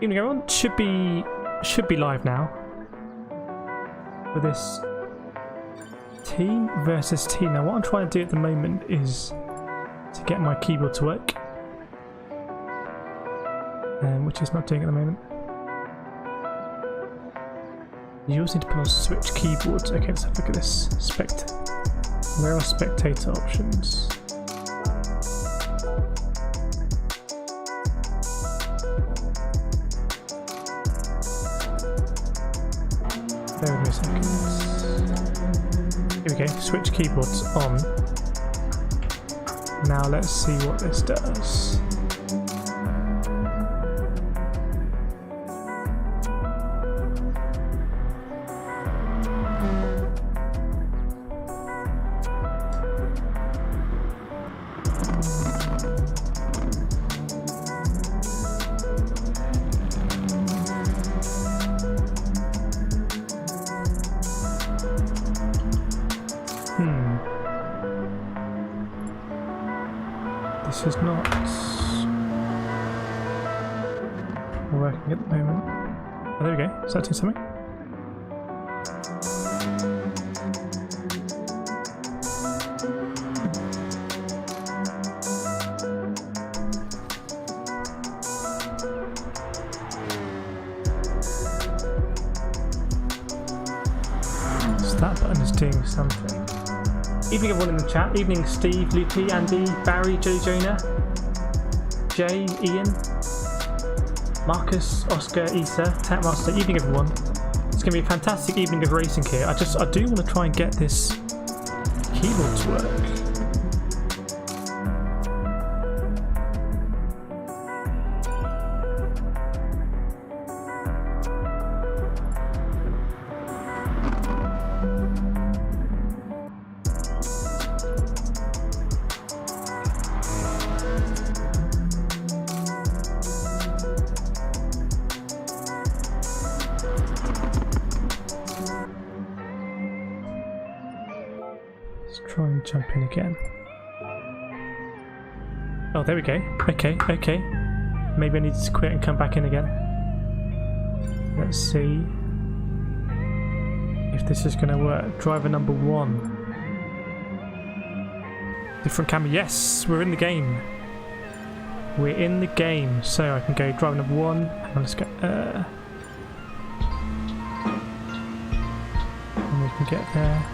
Evening everyone, should be live now for this team versus team. Now what I'm trying to do at the moment is to get my keyboard to work, which it's not doing at the moment. You also need to put on switch keyboards. Okay, let's have a look at this. Where are spectator options? There we go, seconds. Here we go, switch keyboards on. Now let's see what this does. This is not working at the moment. Oh, there we go. Is that doing something? So that button is doing something. Evening everyone in the chat. Evening Steve, Lucy, Andy, Barry, Joe Jonah, Jay, Ian, Marcus, Oscar, Issa, Tatmaster. Evening everyone. It's going to be a fantastic evening of racing here. I do want to try and get this keyboard to work. Try and jump in again. Oh, there we go. Okay. Maybe I need to quit and come back in again. Let's see if this is going to work. Driver number 1. Different camera. Yes, we're in the game. We're in the game. So I can go driver number 1. Hang on, let's go. And we can get there.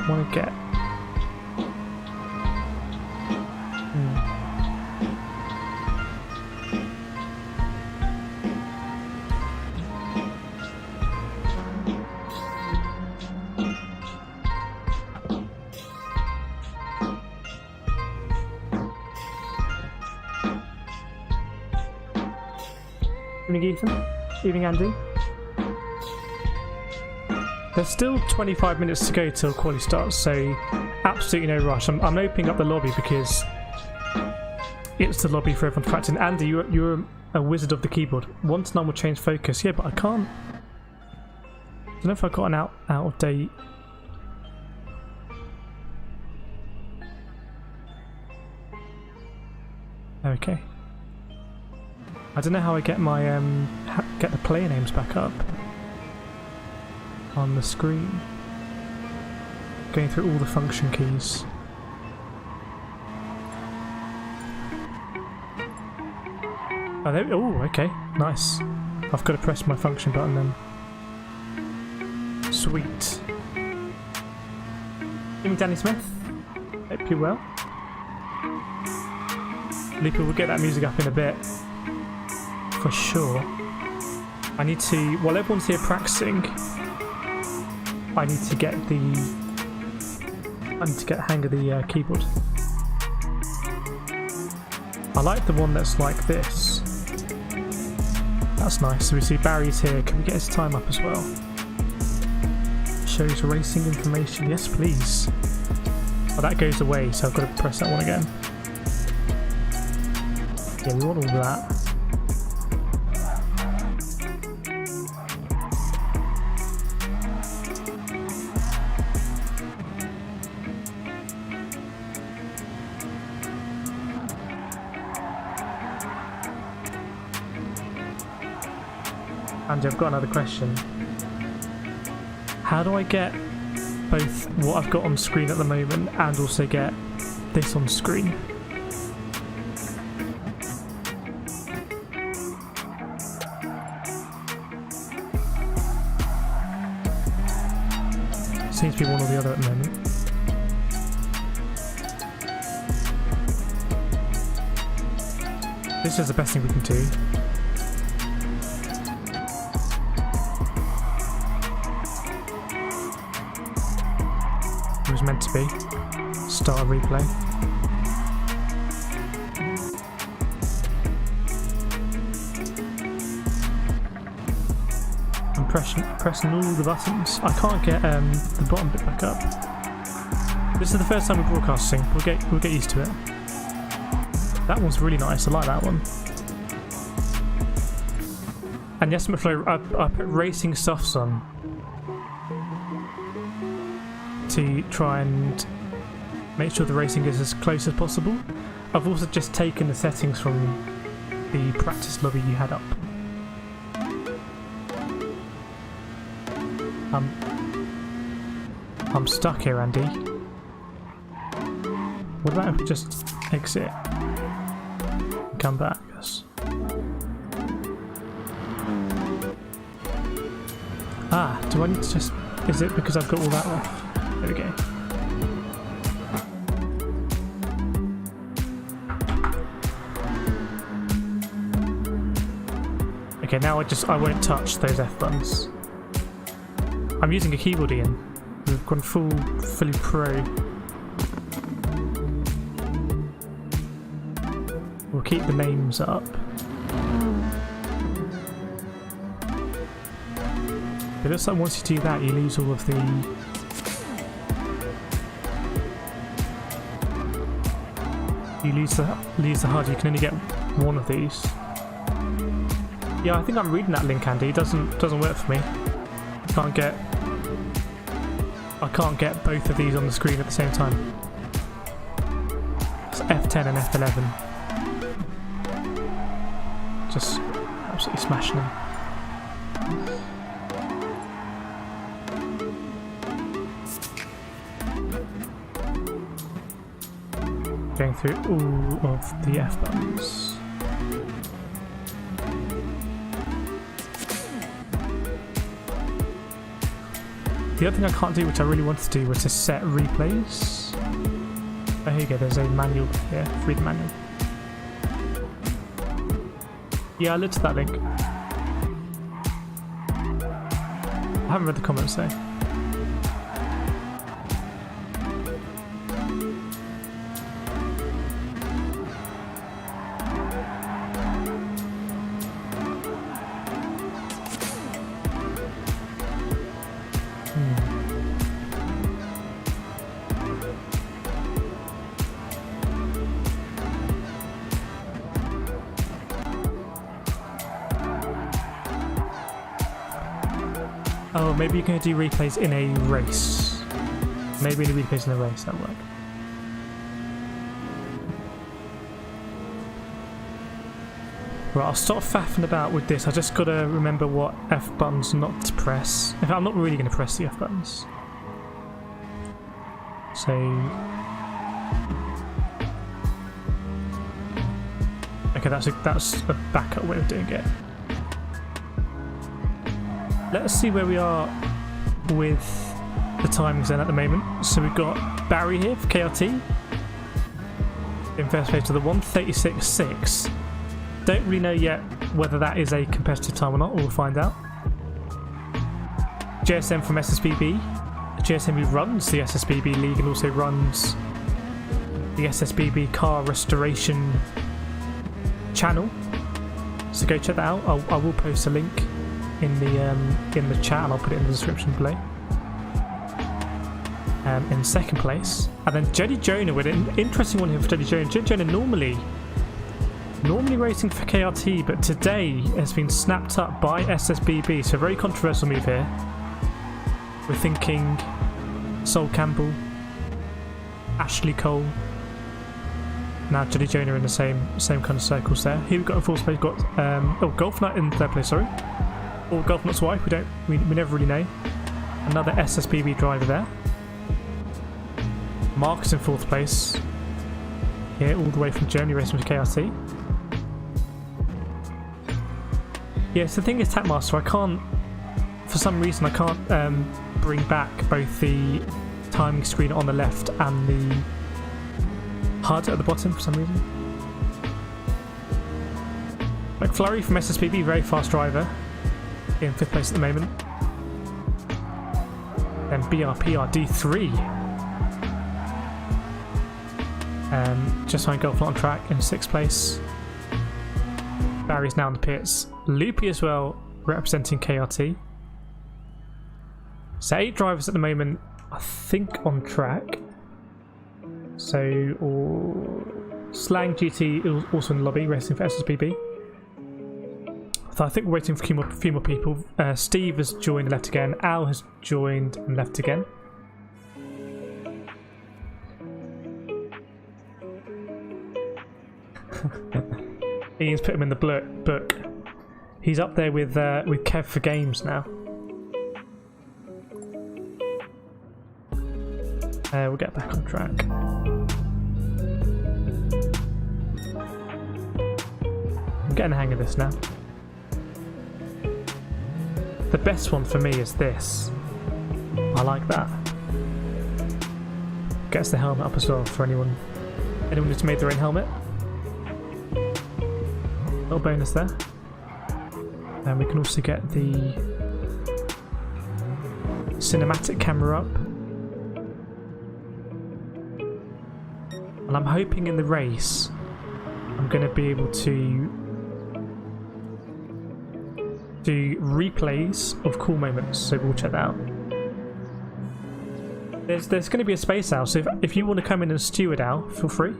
Want to get Evening Ethan, evening Andy. There's still 25 minutes to go till quali starts, so absolutely no rush. I'm opening up the lobby because it's the lobby for everyone to practice. And Andy, you're a wizard of the keyboard. Once none will change focus. Yeah, but I can't. I don't know if I got an out of date. Okay. I don't know how I get my get the player names back up on the screen. Going through all the function keys. Oh, there, oh, okay, nice. I've got to press my function button then. Sweet. Evening Danny Smith. Hope you're well. Lupa will get that music up in a bit. For sure. I need to, while everyone's here practicing, I need to get the hang of the keyboard. I like the one that's like this. That's nice. So we see Barry's here. Can we get his time up as well? Shows racing information. Yes, please. Oh, that goes away, so I've got to press that one again. Yeah, we want all that. Andy, I've got another question. How do I get both what I've got on screen at the moment and also get this on screen? Seems to be one or the other at the moment. This is the best thing we can do. It was meant to be. Start a replay. I'm pressing all the buttons. I can't get the bottom bit back up. This is the first time we're broadcasting. We'll get used to it. That one's really nice. I like that one. And yes, Flow, I put racing stuffs on to try and make sure the racing is as close as possible. I've also just taken the settings from the practice lobby you had up. I'm stuck here, Andy. What about if we just exit and come back? Yes. Ah, do I need to just... Is it because I've got all that off? There we go. Okay, now I won't touch those F buttons. I'm using a keyboard, Ian. We've gone fully pro. We'll keep the names up. It looks like once you do that, you lose all of the... You lose the HUD. You can only get one of these. Yeah, I think I'm reading that link, Andy. It doesn't work for me. I can't get both of these on the screen at the same time. It's F10 and F11. Just absolutely smashing them. Going through all of the F buttons. The other thing I can't do, which I really wanted to do, was to set replays. Oh, here you go, there's a manual here. Read the manual. Yeah, I looked at that link. I haven't read the comments though. Oh, maybe you can do replays in a race. Maybe in replays in a race, that'll work. Right, I'll stop faffing about with this. I just gotta remember what F buttons not to press. In fact, I'm not really gonna press the F buttons. So... Okay, that's a backup way of doing it. Let's see where we are with the timings then at the moment. So we've got Barry here for KRT in first place to the 1:36.6. Don't really know yet whether that is a competitive time or not. We'll find out. JSM from SSBB. JSM who runs the SSBB League and also runs the SSBB Car Restoration channel. So go check that out. I will post a link in the chat and I'll put it in the description below. In second place, and then Jenny Jonah with an interesting one here for Jenny Jonah. Jenny Jonah normally racing for KRT, but today has been snapped up by SSBB. So a very controversial move here. We're thinking Sol Campbell, Ashley Cole. Now Jenny Jonah in the same kind of circles there. Here we've got in fourth place. Got Golf Night in third place. Sorry. Or Government's wife, we never really know. Another SSBB driver there. Mark is in 4th place. Here, all the way from Germany, racing with KRT. Yeah, so the thing is, Tapmaster, I can't, for some reason, I can't bring back both the timing screen on the left and the HUD at the bottom for some reason. McFlurry from SSBB, very fast driver, in 5th place at the moment. Then BRPR D3. Just behind Golf on track in 6th place. Barry's now in the pits. Loopy as well, representing KRT. So 8 drivers at the moment, I think, on track. So, Slang GT is also in the lobby, racing for SSBB. So I think we're waiting for a few more people. Steve has joined and left again. Al has joined and left again. Ian's put him in the book. He's up there with Kev for games now. We'll get back on track. I'm getting the hang of this now. The best one for me is this. I like that. Gets the helmet up as well for anyone who's made their own helmet. Little bonus there. And we can also get the cinematic camera up. And I'm hoping in the race I'm going to be able to do replays of cool moments, so we'll check that out. There's going to be a space out, so if you want to come in and steward out, feel free.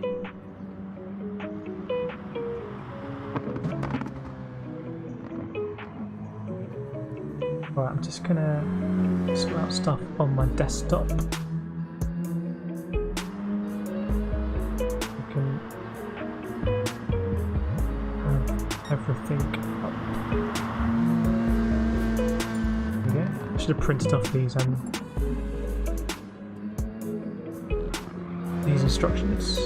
Right, I'm just going to sort out stuff on my desktop. I can have everything up. I should have printed off these instructions.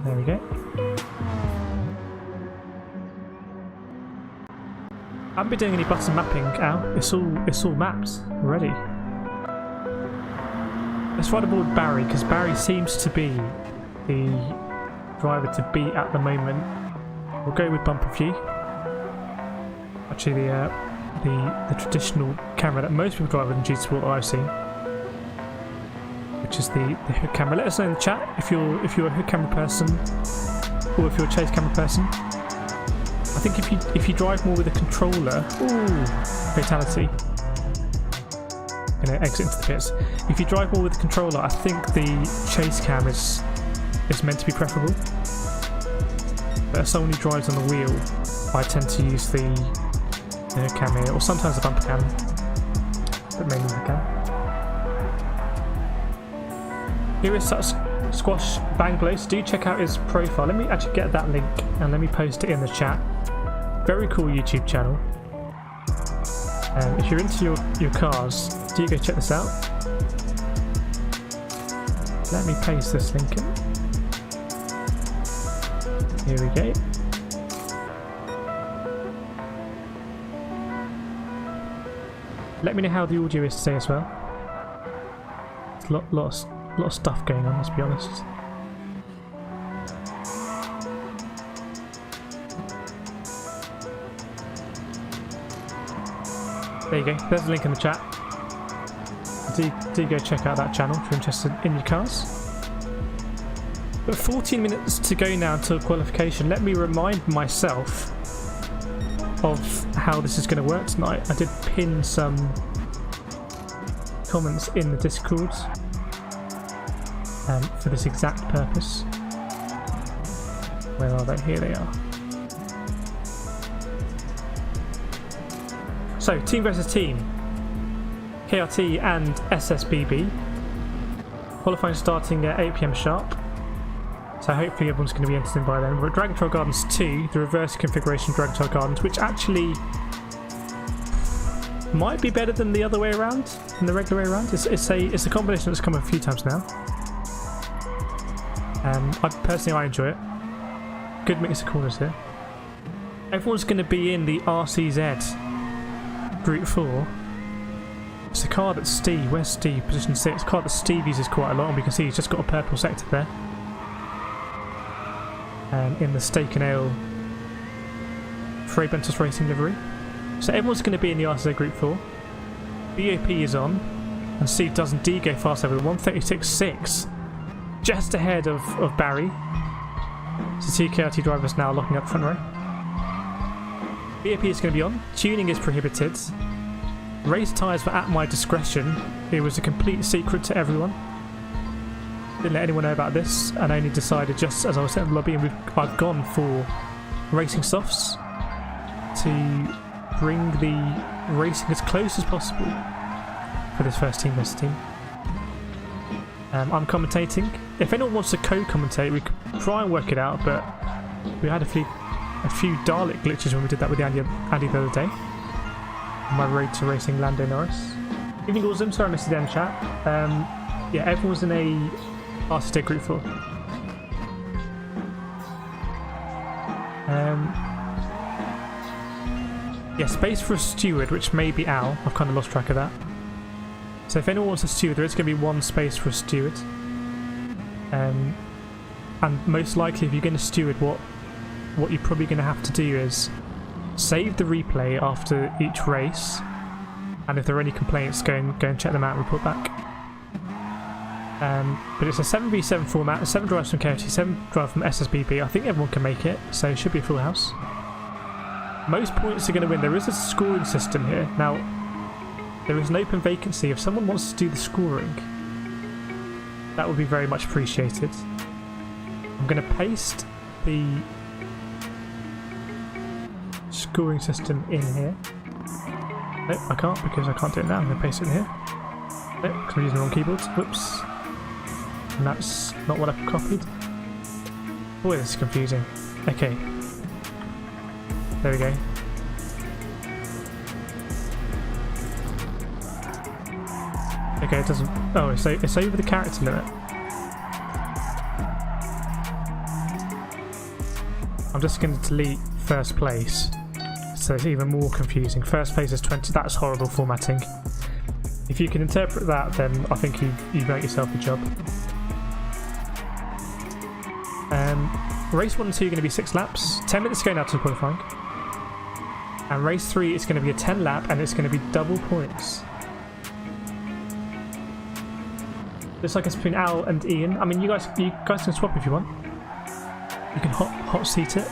There we go. I haven't been doing any button mapping out. It's all mapped already. Let's ride aboard Barry, because Barry seems to be the driver to beat at the moment. We'll go with bumper view. Actually, the traditional camera that most people drive in GT Sport that I've seen, which is the hood camera. Let us know in the chat if you're a hood camera person or if you're a chase camera person. I think if you drive more with a controller, fatality. Gonna exit into the pits. If you drive more with a controller, I think the chase cam is meant to be preferable. But as someone who drives on the wheel, I tend to use the cam here, or sometimes the bumper cam, but mainly the cam. Here is such Squash Banglos. Do check out his profile. Let me actually get that link and let me post it in the chat. Very cool YouTube channel. If you're into your cars, do go check this out. Let me paste this link in. Here we go. Let me know how the audio is today as well. There's a lot of stuff going on, let's be honest. There you go, there's a link in the chat. Do go check out that channel if you're interested in your cars. But 14 minutes to go now until qualification. Let me remind myself of how this is going to work tonight. I did pin some comments in the Discord for this exact purpose. Where are they? Here they are. So, team versus team. KRT and SSBB. Qualifying starting at 8 PM sharp. So hopefully everyone's going to be entered by then. We're at Dragon Trail Gardens 2, the reverse configuration Dragon Trail Gardens, which actually might be better than the other way around, than the regular way around. It's a combination that's come a few times now. I enjoy it. Good mix of corners here. Everyone's going to be in the RCZ Gr4. It's a car that Steve, where's Steve? Position 6. Car that Steve uses quite a lot, and we can see he's just got a purple sector there. In the Steak and Ale Fray Bentos Racing livery. So everyone's going to be in the RCZ Gr4. BOP is on, and Steve does indeed go fast over the 136.6, just ahead of Barry. So two KRT drivers now locking up front row. BOP is going to be on. Tuning is prohibited. Race tyres were at my discretion. It was a complete secret to everyone. Didn't let anyone know about this, and I only decided just as I was sitting in the lobby, and I've gone for racing softs to bring the racing as close as possible for this first team versus team. I'm commentating. If anyone wants to co-commentate, we could try and work it out, but we had a few Dalek glitches when we did that with Andy the other day. On my road to racing Lando Norris. Evening awesome, sorry I missed the end chat. Yeah, everyone's in a RCZ Gr4. Yeah, space for a steward, which may be Al. I've kind of lost track of that. So if anyone wants a steward, there is going to be one space for a steward. And most likely, if you're going to steward, what you're probably going to have to do is save the replay after each race, and if there are any complaints, go and check them out and report back. But it's a 7v7 format, 7 drives from KRT, 7 drives from SSBB. I think everyone can make it, so it should be a full house. Most points are going to win. There is a scoring system here. Now, there is an open vacancy. If someone wants to do the scoring, that would be very much appreciated. I'm going to paste the scoring system in here. Nope, I can't because I can't do it now. I'm going to paste it in here. Nope, because I'm using the wrong keyboard. Whoops. And that's not what I've copied. Boy, this is confusing. Okay. There we go. Okay, it doesn't... Oh, it's over the character limit. I'm just going to delete first place, so it's even more confusing. First place is 20. That's horrible formatting. If you can interpret that, then I think you've made yourself a job. Race 1 and 2 are going to be 6 laps. 10 minutes to go now to qualifying. And race 3 is going to be a 10 lap, and it's going to be double points. Looks like it's between Al and Ian. I mean, you guys can swap if you want. You can hot seat it.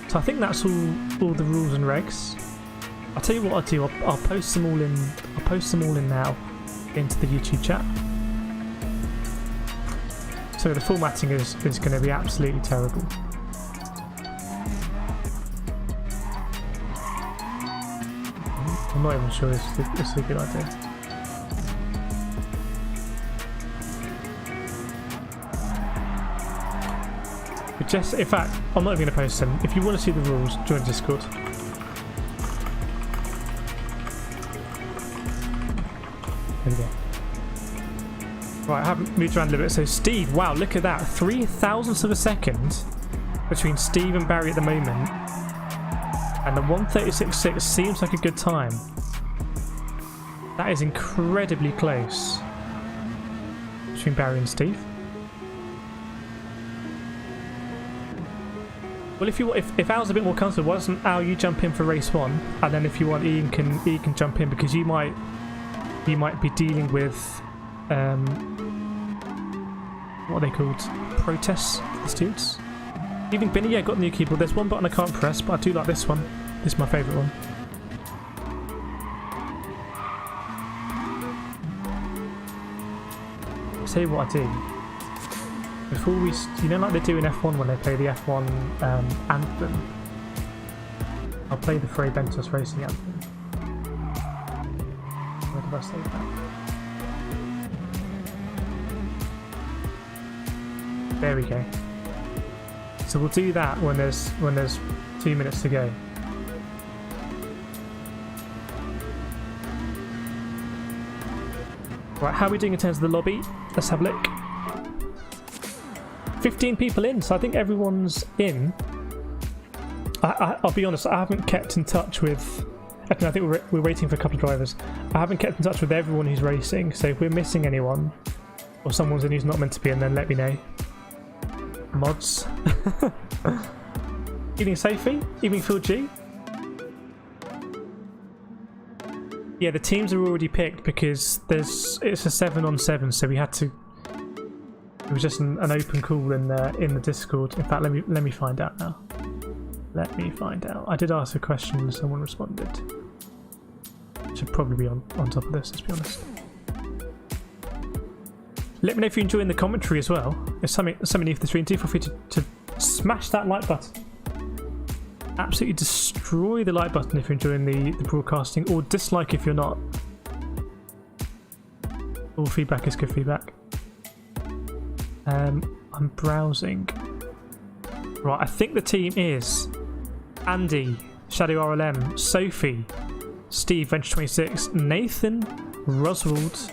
So I think that's all the rules and regs. I'll tell you what I'll do. I'll post them all in. I'll post them all in now into the YouTube chat. So the formatting is going to be absolutely terrible. I'm not even sure this is a good idea. But just, in fact, I'm not even going to post them. If you want to see the rules, join Discord. There we go. Right, I haven't moved around a little bit. So Steve, wow, look at that. 0.003 of a second between Steve and Barry at the moment. And the 136.6 seems like a good time. That is incredibly close between Barry and Steve. Well, if Al's a bit more comfortable, why doesn't Al you jump in for race 1, and then if you want, Ian can jump in, because you might be dealing with what are they called? Protests for the students. Evening Binny, yeah, got a new keyboard. There's one button I can't press, but I do like this one. This is my favourite one. I'll tell you what I do. Before we, you know, like they do in F1 when they play the F1 anthem, I'll play the Fray Bentos Racing anthem. Where did I save that? There we go. So we'll do that when there's 2 minutes to go. Right, how are we doing in terms of the lobby? Let's have a look. 15 people in, so I think everyone's in. I'll be honest, I haven't kept in touch with... I think we're waiting for a couple of drivers. I haven't kept in touch with everyone who's racing, so if we're missing anyone, or someone's in who's not meant to be in, then let me know. Mods. Evening Sophie, evening Phil G. Yeah, the teams are already picked because it's a 7-on-7, so we had to. It was just an open call in the Discord. In fact, let me find out now. Let me find out. I did ask a question and someone responded. Should probably be on top of this, let's be honest. Let me know if you're enjoying the commentary as well. If something new for the stream, do feel free to smash that like button. Absolutely destroy the like button if you're enjoying the broadcasting, or dislike if you're not. All feedback is good feedback. I'm browsing. Right, I think the team is Andy, Shadow RLM, Sophie, Steve, Venture26, Nathan, Roswald,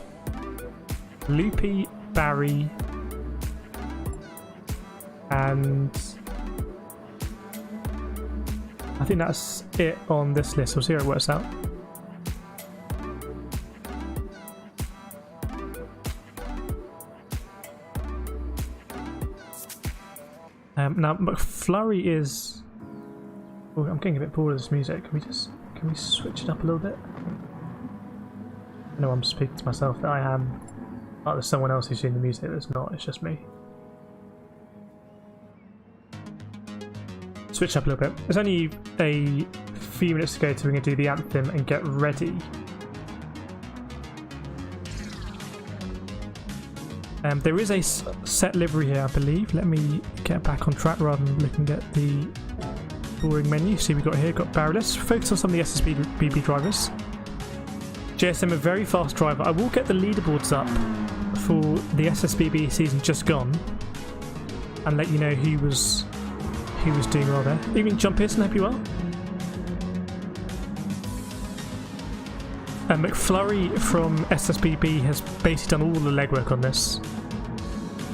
Loopy, Barry, and I think that's it on this list. We'll see how it works out. Now McFlurry is... Oh, I'm getting a bit bored of this music. Can we switch it up a little bit? No, I'm speaking to myself that I am. Oh, there's someone else who's doing the music. There's not. It's just me. Switch up a little bit. There's only a few minutes to go till we can do the anthem and get ready. There is a set livery here, I believe. Let me get back on track rather than looking at the boring menu. See, we've got here, got Barry. Let's focus on some of the SSBB drivers. JSM, a very fast driver. I will get the leaderboards up for the SSBB season just gone and let you know who was doing well there. Evening, John Pearson, hope you well. McFlurry from SSBB has basically done all the legwork on this.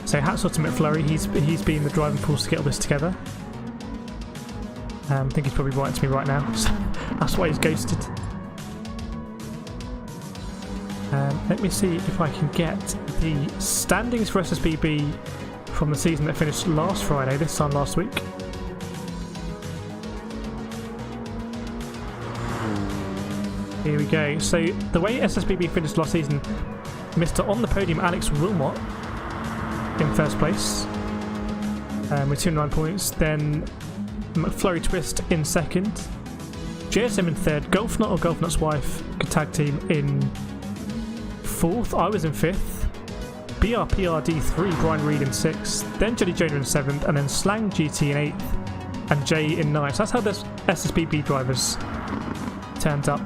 So hats off to McFlurry, he's been the driving force to get all this together. I think he's probably writing to me right now, so that's why he's ghosted. Let me see if I can get the standings for SSBB from the season that finished last Friday, this time last week. Here we go. So the way SSBB finished last season, Mr. On the Podium Alex Wilmot in first place with 209 points. Then McFlurry Twist in second. JSM in third. Golfnut or Golfnut's wife could tag team in fourth. I was in fifth. BRPRD3, Brian Reed in sixth. Then Jody Jonah in seventh. And then Slang GT in eighth. And Jay in ninth. So that's how the SSBB drivers turned up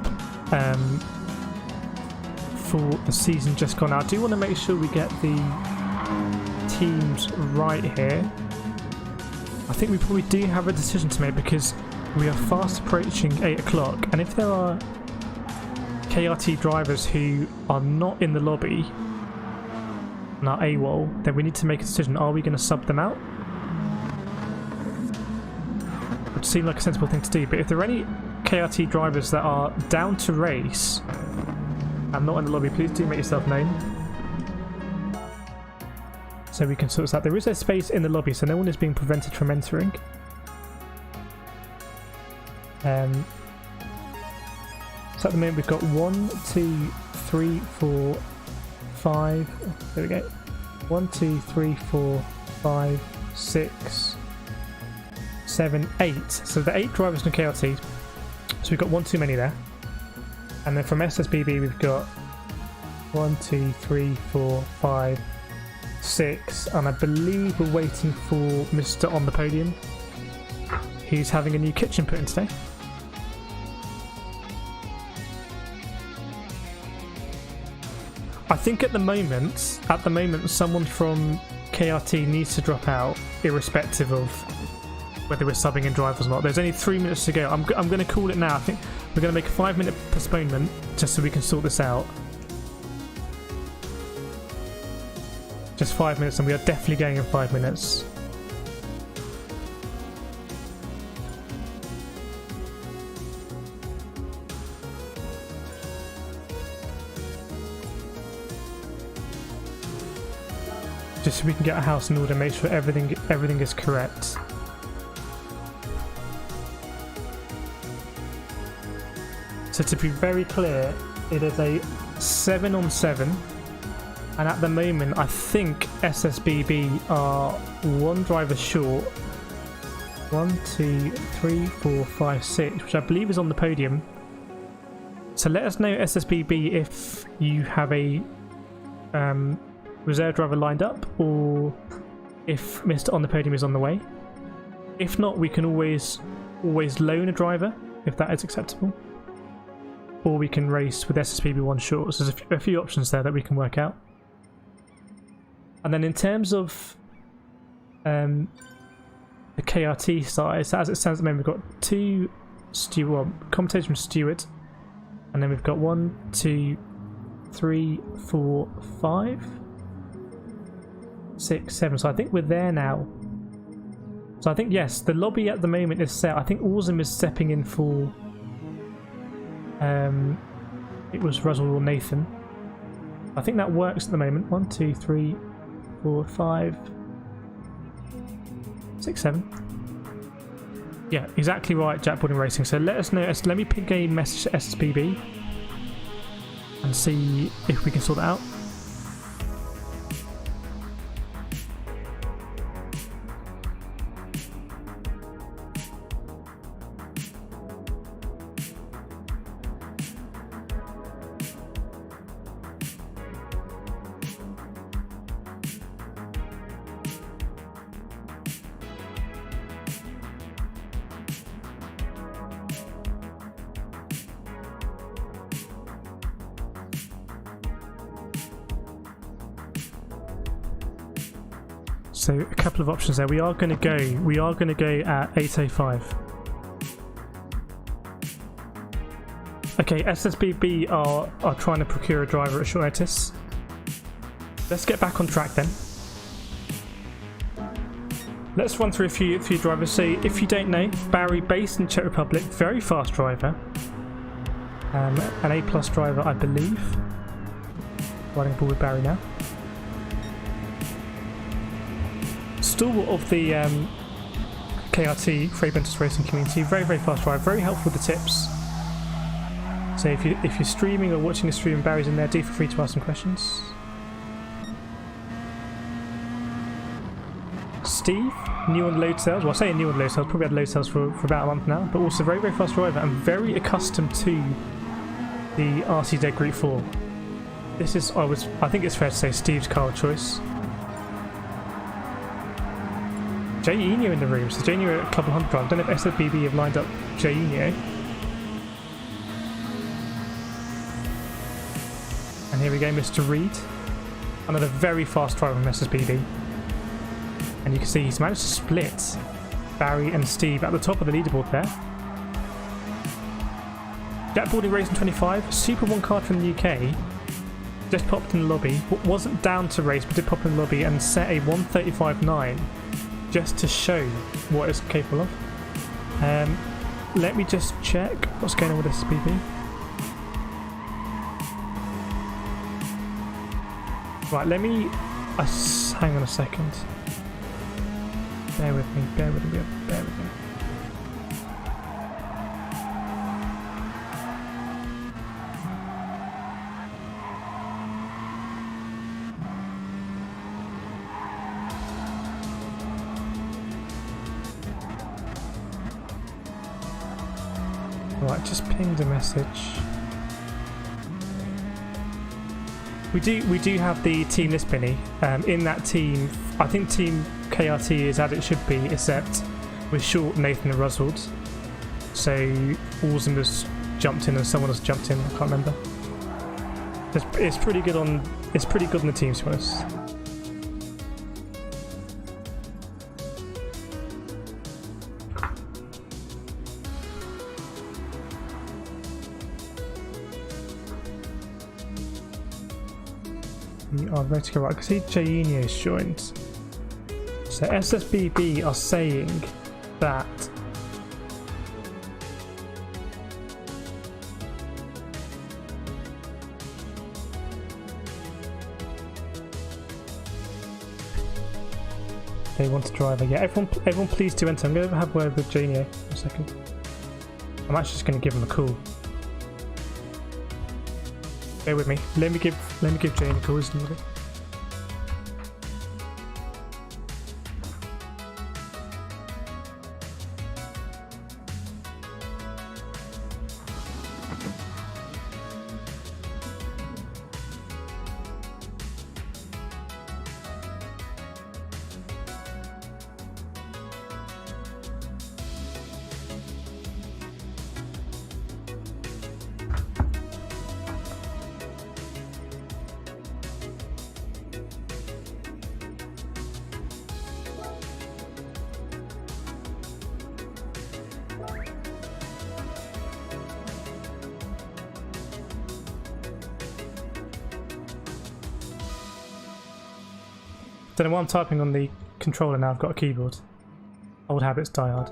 for the season just gone. Now, I do want to make sure we get the teams right here. I think we probably do have a decision to make because we are fast approaching 8 o'clock, and if there are KRT drivers who are not in the lobby and are AWOL, then we need to make a decision. Are we going to sub them out? It would seem like a sensible thing to do, but if there are any KRT drivers that are down to race and not in the lobby, please do make yourself known so we can sort this out. There is a space in the lobby, so no one is being prevented from entering. So at the moment we've got 1, 2, 3, 4, 5. There we go. 1, 2, 3, 4, 5, 6, 7, 8. So the 8 drivers in KRT. So we've got one too many there. And then from SSBB we've got 1, 2, 3, 4, 5, 6. And I believe we're waiting for Mr. On the Podium, who's having a new kitchen put in today. I think at the moment, someone from KRT needs to drop out, irrespective of whether we're subbing in drivers or not. There's only 3 minutes to go. I'm going to call it now. I think we're going to make a 5-minute postponement just so we can sort this out. Just 5 minutes, and we are definitely going in 5 minutes. Just so we can get our house in order, make sure everything is correct. So to be very clear, it is a 7-on-7, and at the moment I think SSBB are one driver short. 1, 2, 3, 4, 5, 6, which I believe is on the podium. So let us know, SSBB, if you have a reserve driver lined up, or if Mr. On the Podium is on the way. If not, we can always loan a driver if that is acceptable, or we can race with SSBB one short. So there's a few options there that we can work out. And then in terms of the KRT side, so as it stands at the moment, we've got 2 commentators from Steward, and then we've got 1, 2, 3, 4, 5, 6, 7. So I think we're there now. So I think, yes, the lobby at the moment is set. I think Awesome is stepping in for it was Russell or Nathan. I think that works at the moment. 1, 2, 3, 4, 5, 6, 7. Yeah, exactly right, Jackboarding Racing. So let us know. Let me ping a message to SSBB and see if we can sort that out. So a couple of options there. We are going to go at 8:05. Okay, SSBB are trying to procure a driver at short notice. Let's get back on track then. Let's run through a few drivers. So if you don't know, Barry, based in Czech Republic, very fast driver, an A+ driver, I believe. Riding ball with Barry now. Stalwart of the KRT, Fray Bentos Racing community, very fast driver, very helpful with the tips. So if you're streaming or watching a stream and Barry's in there, do feel free to ask some questions. Steve, new on load cells. Well, I say new on load cells, probably had load cells for about a month now, but also very fast driver and very accustomed to the RCZ Gr4. This is, I think it's fair to say, Steve's car of choice. Jay Unio in the room, so Jay Unio at Club 100 drive. I don't know if SSBB have lined up Jay Unio. And here we go, Mr. Reed. Another very fast driver from SSBB. And you can see he's managed to split Barry and Steve at the top of the leaderboard there. Jackboarding Racing 25, Super 1 card from the UK. Just popped in the lobby. Wasn't down to race, but did pop in the lobby and set a 1:35.9. Just to show what it's capable of. Let me just check what's going on with SSBB. Right, let me hang on a second. Bear with me. Right, just pinged a message. We do have the team list, Benny. In that team, I think Team KRT is as it should be, except with Short, Nathan and Ruswood. So Awesome has jumped in and someone has jumped in, I can't remember. It's pretty good on. It's pretty good on the teams, to be honest. We are ready to go. Right, I can see Junior's joined. So SSBB are saying that they want a driver. Yeah, everyone please do enter. I'm going to have a word with Junior for a second. I'm actually just going to give him a call. Bear with me. Let me give Junior a call, isn't it? Don't know why I'm typing on the controller now. I've got a keyboard. Old habits die hard.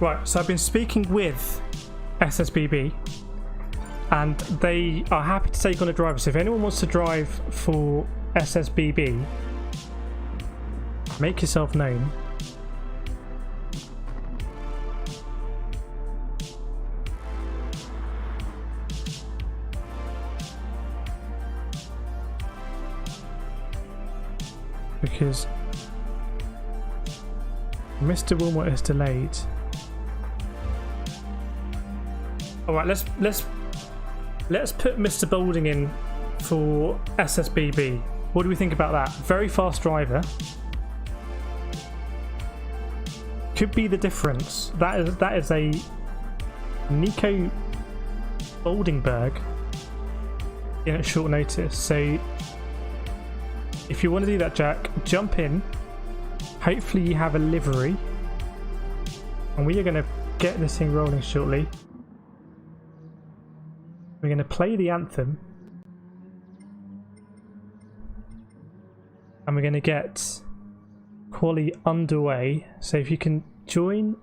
Right, so I've been speaking with SSBB and they are happy to take on a driver. So if anyone wants to drive for SSBB, make yourself known. Because Mr. Wilmot is delayed. All right, let's put Mr. Boulding in for SSBB. What do we think about that? Very fast driver. Could be the difference. That is a Nico Boldingberg in at short notice. So if you want to do that, Jack, jump in. Hopefully you have a livery, and we are going to get this thing rolling shortly. We're going to play the anthem, and we're going to get quali underway. So if you can join.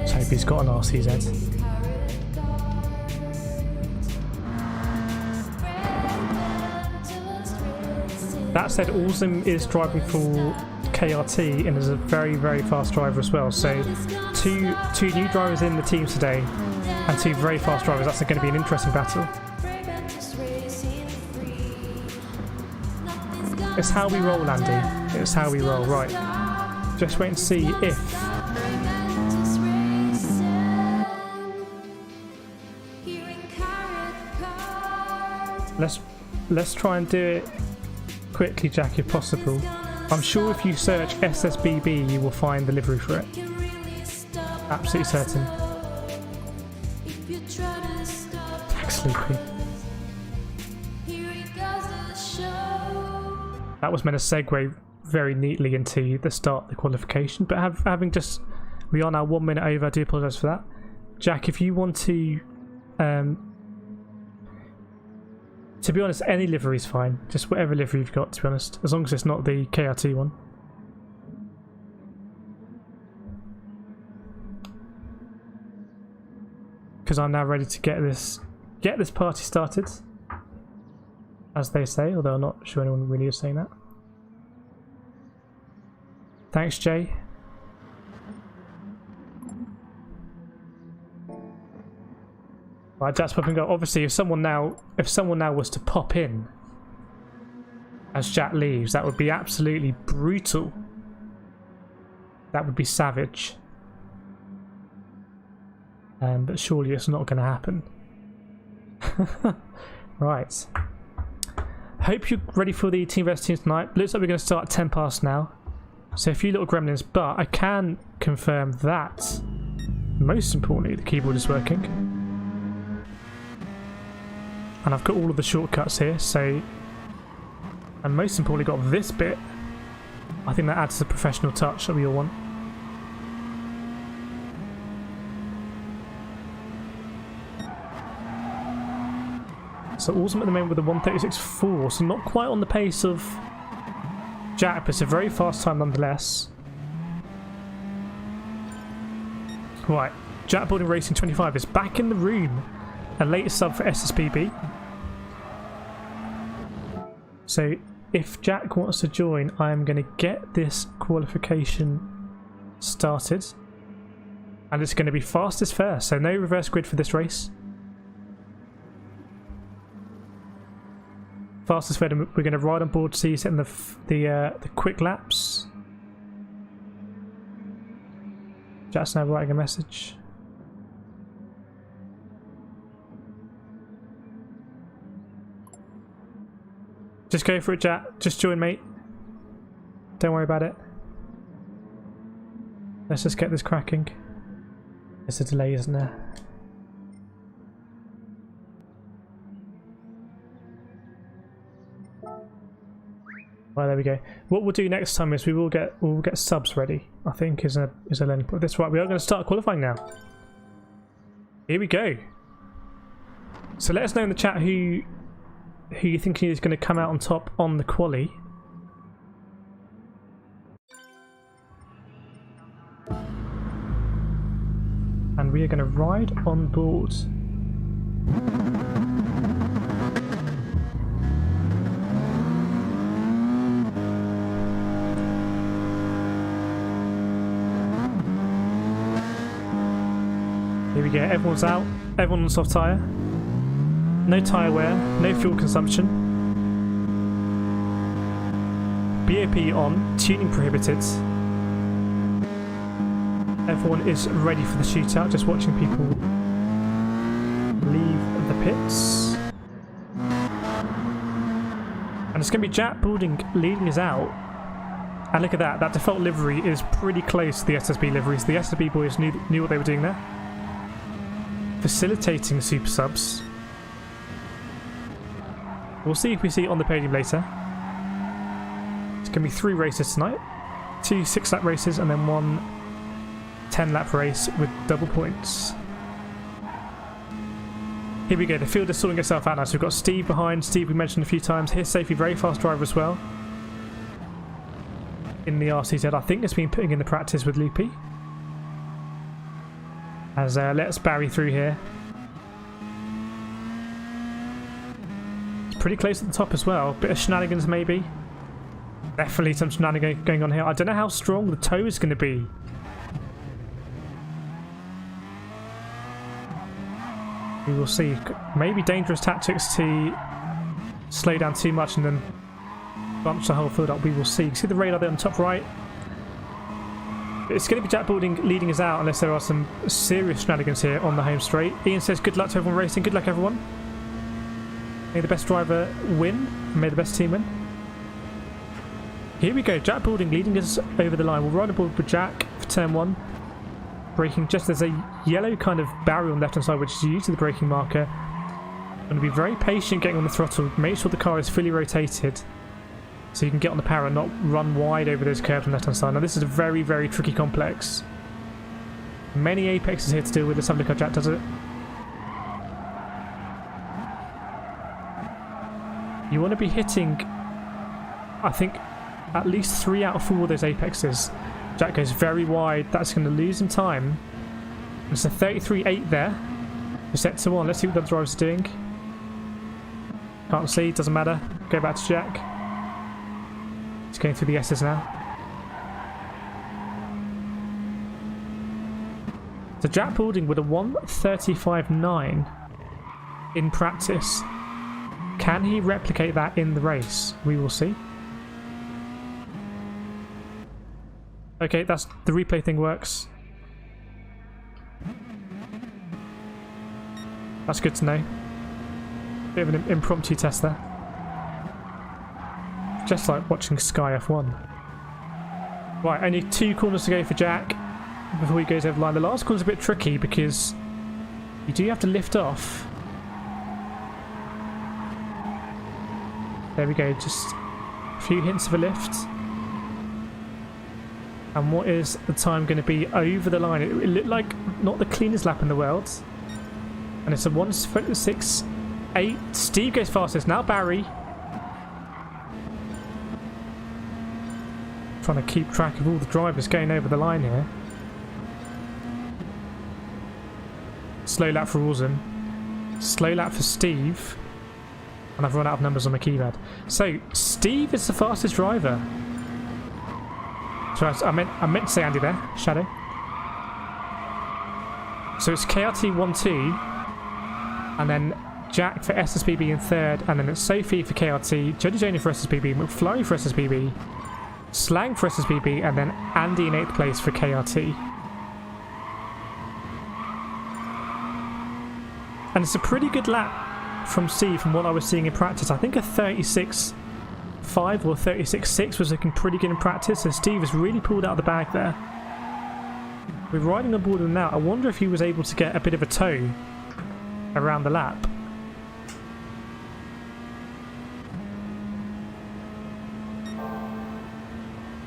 Let's hope he's got an RCZ. That said, Awesome is driving for KRT and is a very, very fast driver as well. So two new drivers in the teams today and two very fast drivers. That's going to be an interesting battle. It's how we roll, Andy. It's how we roll. Right. Just wait and see if... Let's try and do it quickly, Jack, if possible. I'm sure if you search SSBB you will find the livery for it. Absolutely certain. Thanks, Loopy. That was meant to segue very neatly into the start of the qualification, but having just... We are now 1 minute over, I do apologise for that. Jack, if you want to be honest, any livery is fine. Just whatever livery you've got, to be honest. As long as it's not the KRT one. because I'm now ready to get this party started, as they say, although I'm not sure anyone really is saying that. Thanks, Jay. Right, Jack's popping up. Obviously, if someone now was to pop in as Jack leaves, that would be absolutely brutal. That would be savage. But surely it's not going to happen. Right. Hope you're ready for the Team Vs team tonight. Looks like we're going to start at 10 past now. So a few little gremlins, but I can confirm that, most importantly, the keyboard is working. And I've got all of the shortcuts here, so... And most importantly got this bit. I think that adds the professional touch that we all want. So awesome at the moment with the 1:36.4, so not quite on the pace of Jack, but it's a very fast time nonetheless. Right, Jack Boarding Racing 25 is back in the room. A latest sub for SSBB. So if Jack wants to join, I am going to get this qualification started. And it's going to be fastest first, so no reverse grid for this race. Fastest fair, we're going to ride on board, see setting the quick laps. Jack's now writing a message. Just go for it, Jack. Just join, mate. Don't worry about it. Let's just get this cracking. There's a delay, isn't there? Right, there we go. What we'll do next time is we'll get subs ready, I think, is a learning point. That's right, we are going to start qualifying now. Here we go. So let us know in the chat who you think is going to come out on top on the quali. And we are going to ride on board. Here we go, everyone's out, everyone on soft tyre. No tyre wear, no fuel consumption. BAP on, tuning prohibited. Everyone is ready for the shootout, just watching people leave the pits. And it's going to be Jack Boulding leading us out. And look at that, that default livery is pretty close to the SSB liveries. The SSB boys knew what they were doing there. Facilitating the super subs. We'll see if we see it on the podium later. It's going to be 3 races tonight. 2 6-lap races and then 1 10-lap race with double points. Here we go, the field is sorting itself out now. So we've got Steve behind. Steve we mentioned a few times. Here's Safety, very fast driver as well. In the RCZ, I think it's been putting in the practice with Loopy. As let's Barry through here. It's pretty close at the top as well. Bit of shenanigans maybe. Definitely some shenanigans going on here. I don't know how strong the toe is going to be. We will see. Maybe dangerous tactics to slow down too much and then bunch the whole field up. We will see. See the radar there on the top right? It's going to be Jack Boulding leading us out unless there are some serious shenanigans here on the home straight. Ian says good luck to everyone racing. Good luck everyone. May the best driver win. And may the best team win. Here we go. Jack Boulding leading us over the line. We'll ride aboard with Jack for turn 1. Braking just as a yellow kind of barrier on the left hand side which is used to the braking marker. I'm going to be very patient getting on the throttle. Make sure the car is fully rotated. So you can get on the power and not run wide over those curves on the left hand side. Now this is a very, very tricky complex. Many apexes here to deal with. Let's have a look how Jack does it. You want to be hitting, I think, at least 3 out of 4 of those apexes. Jack goes very wide. That's going to lose him time. It's a 33.8 there. Sector 1, let's see what the other drivers are doing. Can't see, doesn't matter. Go back to Jack. He's going through the S's now. So Jack Balding with a 1:35.9 in practice. Can he replicate that in the race? We will see. Okay, that's the replay thing works. That's good to know. Bit of an impromptu test there. Just like watching Sky F1. Right, only 2 corners to go for Jack before he goes over the line. The last corner's a bit tricky because you do have to lift off. There we go, just a few hints of a lift. And what is the time going to be over the line? It looked like not the cleanest lap in the world. And it's a 1:36.8. Steve goes fastest. Now Barry. Trying to keep track of all the drivers going over the line here. Slow lap for Rawson. Slow lap for Steve. And I've run out of numbers on my keypad. So, Steve is the fastest driver. So I meant to say Andy there. Shadow. So it's KRT 1-2. And then Jack for SSBB in third. And then it's Sophie for KRT. Jody Jonah for SSBB. McFlurry for SSBB. Slang for SSBB. And then Andy in 8th place for KRT. And it's a pretty good lap from Steve from what I was seeing in practice. I think a 36.5 or 36.6 was looking pretty good in practice. So Steve has really pulled out of the bag there. We're riding on board with him now. I wonder if he was able to get a bit of a tow around the lap.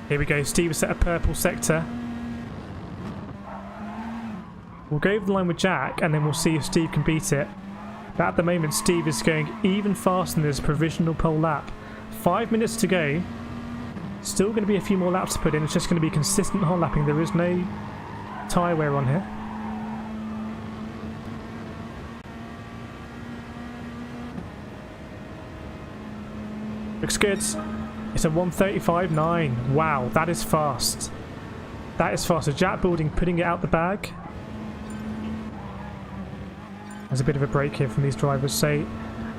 Here we go. Steve has set a purple sector. We'll go over the line with Jack and then we'll see if Steve can beat it. But at the moment Steve is going even faster than this provisional pole lap. 5 minutes to go. Still going to be a few more laps to put in. It's just going to be consistent hot lapping. There is no tyre wear on here. Looks good. It's a 1:35.9. Wow, that is fast. That is fast. So Jack Balding putting it out the bag. There's a bit of a break here from these drivers. So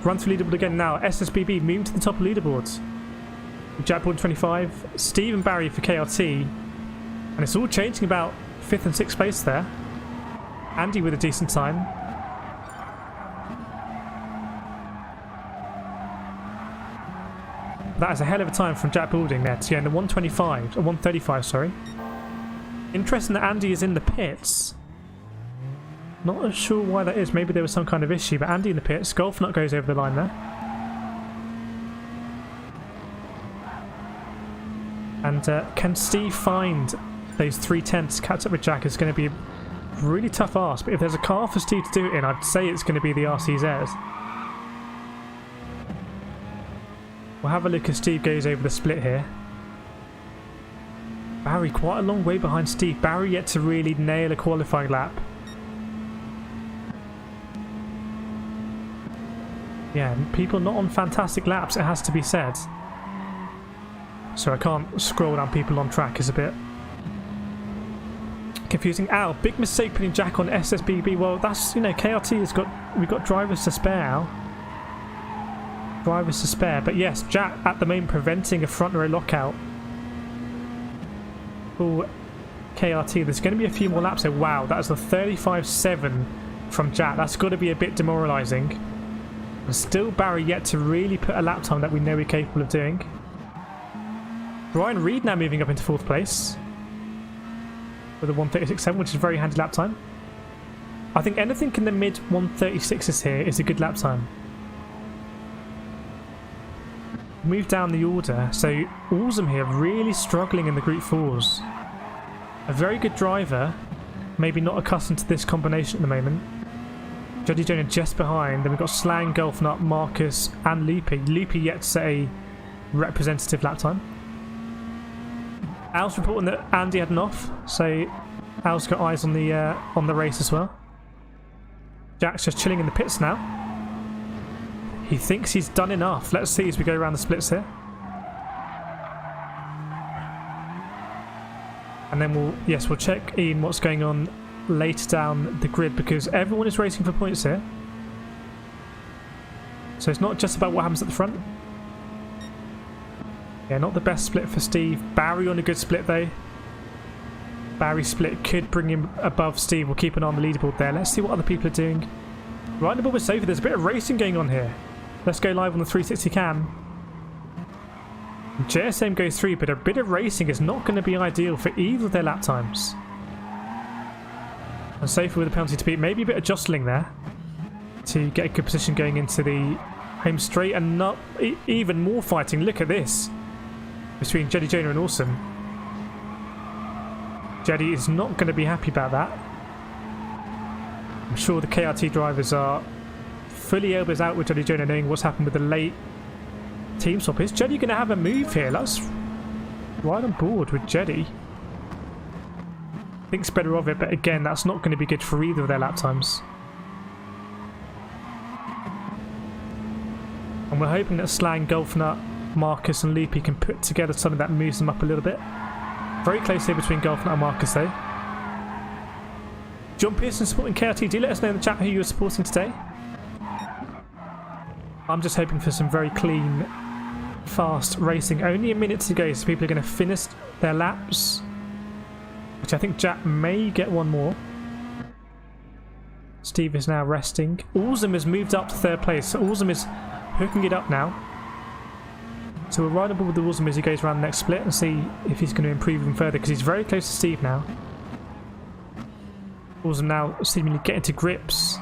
run through leaderboard again now. SSBB moving to the top of leaderboards. Jack Balding 25. Steve and Barry for KRT. And it's all changing about 5th and 6th place there. Andy with a decent time. That is a hell of a time from Jack Balding there to get in the 1:35, sorry. Interesting that Andy is in the pits. Not sure why that is. Maybe there was some kind of issue, but Andy in the pits. Golf Nut goes over the line there. And can Steve find those 3/10 to catch up with Jack? Is going to be a really tough ask. But if there's a car for Steve to do it in, I'd say it's going to be the RCZ. We'll have a look as Steve goes over the split here. Barry quite a long way behind Steve. Barry yet to really nail a qualifying lap. Yeah, people not on fantastic laps, it has to be said. So I can't scroll down people on track, is a bit confusing. Al, big mistake putting Jack on SSBB. Well, that's, you know, KRT has got, we've got drivers to spare, Al. Drivers to spare. But yes, Jack at the moment preventing a front row lockout. Oh, KRT, there's going to be a few more laps there. Wow, that is the 35.7 from Jack. That's got to be a bit demoralising. And still Barry yet to really put a lap time that we know we're capable of doing. Ryan Reed now moving up into 4th place with a 1:36.7, which is a very handy lap time. I think anything in the mid 1:36s here is a good lap time. Move down the order. So Awesome here really struggling in the Group 4s. A very good driver, maybe not accustomed to this combination at the moment. Jody Jonah just behind. Then we've got Slang, Golf Nut, Marcus and Loopy. Loopy yet to set a representative lap time. Al's reporting that Andy had an off, so Al's got eyes on the race as well. Jack's just chilling in the pits now. He thinks he's done enough. Let's see as we go around the splits here. And then we'll check in what's going on later down the grid, because everyone is racing for points here. So it's not just about what happens at the front. Yeah, not the best split for Steve. Barry on a good split though. Barry's split could bring him above Steve. We'll keep an eye on the leaderboard there. Let's see what other people are doing. Right above with Sophie, there's a bit of racing going on here. Let's go live on the 360 cam. JSM goes through, but a bit of racing is not going to be ideal for either of their lap times. And Sophie with a penalty to beat. Maybe a bit of jostling there to get a good position going into the home straight, and not even more fighting. Look at this between Jedi Jonah and Awesome. Jedi is not going to be happy about that. I'm sure the KRT drivers are fully elbows out with Jedi Jonah, knowing what's happened with the late team swap. Is Jedi going to have a move here? That's right on board with Jedi. Thinks better of it, but again, that's not going to be good for either of their lap times. And we're hoping that Slang, Golfnut, Marcus and Loopy can put together something that moves them up a little bit. Very close here between Golfnut and Marcus though. John Pearson supporting KRT. Do let us know in the chat who you're supporting today. I'm just hoping for some very clean, fast racing. Only a minute to go, so people are going to finish their laps, which I think Jack may get one more. Steve is now resting. Awesome has moved up to third place, so Awesome is hooking it up now. So we'll ride on board with Awesome as he goes around the next split and see if he's going to improve even further, because he's very close to Steve now. Awesome now seemingly getting to grips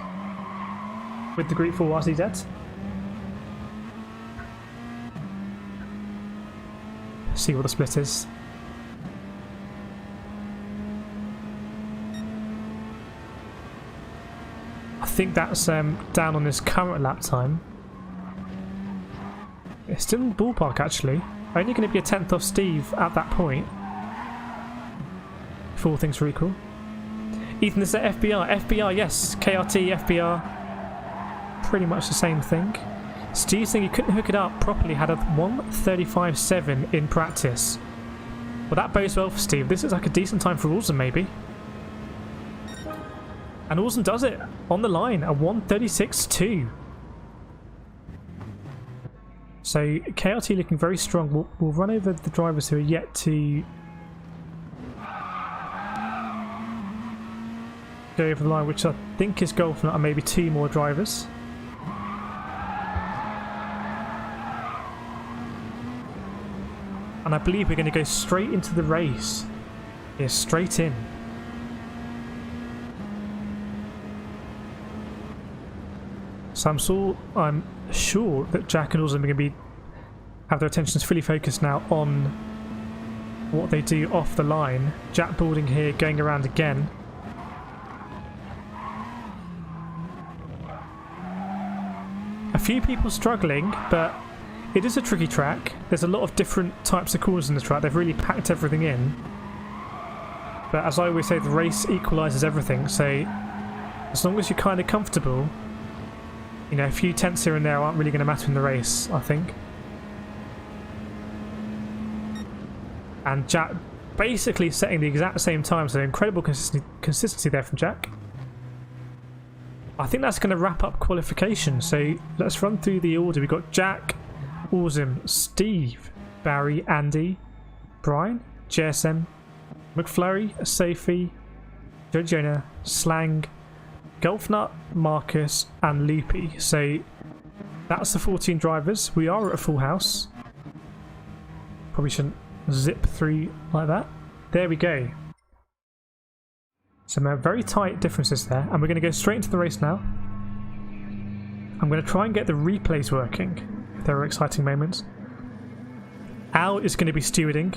with the Group 4 RCZ. See what the split is. I think that's down on his current lap time. It's still in the ballpark actually. Only going to be a 10th off Steve at that point. For all things are equal. Ethan, is that FBR? FBR, yes. KRT, FBR. Pretty much the same thing. Steve saying he couldn't hook it up properly, had a 1:35.7 in practice. Well, that bodes well for Steve. This is like a decent time for Awesome, maybe. And Awesome does it on the line, a 1:36.2. So KRT looking very strong. We'll run over the drivers who are yet to go over the line, which I think is Golfnut and maybe two more drivers. And I believe we're going to go straight into the race. Yeah, straight in. So I'm sure that Jack and Awesome are going to have their attentions fully focused now on what they do off the line. Jack boarding here, going around again. A few people struggling, but it is a tricky track. There's a lot of different types of corners in the track. They've really packed everything in. But as I always say, the race equalises everything. So as long as you're kind of comfortable, you know, a few tenths here and there aren't really going to matter in the race, I think. And Jack basically setting the exact same time, so incredible consistency there from Jack. I think that's going to wrap up qualification. So let's run through the order. We've got Jack, Awesome, Steve, Barry, Andy, Brian, JSM, McFlurry, Sophie, Jonah, Slang, Golfnut, Marcus and Loopy. So that's the 14 drivers. We are at a full house. Probably shouldn't zip through like that. There we go. Some very tight differences there, and we're going to go straight into the race now. I'm going to try and get the replays working. There are exciting moments. Al is going to be stewarding.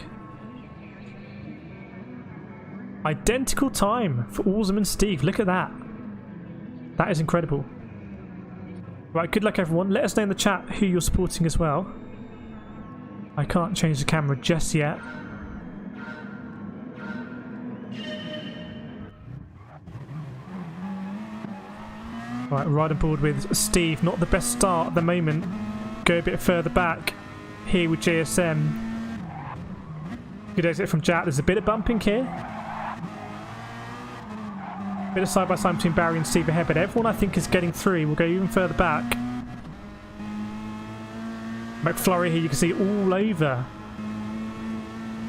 Identical time for Awesome and Steve. Look at that. That is incredible. Right, good luck everyone. Let us know in the chat who you're supporting as well. I can't change the camera just yet. Right, right on board with Steve. Not the best start at the moment. Go a bit further back here with JSM. Good exit from Jack. There's a bit of bumping here. Bit of side-by-side between Barry and Steve ahead, but everyone I think is getting through. We'll go even further back. McFlurry here, you can see all over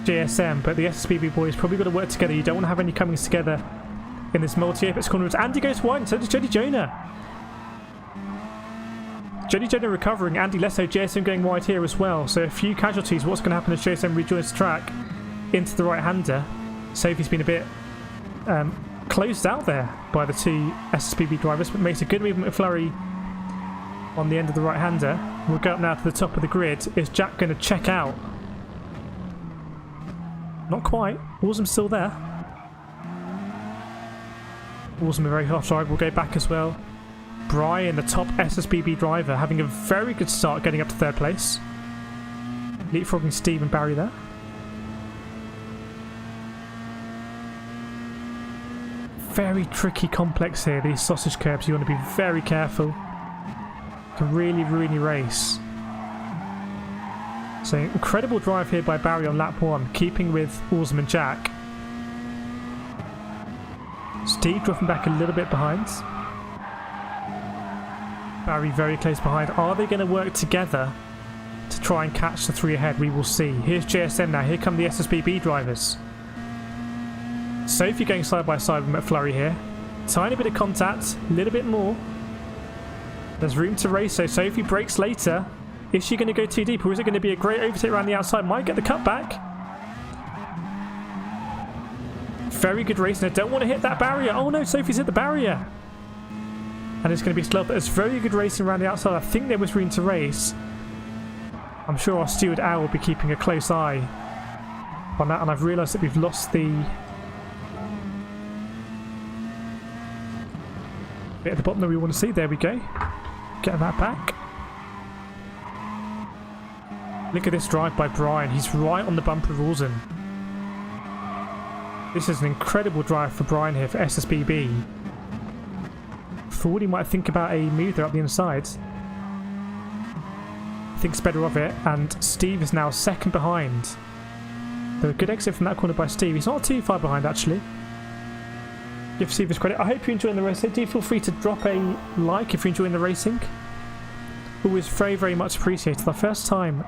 JSM, but the SSBB boys probably got to work together. You don't want to have any comings together in this multi-apex corner. Andy goes wide, and so does Jody Jonah. Jody Jonah recovering. Andy Lesso, JSM going wide here as well. So a few casualties. What's going to happen as JSM rejoins the track into the right-hander? Sophie's been a bit closed out there by the two SSBB drivers, but makes a good move. McFlurry on the end of the right-hander. We'll go up now to the top of the grid. Is Jack going to check out? Not quite. Awesome still there. Awesome, a very hot drive. We'll go back as well. Brian, the top SSBB driver, having a very good start, getting up to third place. Leapfrogging Steve and Barry there. Very tricky complex here, these sausage curbs. You want to be very careful to really ruin your race. So incredible drive here by Barry on lap 1, keeping with Awesome and Jack. Steve dropping back a little bit behind. Barry very close behind. Are they going to work together to try and catch the three ahead? We will see. Here's JSM now. Here come the SSBB drivers. Sophie going side by side with McFlurry here. Tiny bit of contact, a little bit more. There's room to race, so Sophie brakes later. Is she going to go too deep, or is it going to be a great overtake around the outside? Might get the cut back. Very good racing. I don't want to hit that barrier. Oh no, Sophie's hit the barrier. And it's going to be slow, but it's very good racing around the outside. I think there was room to race. I'm sure our Steward Al will be keeping a close eye on that, and I've realised that we've lost the bit at the bottom that we want to see. There we go. Get that back. Look at this drive by Brian. He's right on the bumper of Awesome. This is an incredible drive for Brian here for SSBB. Thought he might think about a move there up the inside. Thinks better of it, and Steve is now second behind. So a good exit from that corner by Steve. He's not too far behind actually. Give Steve his credit. I hope you're enjoying the race. Do feel free to drop a like if you're enjoying the racing. Always very, very much appreciated. Our first time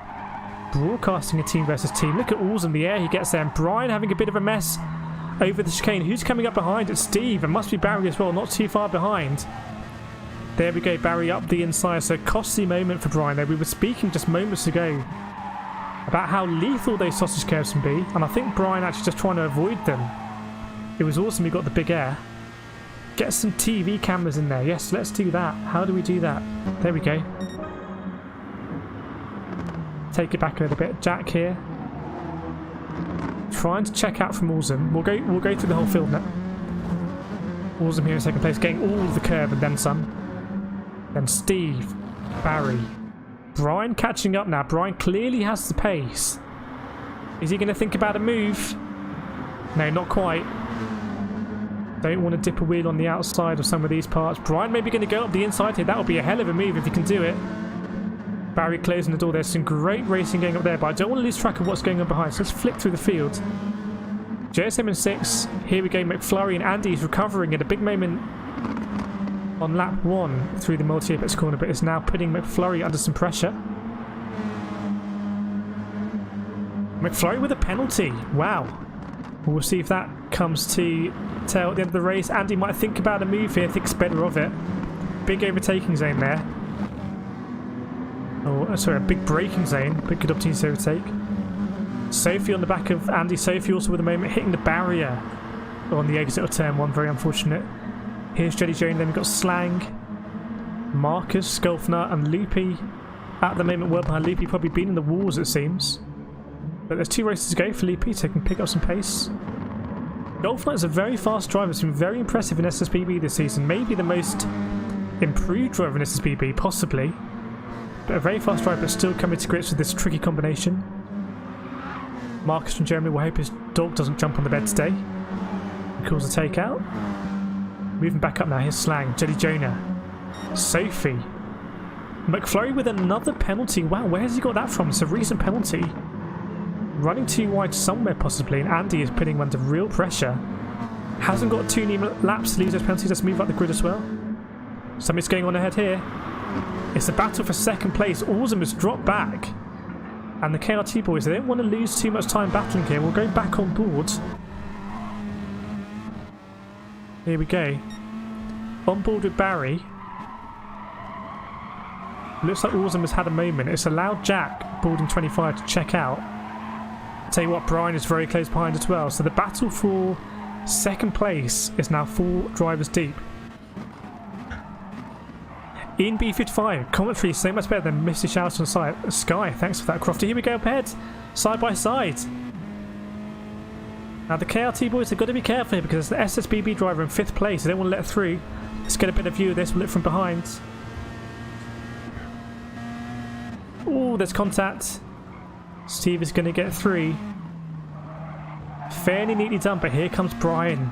broadcasting a team versus team. Look at Awesome, the air he gets there. And Brian having a bit of a mess over the chicane. Who's coming up behind? It's Steve. It must be Barry as well, not too far behind. There we go, Barry up the inside. So costly moment for Brian there. We were speaking just moments ago about how lethal those sausage curves can be, and I think Brian actually just trying to avoid them. It was awesome he got the big air. Get some TV cameras in there. Yes, let's do that. How do we do that? There we go. Take it back a little bit. Jack here. Trying to check out from Awesome. We'll go through the whole field now. Awesome here in second place, getting all of the curve and then some. Then Steve, Barry, Brian catching up now. Brian clearly has the pace. Is he going to think about a move? No, not quite. Don't want to dip a wheel on the outside of some of these parts. Brian maybe going to go up the inside here. That would be a hell of a move if he can do it. Barry closing the door. There's some great racing going up there, but I don't want to lose track of what's going on behind. So let's flick through the field. JSM in 6. Here we go. McFlurry and Andy's recovering at a big moment on lap 1 through the multi-apex corner, but is now putting McFlurry under some pressure. McFlurry with a penalty. Wow. We'll see if that comes to tail at the end of the race. Andy might think about a move here, thinks better of it. Big overtaking zone there. Oh, sorry, a big braking zone, but good opportunity to overtake. Sophie on the back of Andy. Sophie also with a moment hitting the barrier on the exit of turn 1, very unfortunate. Here's Jody Jones, then we've got Slang, Marcus, Golfnut and Loopy at the moment well behind. Loopy probably been in the walls it seems. But there's 2 races to go for Loopy, so he can pick up some pace. Golfnut is a very fast driver. It's been very impressive in SSBB this season. Maybe the most improved driver in SSBB, possibly. But a very fast driver, but still coming to grips with this tricky combination. Marcus from Germany will hope his dog doesn't jump on the bed today. He calls a takeout. Moving back up now, here's Slang. Jedi Jonah Sophie. McFlurry with another penalty. Wow, where has he got that from? It's a recent penalty. Running too wide somewhere possibly, and Andy is putting him under real pressure. Hasn't got 2 new laps to leave those penalties. Let's move up the grid as well. Something's going on ahead here. It's a battle for second place. Awesome has dropped back. And the KRT boys, they don't want to lose too much time battling here. We'll go back on board. Here we go. On board with Barry. Looks like Awesome has had a moment. It's allowed Jack, boarding 25, to check out. Tell you what, Brian is very close behind as well. So the battle for second place is now 4 drivers deep. Ian B55, commentary so much better than Mr. Shout on site. Sky, thanks for that, Crofty. Here we go up ahead, side by side. Now the KRT boys have got to be careful here because the SSBB driver in 5th place. They don't want to let it through. Let's get a better view of this. We'll look from behind. Oh, there's contact. Steve is going to get 3. Fairly neatly done, but here comes Brian.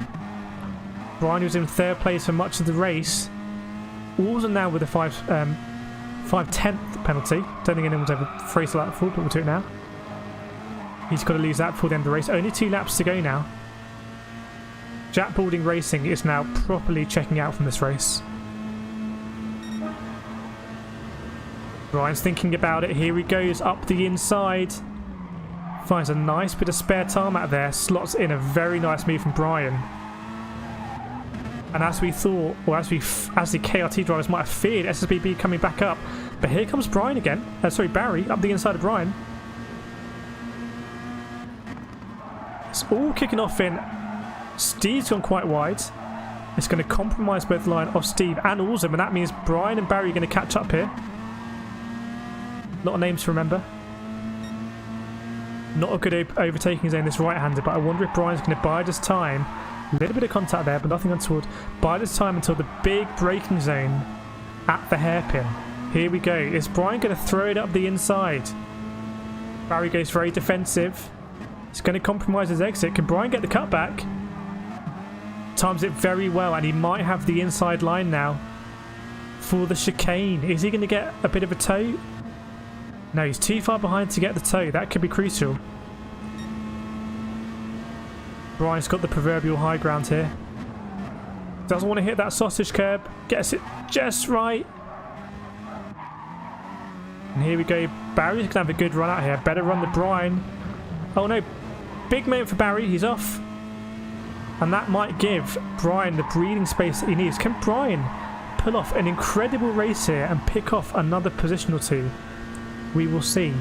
Brian was in 3rd place for much of the race. Also now with a 5/10th penalty. Don't think anyone's ever phrased that before, but we'll do it now. He's got to lose that before the end of the race. Only 2 laps to go now. Jack Balding Racing is now properly checking out from this race. Brian's thinking about it. Here he goes up the inside. Finds a nice bit of spare tarmac there. Slots in a very nice move from Brian. And as we thought, or as the KRT drivers might have feared, SSBB coming back up. But here comes Brian again. Sorry, Barry, up the inside of Brian. It's all kicking off in. Steve's gone quite wide. It's going to compromise both the line of Steve and Awesome, and that means Brian and Barry are going to catch up here. A lot of names to remember. Not a good overtaking zone, this right-hander, but I wonder if Brian's going to bide his time. A little bit of contact there, but nothing untoward. Bide his time until the big braking zone at the hairpin. Here we go. Is Brian going to throw it up the inside? Barry goes very defensive. He's going to compromise his exit. Can Brian get the cutback? Times it very well, and he might have the inside line now for the chicane. Is he going to get a bit of a tow? No, he's too far behind to get the tow. That could be crucial. Brian's got the proverbial high ground here. Doesn't want to hit that sausage curb. Gets it just right. And here we go. Barry's going to have a good run out here. Better run than Brian. Oh no. Big moment for Barry. He's off. And that might give Brian the breathing space that he needs. Can Brian pull off an incredible race here and pick off another position or 2? We will see.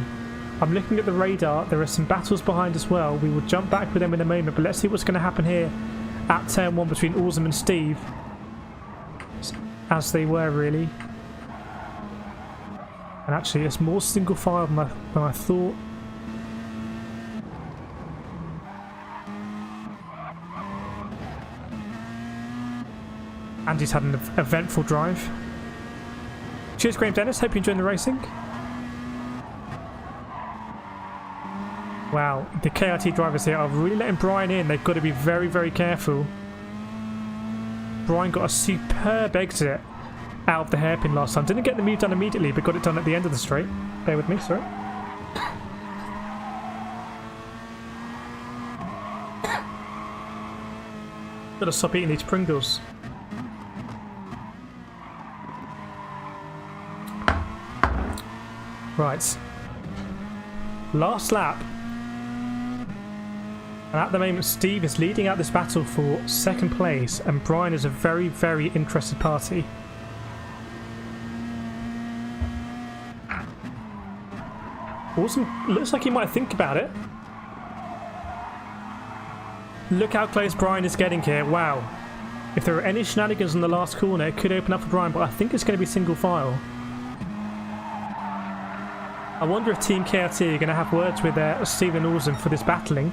I'm looking at the radar. There are some battles behind as well. We will jump back with them in a moment, but let's see what's going to happen here at turn 1 between Awesome and Steve. As they were, really. And actually, it's more single file than I thought. Andy's had an eventful drive. Cheers, Graham Dennis. Hope you're enjoying the racing. Wow, the KRT drivers here are really letting Brian in. They've got to be very, very careful. Brian got a superb exit out of the hairpin last time. Didn't get the move done immediately, but got it done at the end of the straight. Bear with me, sorry. Gotta stop eating these Pringles. Right. Last lap. And at the moment, Steve is leading out this battle for second place, and Brian is a very, very interested party. Awesome. Looks like he might think about it. Look how close Brian is getting here. Wow. If there are any shenanigans in the last corner, it could open up for Brian, but I think it's going to be single file. I wonder if Team KRT are going to have words with Steve and Awesome for this battling.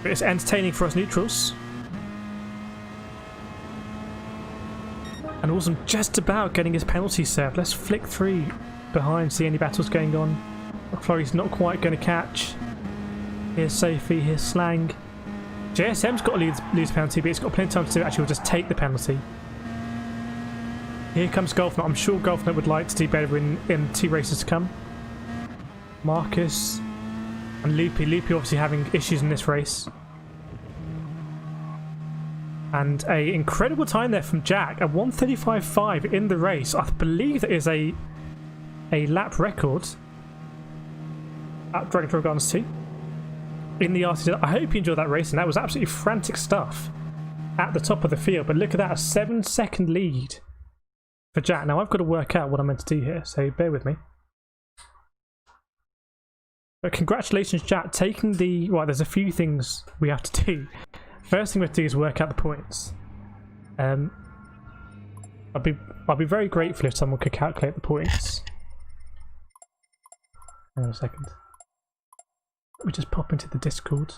But it's entertaining for us neutrals. And Awesome just about getting his penalty served. Let's flick through behind, see any battles going on. McFlurry's not quite going to catch. Here's Sophie, here's Slang. JSM's got to lose penalty, but it's got plenty of time to do it. Actually, we'll just take the penalty. Here comes Golfnut. I'm sure Golfnut would like to do better in 2 races to come. Marcus and Loopy. Loopy obviously having issues in this race. And a incredible time there from Jack. A 1:35.5 in the race. I believe that is a lap record at Dragon Gardens 2 in the RCZ. I hope you enjoyed that race, and that was absolutely frantic stuff at the top of the field. But look at that, a 7-second lead for Jack. Now I've got to work out what I'm meant to do here, so bear with me. But congratulations, Jack, taking the... Right, there's a few things we have to do. First thing we have to do is work out the points. I'd be very grateful if someone could calculate the points. Hang on a second. Let me just pop into the Discord.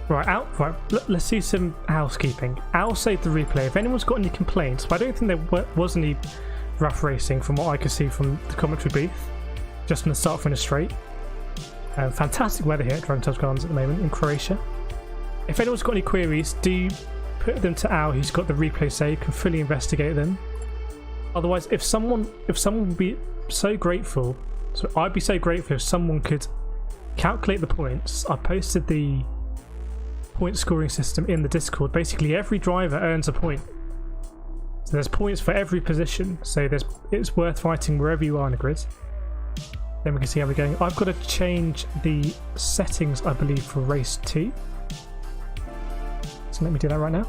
Right, let's see some housekeeping. I'll save the replay. If anyone's got any complaints, but I don't think there was any rough racing from what I could see from the commentary booth. Just from the start finish straight. Fantastic weather here at Gran Turismo at the moment in Croatia. If anyone's got any queries, do put them to Al, who's got the replay save, can fully investigate them. Otherwise, if someone would be so grateful, so I'd be so grateful if someone could calculate the points. I posted the point scoring system in the Discord. Basically every driver earns a point, so there's points for every position, so it's worth fighting wherever you are in the grid. Then we can see how we're going. I've got to change the settings, I believe, for race 2, so let me do that right now.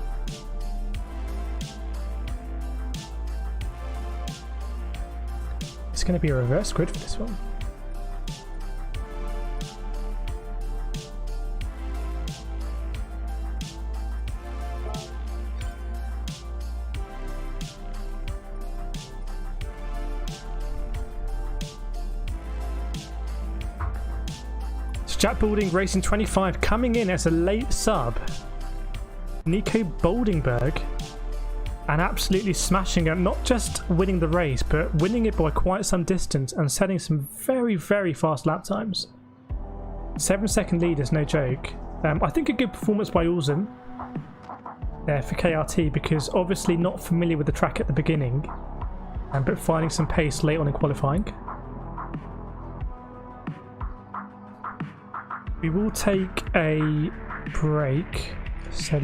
It's going to be a reverse grid for this one. Jack Balding Racing 25 coming in as a late sub. Nico Boldingberg, and absolutely smashing it, not just winning the race, but winning it by quite some distance and setting some very, very fast lap times. 7-second lead is no joke. I think a good performance by Olsen there for KRT, because obviously not familiar with the track at the beginning, but finding some pace late on in qualifying. We will take a break, so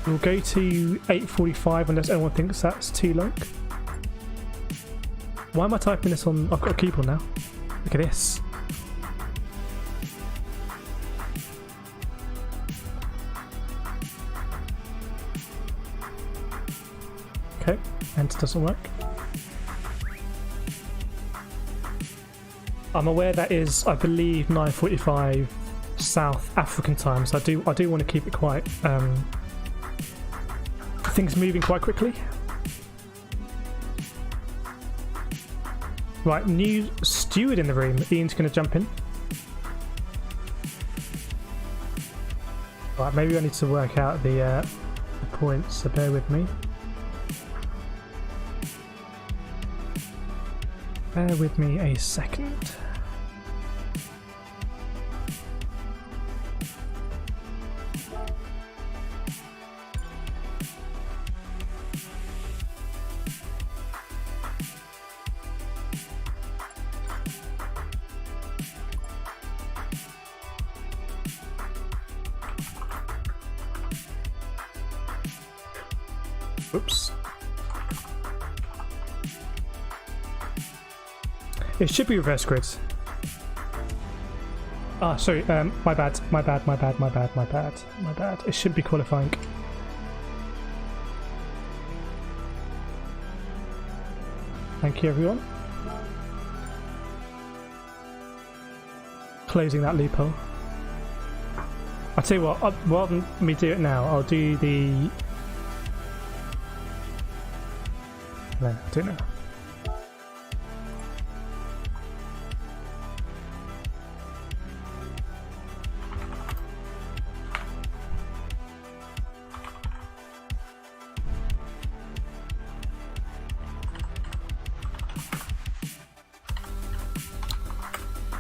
we'll go to 8:45 unless anyone thinks that's too long. Why am I typing this on? I've got a keyboard now. Look at this. Okay, enter doesn't work. I'm aware that is, I believe, 9:45 South African time, so I do want to keep it quite things moving quite quickly. Right, new steward in the room. Ian's going to jump in. Right, maybe I need to work out the points, so bear with me. Bear with me a second. Oops. It should be reverse grids. Ah, sorry, my bad. It should be qualifying. Thank you, everyone. Closing that loophole. I'll tell you what, rather than me do it now, I'll do the... No, I'll do it now.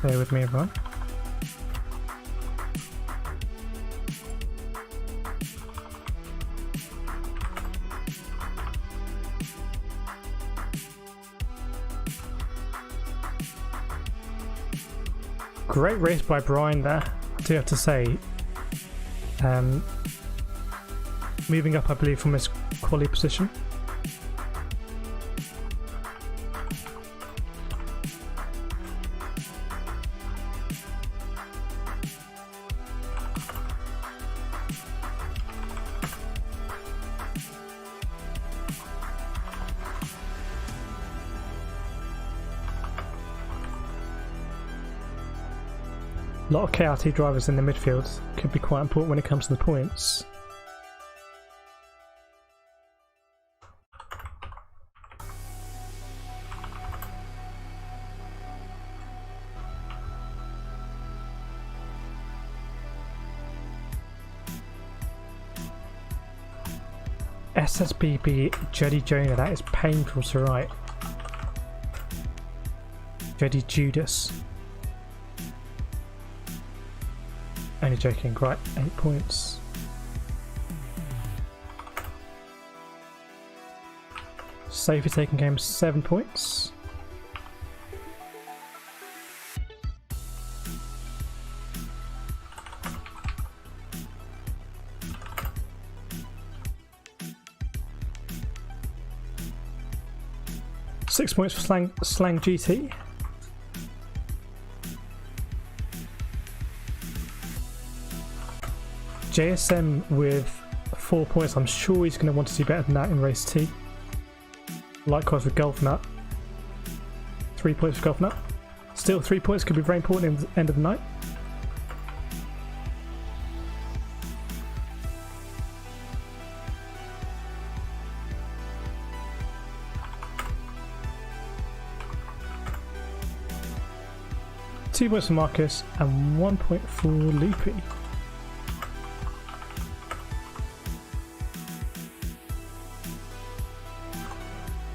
Bear with me, everyone. Great race by Brian there, I do have to say. Moving up, I believe, from his quali position. A lot of KRT drivers in the midfield could be quite important when it comes to the points. SSBB Jedi Jonah, that is painful to write. Jedi Judas. Only joking, right, 8 points. Safety taking game 7 points. Six points for Slang GT. JSM with 4 points. I'm sure he's going to want to do better than that in race 2. Likewise with Golf Nut. 3 points for Golf Nut. Still 3 points could be very important in the end of the night. Two points for Marcus and 1 point for Loopy.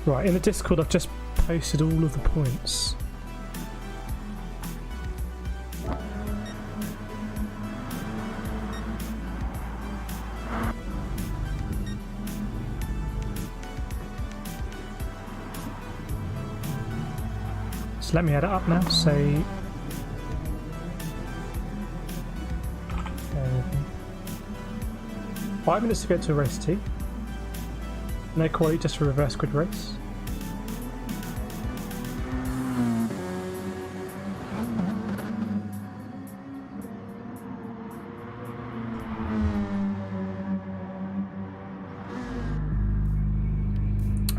Right, in the Discord I've just posted all of the points. So let me add it up now, say... 5 minutes to go to race 2. No quality, just a reverse grid race.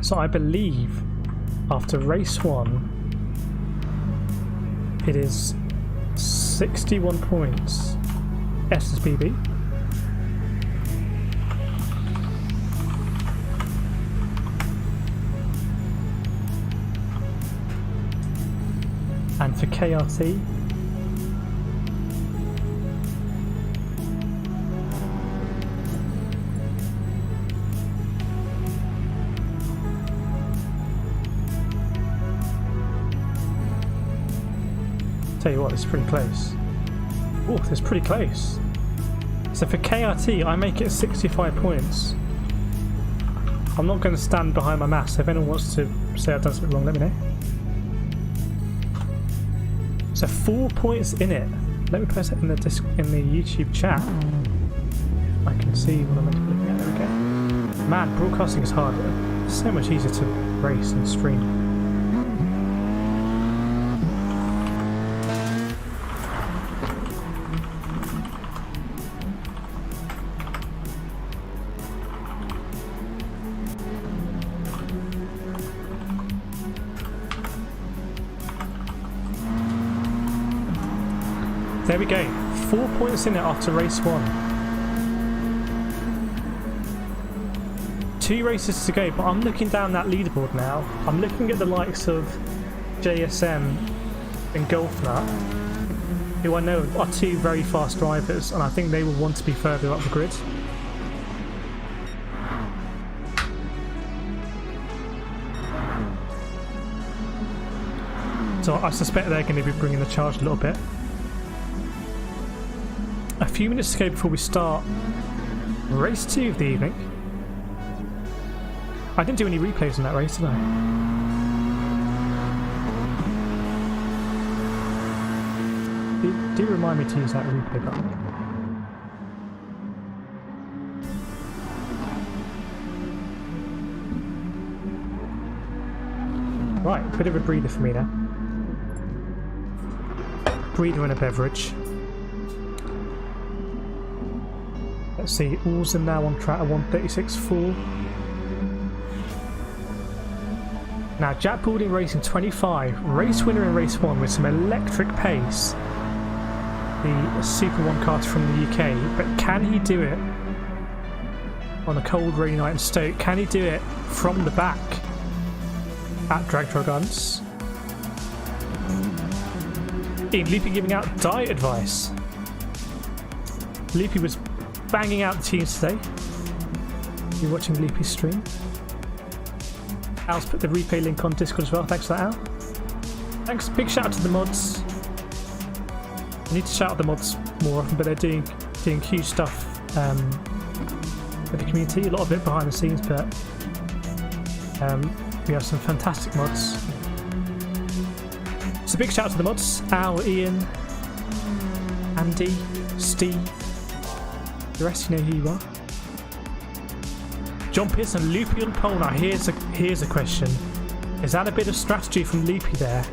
So I believe after race 1 it is 61 points SSBB. And for KRT, tell you what, it's pretty close. Oh, it's pretty close. So for KRT, I make it 65 points. I'm not going to stand behind my maths. If anyone wants to say I've done something wrong, let me know. So 4 points in it. Let me post it in the YouTube chat. I can see what I'm meant to be looking at. There we go. Man, broadcasting is hard. It's so much easier to race and stream. There we go, 4 points in it after race 1. 2 races to go, but I'm looking down that leaderboard now. I'm looking at the likes of JSM and Golfnut, who I know are 2 very fast drivers, and I think they will want to be further up the grid. So so I suspect they're going to be bringing the charge a little bit. A few minutes to go before we start race 2 of the evening. I didn't do any replays on that race, did I? Do remind me to use that replay button. Right, bit of a breather for me now. Breather and a beverage. Let's see, Awesome now on track at 1:36.4. Now, Jack Balding racing 25, race winner in race 1 with some electric pace. The Super 1 car from the UK, but can he do it on a cold, rainy night in Stoke? Can he do it from the back at Gr4 Gardens? Ian Loopy giving out diet advice. Loopy was banging out the tunes today. You're watching Loopy's stream. Al's put the replay link on Discord as well. Thanks for that, Al. Thanks. Big shout out to the mods. I need to shout out the mods more often, but they're doing huge stuff with the community. A lot of it behind the scenes, but we have some fantastic mods. So big shout out to the mods: Al, Ian, Andy, Steve. The rest, you know who you are. John Pearson, Loopy on pole. Now here's a question: is that a bit of strategy from Loopy there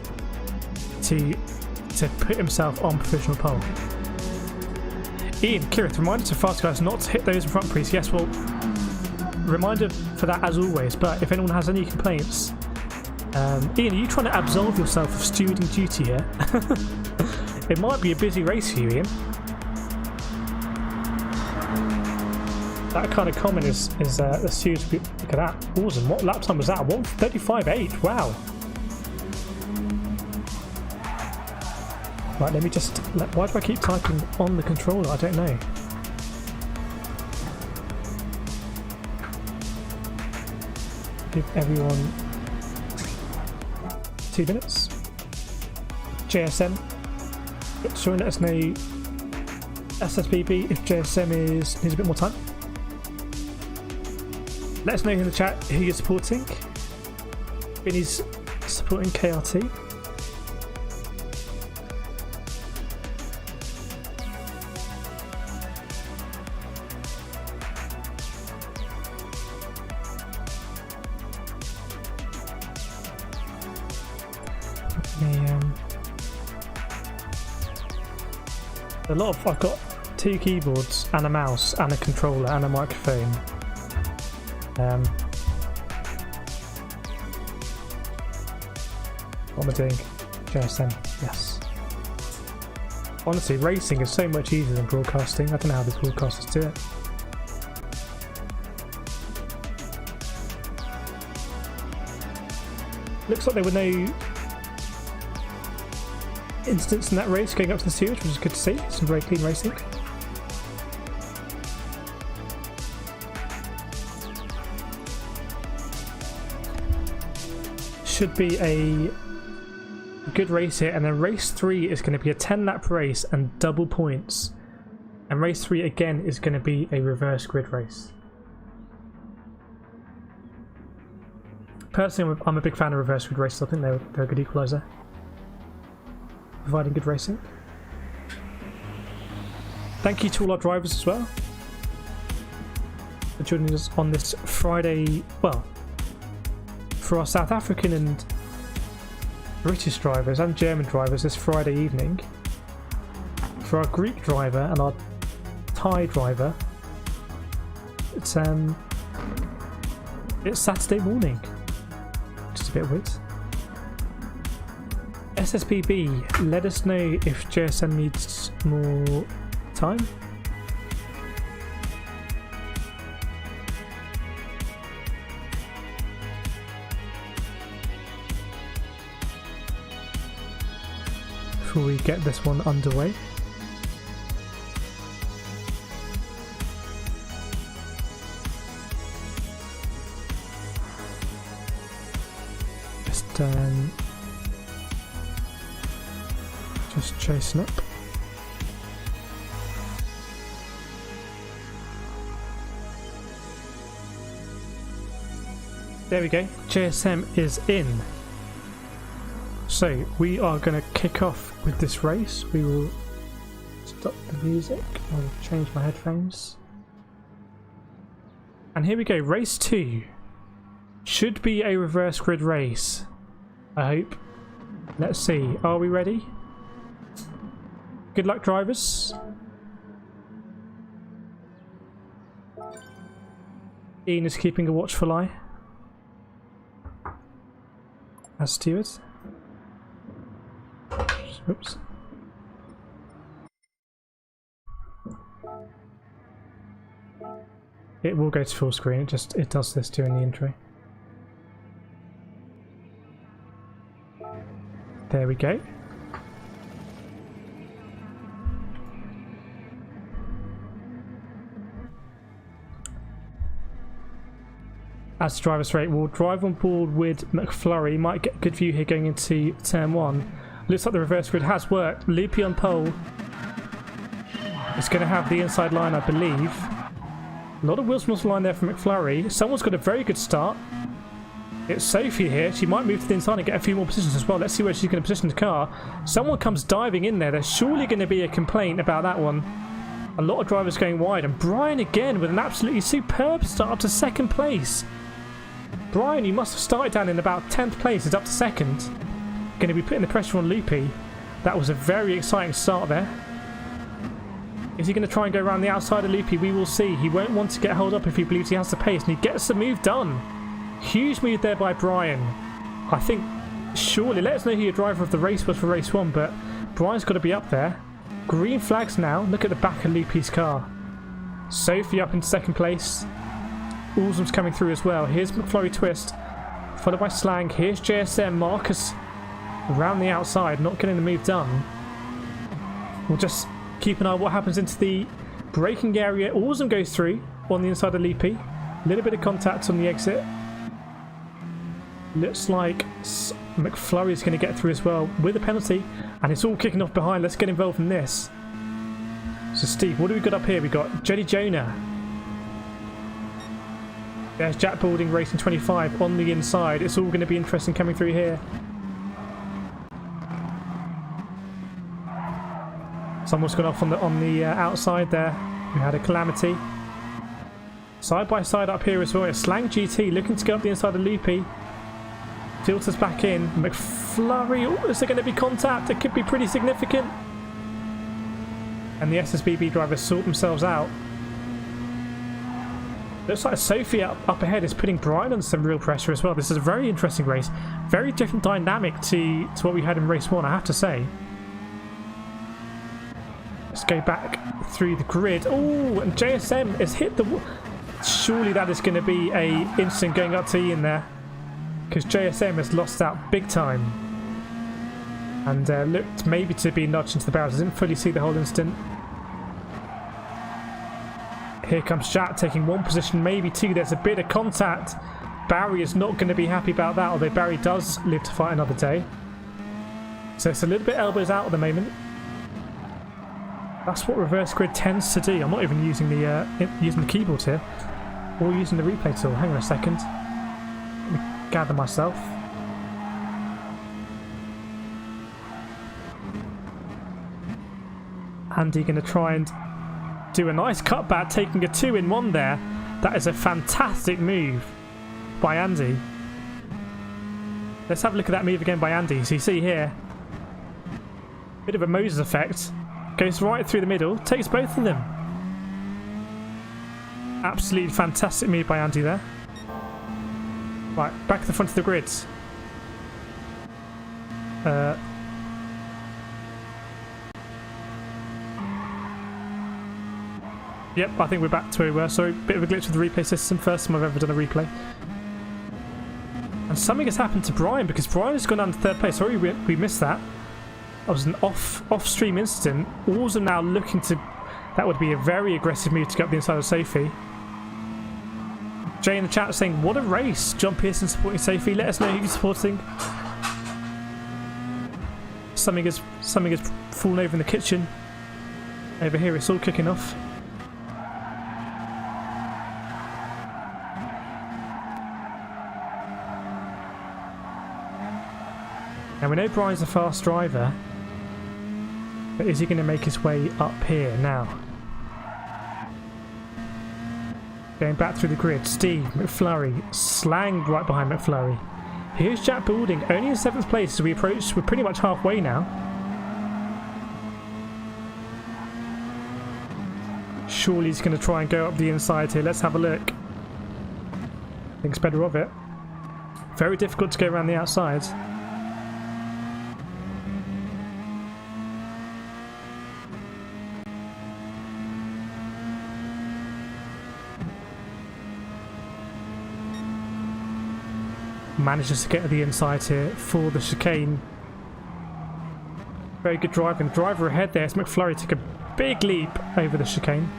to put himself on professional pole? Ian, Kireth, reminder to fast guys not to hit those in front, please. Yes, well, reminder for that as always. But if anyone has any complaints, Ian, are you trying to absolve yourself of stewarding duty here? It might be a busy race for you, Ian. That kind of comment is a serious. Look at that. Awesome. What lap time was that? 1:35.8. Wow. Right, let me just... Why do I keep typing on the controller? I don't know. Give everyone 2 minutes. JSM. So let us know SSBB if JSM needs a bit more time. Let us know in the chat who you're supporting. Vinny's supporting KRT. I've got 2 keyboards and a mouse and a controller and a microphone. What am I doing? JSM, yes. Honestly, racing is so much easier than broadcasting. I don't know how the broadcasters do it. Looks like there were no incidents in that race going up to the Steward, which is good to see. Some very clean racing. Should be a good race here, and then race 3 is going to be a 10-lap race and double points, and race 3 again is going to be a reverse grid race. Personally, I'm a big fan of reverse grid races. I think they're a good equaliser, providing good racing. Thank you to all our drivers as well for joining us on this Friday. Well, for our South African and British drivers and German drivers this Friday evening. For our Greek driver and our Thai driver, it's Saturday morning. Just a bit weird. SSBB, let us know if JSN needs more time. Before we get this one underway. Just chasing up. There we go, JSM is in. So we are going to kick off with this race. We will stop the music. I'll change my headphones. And here we go, race 2. Should be a reverse grid race, I hope. Let's see, are we ready? Good luck, drivers. Ian is keeping a watchful eye as Steward. Oops. It will go to full screen. It does this during the intro. There we go. As the driver's rate, we'll drive on board with McFlurry. Might get a good view here going into turn 1. Looks like the reverse grid has worked. Loopy on pole. It's going to have the inside line, I believe. A lot of Wilson's line there from McFlurry. Someone's got a very good start. It's Sophie here. She might move to the inside and get a few more positions as well. Let's see where she's going to position the car. Someone comes diving in there. There's surely going to be a complaint about that one. A lot of drivers going wide. And Brian again with an absolutely superb start up to 2nd place. Brian, you must have started down in about 10th place. It's up to 2nd. Going to be putting the pressure on Loopy. That was a very exciting start there. Is he going to try and go around the outside of Loopy? We will see. He won't want to get held up if he believes he has the pace. And he gets the move done. Huge move there by Brian. I think, surely, let us know who your driver of the race was for race 1. But Brian's got to be up there. Green flags now. Look at the back of Loopy's car. Sophie up in 2nd place. Ulsum's coming through as well. Here's McFlurry Twist, followed by Slang. Here's JSM. Marcus around the outside, not getting the move done. We'll just keep an eye on what happens into the braking area. Ulsum goes through on the inside of Loopy. A little bit of contact on the exit. Looks like McFlurry is going to get through as well with a penalty. And it's all kicking off behind. Let's get involved in this. So Steve, what do we got up here? We got Jenny Jonah. There's Jack Balding racing 25 on the inside. It's all going to be interesting coming through here. Someone's gone off on the outside there. We had a calamity. Side by side up here as well. It's Slang GT looking to go up the inside of Loopy. Filters back in. McFlurry. Oh, is there going to be contact? It could be pretty significant. And the SSBB drivers sort themselves out. Looks like Sophie up ahead is putting Brian under some real pressure as well. This is a very interesting race. Very different dynamic to what we had in race 1, I have to say. Let's go back through the grid. Oh, and JSM has hit the wall. Surely that is going to be a instant going up to Ian there. Because JSM has lost out big time. And looked maybe to be nudged into the barrels. I didn't fully see the whole instant. Here comes Jack taking 1 position, maybe 2. There's a bit of contact. Barry is not going to be happy about that, although Barry does live to fight another day. So it's a little bit elbows out at the moment. That's what reverse grid tends to do. I'm not even using the keyboard here, or using the replay tool. Hang on a second. Let me gather myself. Andy going to try and do a nice cutback, taking a 2-in-1 there. That is a fantastic move by Andy. Let's have a look at that move again by Andy. So you see here, bit of a Moses effect. Goes right through the middle, takes both of them. Absolutely fantastic move by Andy there. Right, back to the front of the grids. Yep, I think we're back to where we were. Sorry, bit of a glitch with the replay system. First time I've ever done a replay. And something has happened to Brian, because Brian has gone down to 3rd place. Sorry, we missed that. That was an off-stream incident. Also now looking to... That would be a very aggressive move to get up the inside of Sophie. Jay in the chat saying, what a race. John Pearson supporting Sophie. Let us know who you're supporting. something has fallen over in the kitchen. Over here it's all kicking off. Now we know Brian's a fast driver, but is he going to make his way up here now? Going back through the grid, Steve, McFlurry, slanged right behind McFlurry. Here's Jack Boulding, only in 7th place as we're pretty much halfway now. Surely he's going to try and go up the inside here. Let's have a look. Thinks better of it. Very difficult to go around the outside. Manages to get to the inside here for the chicane. Very good driving. Driver ahead there. It's McFlurry took a big leap over the chicane.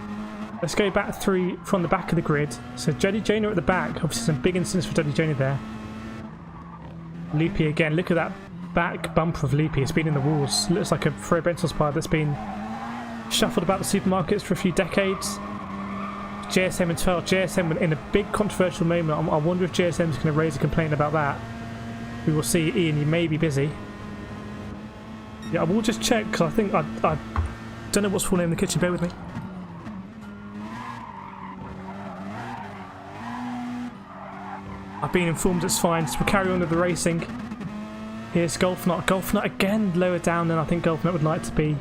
Let's go back through from the back of the grid. So Jody Jonah at the back. Obviously some big incidents for Jody Jonah there. Loopy again. Look at that back bumper of Loopy. It's been in the walls. Looks like a Fray Bentos part that's been shuffled about the supermarkets for a few decades. JSM in 12. JSM in a big controversial moment. I wonder if JSM is going to raise a complaint about that. We will see. Ian, you may be busy. Yeah, I will just check because I think I don't know what's falling in the kitchen. Bear with me. I've been informed it's fine, so we'll carry on with the racing. Here's Golfnut. Golfnut again lower down than I think Golfnut would like to be.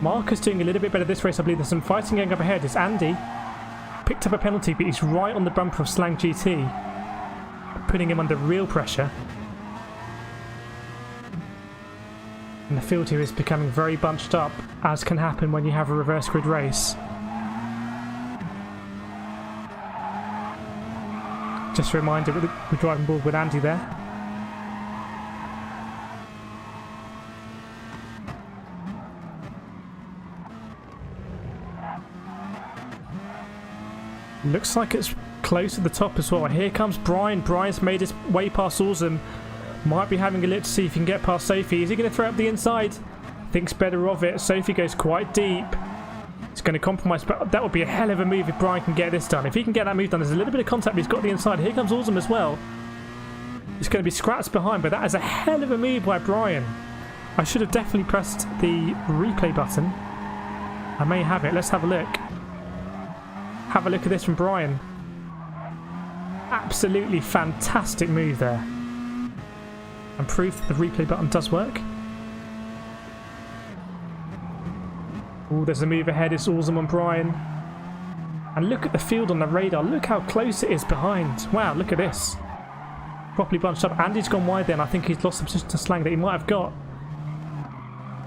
Marcus doing a little bit better this race, I believe. There's some fighting going up ahead. It's Andy. Picked up a penalty, but he's right on the bumper of Slang GT, putting him under real pressure. And the field here is becoming very bunched up, as can happen when you have a reverse grid race. Just a reminder, we're driving board with Andy there. Looks like it's close at the top as well. And here comes Brian. Brian's made his way past Awesome. Might be having a look to see if he can get past Sophie. Is he going to throw up the inside? Thinks better of it. Sophie goes quite deep. It's going to compromise, but that would be a hell of a move if Brian can get this done. If he can get that move done, there's a little bit of contact, but he's got the inside. Here comes Awesome as well. It's going to be scraps behind, but that is a hell of a move by Brian. I should have definitely pressed the replay button. I may have it. Let's have a look. Have a look at this from Brian. Absolutely fantastic move there. And proof that the replay button does work. Oh, there's a move ahead. It's Awesome on Brian. And look at the field on the radar. Look how close it is behind. Wow, look at this. Properly bunched up. Andy's gone wide then. I think he's lost the position to Slang that he might have got.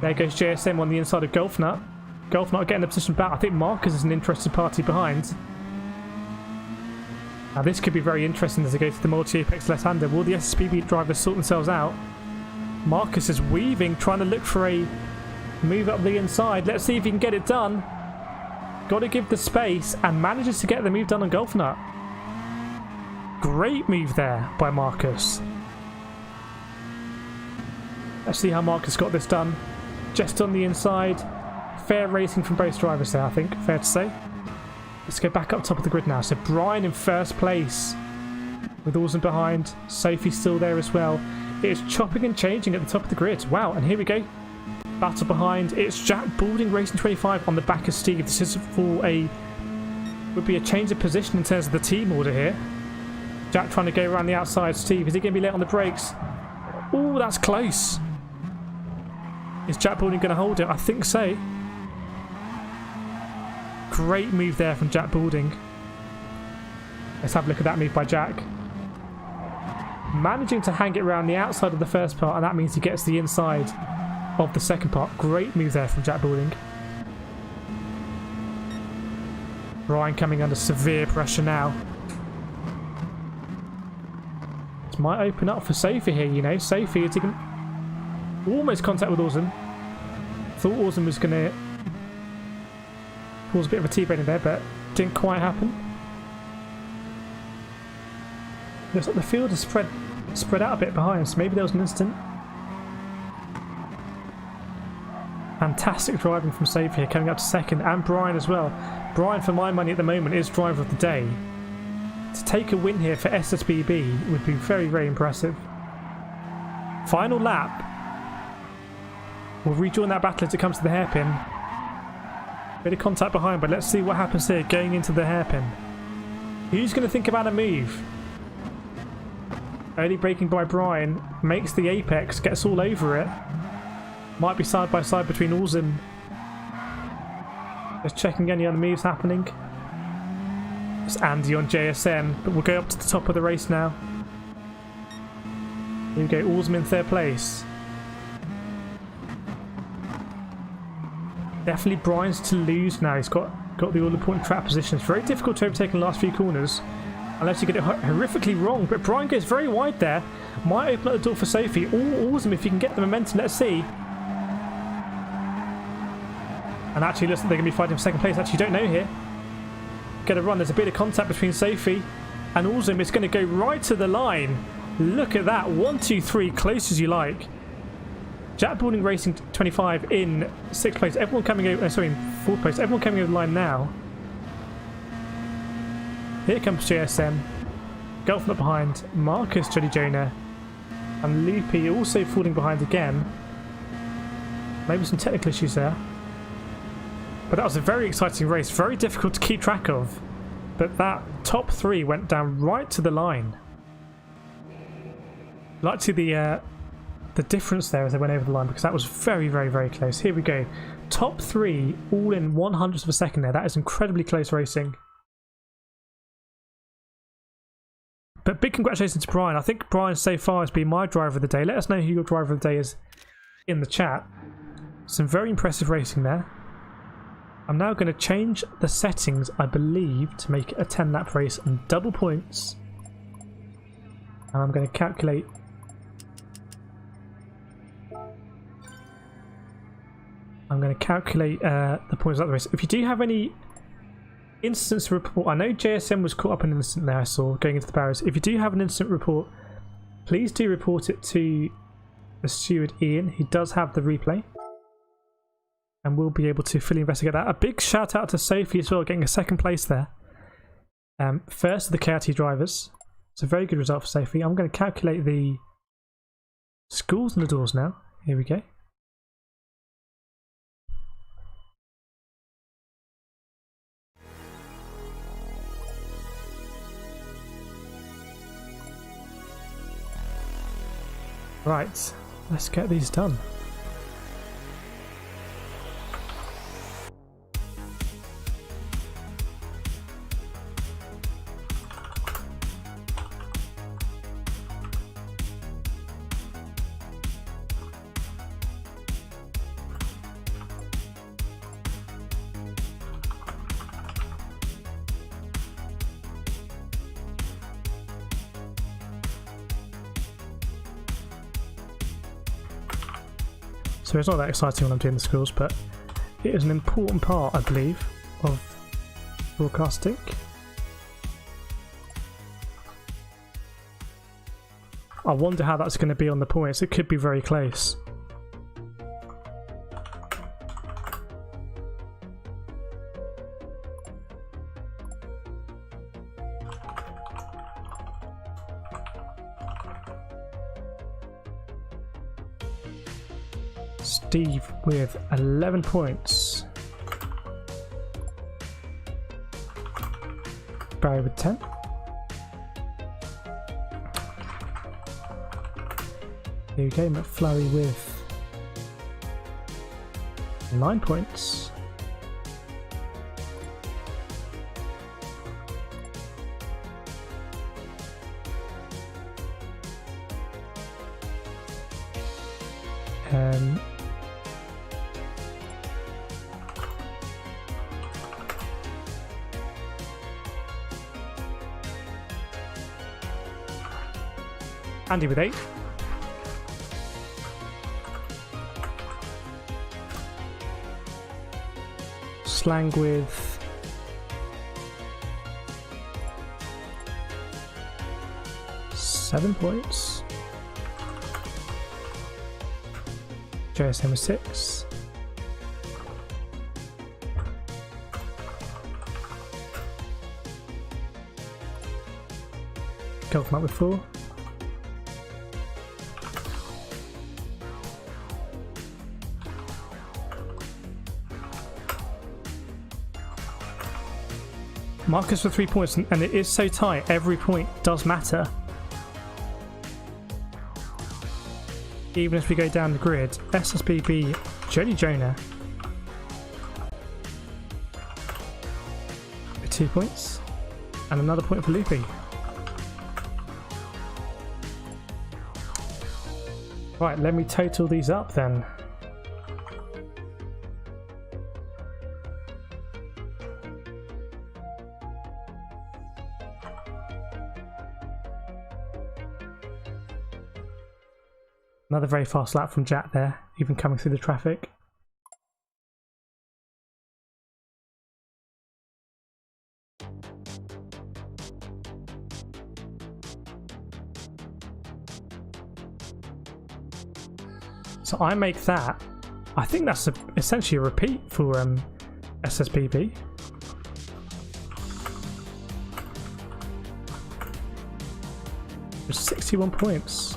There goes JSM on the inside of Golfnut. Golfnut getting the position back. I think Marcus is an interested party behind. Now this could be very interesting as they go to the multi-apex left-hander. Will the SSBB drivers sort themselves out? Marcus is weaving, trying to look for a move up the inside. Let's see if he can get it done. Got to give the space and manages to get the move done on Golfnut. Great move there by Marcus. Let's see how Marcus got this done. Just on the inside. Fair racing from both drivers there, I think. Fair to say. Let's go back up top of the grid now. So Brian in first place with Awesome behind. Sophie still there as well. It's chopping and changing at the top of the grid. Wow, and here we go. Battle behind. It's Jack Boulding racing 25 on the back of Steve. This is for would be a change of position in terms of the team order here. Jack trying to go around the outside. Steve, is he going to be late on the brakes? Oh, that's close. Is Jack Boulding going to hold it? I think so. Great move there from Jack Boulding. Let's have a look at that move by Jack. Managing to hang it around the outside of the first part, and that means he gets the inside of the second part. Great move there from Jack Boulding. Brian coming under severe pressure now. This might open up for Sophie here, you know. Sophie is taking almost contact with Awesome. Thought Awesome was going to cause a bit of a T-bone in there, but didn't quite happen. Looks like the field is spread out a bit behind, so maybe there was an incident. Fantastic driving from Safe here, coming up to second, and Brian as well. Brian, for my money at the moment, is driver of the day. To take a win here for SSBB would be very, very impressive. Final lap. We'll rejoin that battle as it comes to the hairpin. Bit of contact behind, but let's see what happens here going into the hairpin. Who's going to think about a move? Early braking by Brian makes the apex, gets all over it. Might be side by side between Ulzim. Just checking any other moves happening. It's Andy on JSN, but we'll go up to the top of the race now. Here we go, Ulzim in third place. Definitely Brian's to lose now. He's got the all-important track position. It's very difficult to overtake in the last few corners, unless you get it horrifically wrong. But Brian goes very wide there. Might open up the door for Sophie. Awesome if you can get the momentum. Let's see. And actually, looks like they're going to be fighting for second place. Actually, don't know here. Get a run. There's a bit of contact between Sophie and Ulzim. It's going to go right to the line. Look at that. 1, 2, 3. Close as you like. Jack Balding Racing 25 in 6th place. Everyone coming over. Sorry, in 4th place. Everyone coming over the line now. Here comes JSM. Golfing up behind. Marcus, Jody Jonah, and Loopy also falling behind again. Maybe some technical issues there. But that was a very exciting race. Very difficult to keep track of. But that top 3 went down right to the line. Like to the difference there as they went over the line, because that was very, very, very close. Here we go. Top 3 all in 100th of a second there. That is incredibly close racing. But big congratulations to Brian. I think Brian so far has been my driver of the day. Let us know who your driver of the day is in the chat. Some very impressive racing there. I'm now going to change the settings, I believe, to make it a 10-lap race and double points. And I'm going to calculate the points of the race. If you do have any incidents to report, I know JSM was caught up in an incident there I saw going into the barriers. If you do have an incident report, please do report it to the steward Ian. He does have the replay, and we'll be able to fully investigate that. A big shout out to Sophie as well, getting a second place there. First of the KRT drivers. It's a very good result for Sophie. I'm going to calculate the scores and the doors now. Here we go. Right, let's get these done. So it's not that exciting when I'm doing the scores, but it is an important part, I believe, of broadcasting. I wonder how that's going to be on the points. It could be very close. Steve with 11 points. Barry with 10. Here we go, McFlurry with 9 points. Andy with 8. Slang with 7 points. JSM with 6. Go come up with 4. Marcus for 3 points, and it is so tight. Every point does matter. Even if we go down the grid, SSBB, Jody Jonah. 2 points. And another point for Loopy. Right, let me total these up then. Another very fast lap from Jack there, even coming through the traffic. So I make that. I think that's essentially a repeat for SSBB. There's 61 points.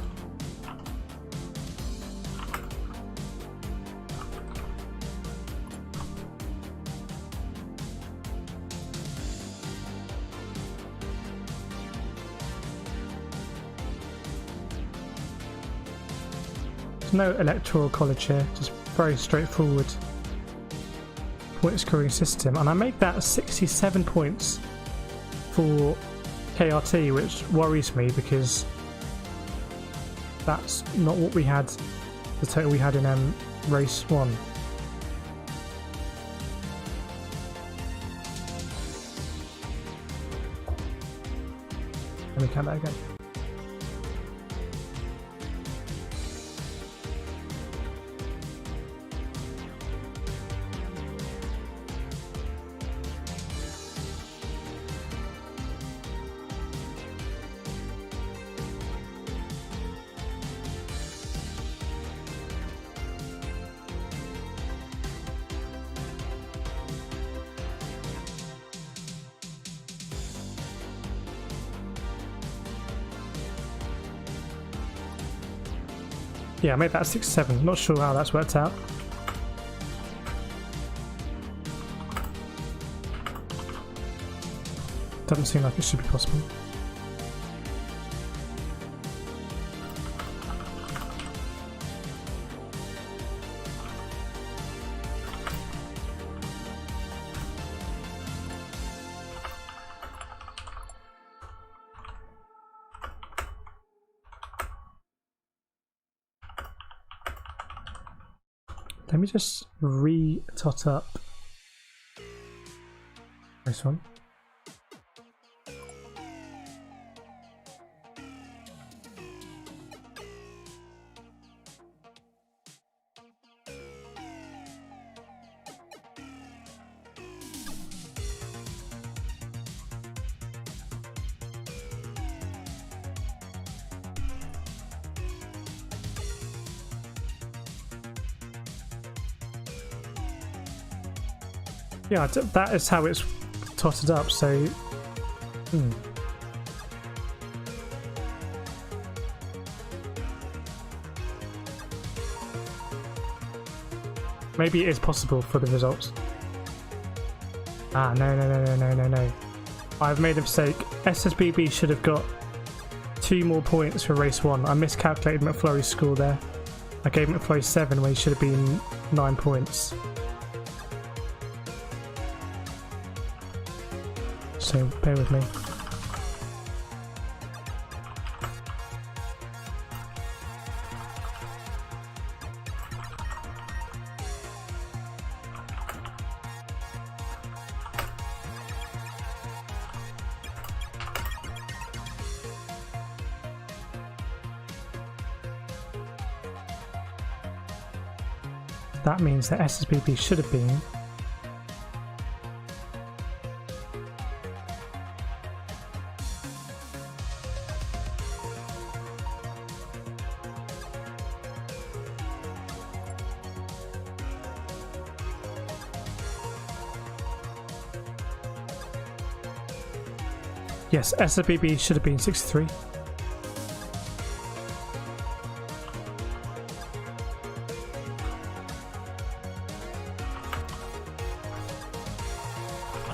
No electoral college here, just very straightforward point scoring system, and I make that 67 points for KRT, which worries me because that's not what we had, the total we had in race 1. Let me count that again. Yeah, I made that 67. Not sure how that's worked out. Doesn't seem like it should be possible. Let me just re-tot up this one. Yeah, that is how it's totted up, so... Maybe it is possible for the results. Ah, no. I've made a mistake. SSBB should have got 2 more points for race 1. I miscalculated McFlurry's score there. I gave McFlurry 7 when he should have been 9 points. So bear with me. That means that SSBB should have been Yes, SSBB should have been 63.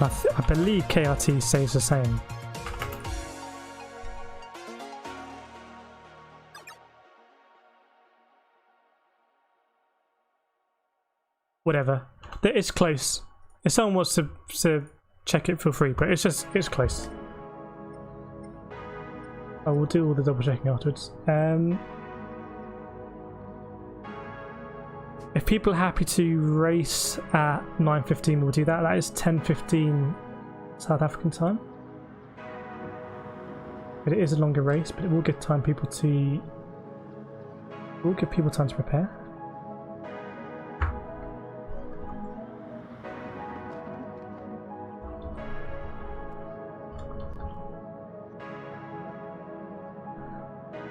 I believe KRT stays the same. Whatever. It's close. If someone wants to check it, feel free, but it's close. I will do all the double checking afterwards. If people are happy to race at 9:15, we'll do that. That is 10:15 South African time. But it is a longer race, but it will give people time to prepare.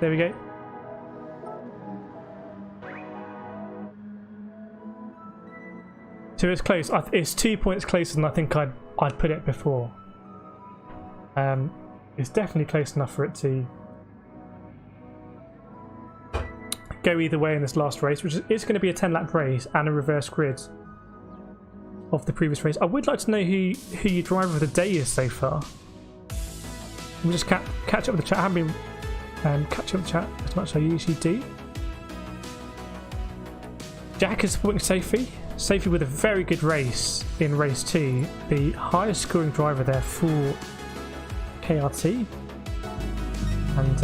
There we go. So it's close. It's 2 points closer than I think I'd put it before. It's definitely close enough for it to go either way in this last race, which is going to be a 10-lap race and a reverse grid of the previous race. I would like to know who your driver of the day is so far. We'll just catch up with the chat. I haven't been catch up with the chat as much as I usually do. Jack is supporting Sophie. Sophie with a very good race in race 2, the highest scoring driver there for KRT, and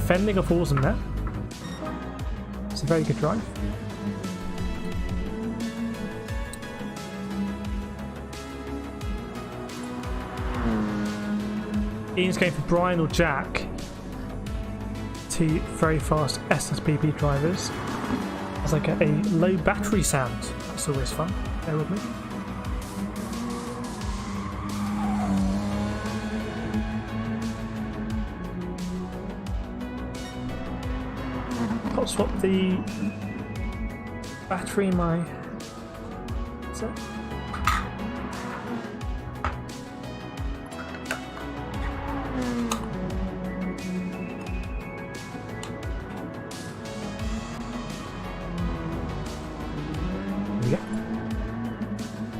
fending off Awesome there. It's a very good drive. Ian's going for Brian or Jack, two very fast SSBB drivers. As I get a low battery sound. That's always fun. Bear with me. I'll swap the battery in my headset.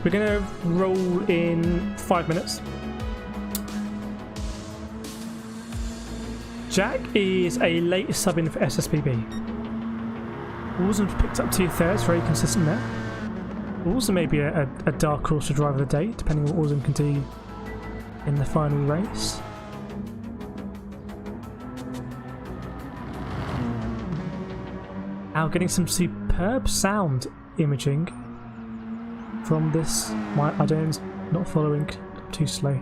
We're going to roll in 5 minutes. Jack is a late sub-in for SSBB. Awesom's picked up 2/3, very consistent there. Awesome may be a dark horse to drive of the day, depending on what Awesome can do in the final race. Now getting some superb sound imaging from this. My IDM's not following, too slow.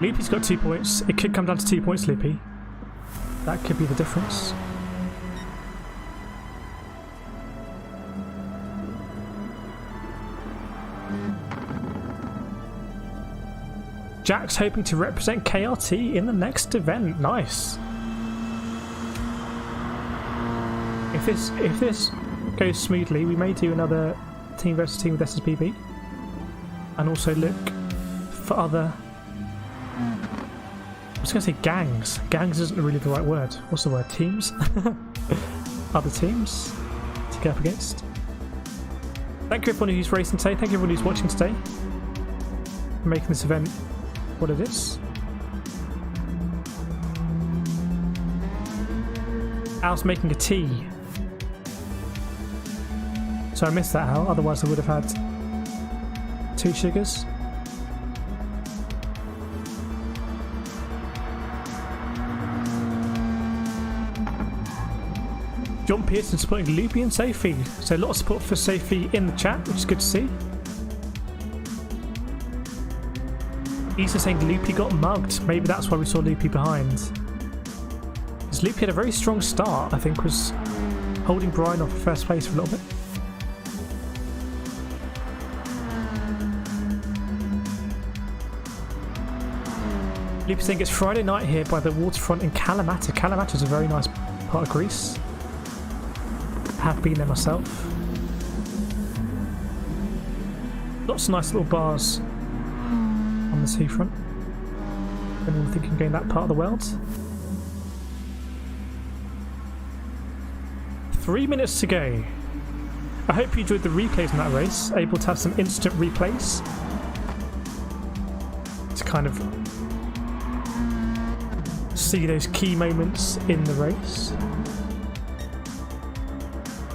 Loopy's got 2 points. It could come down to 2 points, Loopy. That could be the difference. Jack's hoping to represent KRT in the next event. Nice. If this goes smoothly, we may do another team versus team with SSBB, and also look for other. I was going to say gangs. Gangs isn't really the right word. What's the word? Teams. Other teams to go up against. Thank you everyone who's racing today. Thank you everyone who's watching today. For making this event what it is. Al's making a tea. So I missed that, Al. Otherwise I would have had 2 sugars. John Pearson supporting Loopy and Sophie. So a lot of support for Sophie in the chat, which is good to see. Issa saying Loopy got mugged. Maybe that's why we saw Loopy behind. Because Loopy had a very strong start, I think, was holding Brian off first place for a little bit. Loopy saying it's Friday night here by the waterfront in Kalamata. Kalamata is a very nice part of Greece. Have been there myself. Lots of nice little bars on the seafront. Anyone thinking of going that part of the world? 3 minutes to go. I hope you enjoyed the replays in that race, able to have some instant replays to kind of see those key moments in the race.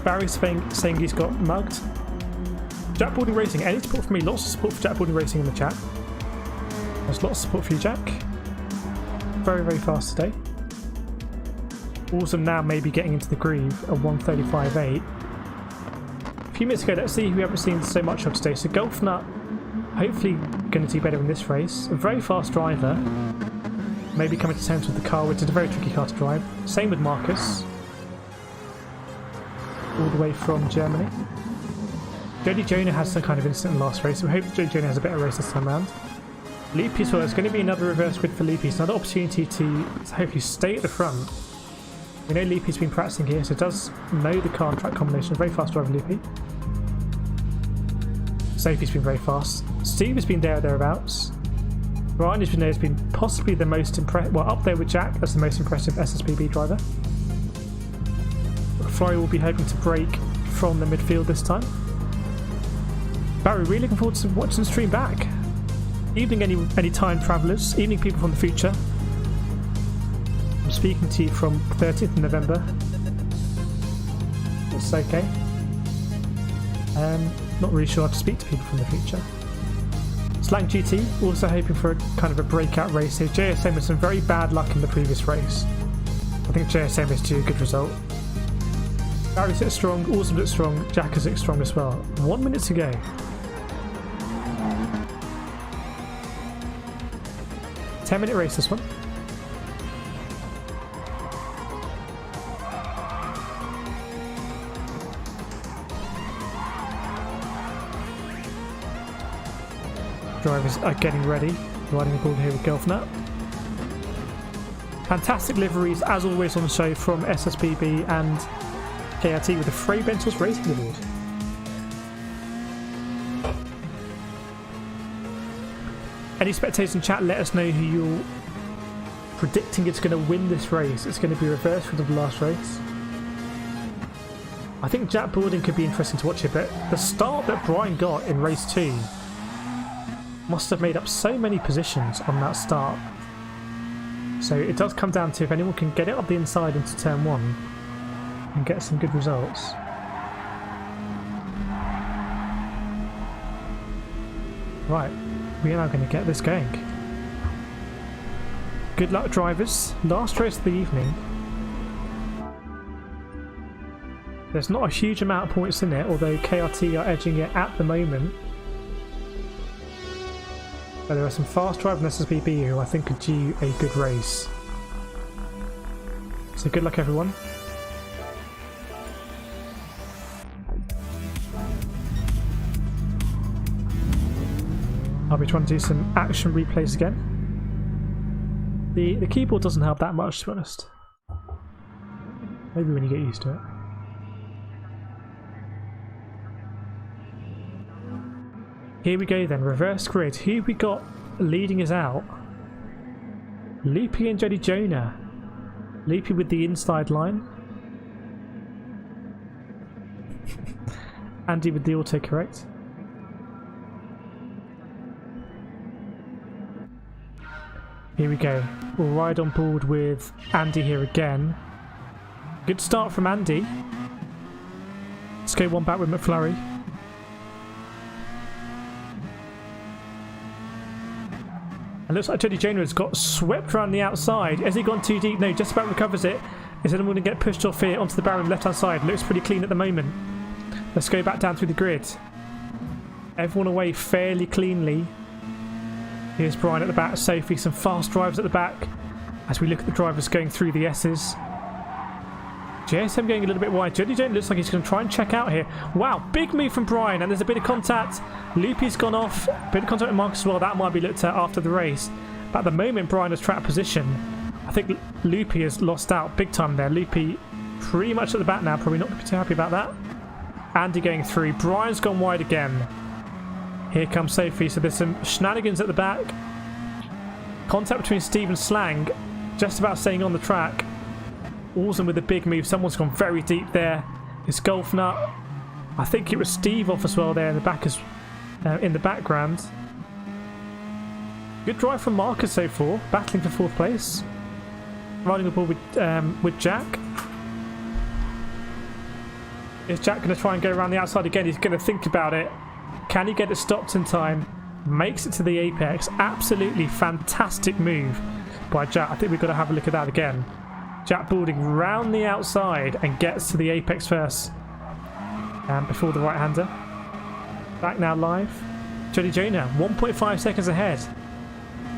Barry's saying he's got mugged. Jackboarding Racing, any support for me? Lots of support for Jackboarding Racing in the chat. There's lots of support for you, Jack. Very, very fast today. Awesome now maybe getting into the groove at 1:35.8. A few minutes ago, let's see who we haven't seen so much of today. So Golf Nut, hopefully going to do better in this race. A very fast driver. Maybe coming to terms with the car, which is a very tricky car to drive. Same with Marcus. All the way from Germany. Jody Jonah has some kind of incident in the last race. So we hope Jody Jonah has a better race this time around. Loopy as well. It's going to be another reverse grid for Loopy. It's another opportunity to hopefully stay at the front. We know Loopy's been practicing here, so does know the car and track combination. Very fast driver, Loopy. Sophie's been very fast. Steve has been thereabouts. Ryan has been possibly the most impressive, well, up there with Jack as the most impressive SSBB driver. Fry will be hoping to break from the midfield this time. Barry, really looking forward to watching the stream back. Evening, any time travellers, evening people from the future. I'm speaking to you from 30th of November. It's okay. Not really sure how to speak to people from the future. Slang GT, also hoping for a kind of a breakout race here. JSM with some very bad luck in the previous race. I think JSM is due a good result. Barry's looks strong, Awesome looks strong, Jack is looks strong as well. 1 minute to go. Ten-minute race this one. Drivers are getting ready, riding aboard here with Golfnut. Fantastic liveries as always on the show from SSBB and KRT with the Fray Bentos Racing award. Any spectators in chat, let us know who you're predicting is going to win this race. It's going to be reversed from the last race. I think Jack Boarding could be interesting to watch here, but the start that Brian got in race 2 must have made up so many positions on that start. So it does come down to if anyone can get it up the inside into turn 1 and get some good results. Right, we are now going to get this going. Good luck, drivers. Last race of the evening. There's not a huge amount of points in it, although KRT are edging it at the moment. But there are some fast driving SSBB who I think could do a good race. So good luck, everyone. I'll be trying to do some action replays again. The keyboard doesn't help that much, to be honest. Maybe when you get used to it. Here we go then, reverse grid. Who we got leading us out? Loopy and Jody Jonah. Loopy with the inside line. Andy with the autocorrect. Here we go. We'll ride on board with Andy here again. Good start from Andy. Let's go one back with McFlurry. And looks like Jody Jonah has got swept around the outside. Has he gone too deep? No, just about recovers it. Is anyone going to get pushed off here onto the barrier on the left-hand side? Looks pretty clean at the moment. Let's go back down through the grid. Everyone away fairly cleanly. Here's Brian at the back, Sophie, some fast drivers at the back as we look at the drivers going through the S's. JSM going a little bit wide. Jody Jonah looks like he's going to try and check out here. Wow, big move from Brian, and there's a bit of contact. Loopy's gone off. Bit of contact with Marcus as well. That might be looked at after the race. But at the moment, Brian has tracked position. I think Loopy has lost out big time there. Loopy pretty much at the back now. Probably not going to be too happy about that. Andy going through. Brian's gone wide again. Here comes Sophie. So there's some shenanigans at the back. Contact between Steve and Slang, just about staying on the track. Awesome with the big move. Someone's gone very deep there. It's Golf Nut. I think it was Steve off as well there in the back, in the background. Good drive from Marcus so far, battling for 4th place. Riding the ball with Jack. Is Jack going to try and go around the outside again? He's going to think about it. Can he get it stopped in time? Makes it to the apex. Absolutely fantastic move by Jack. I think we've got to have a look at that again. Jack Balding round the outside and gets to the apex first before the right-hander. Back now live. Jody Jonah 1.5 seconds ahead.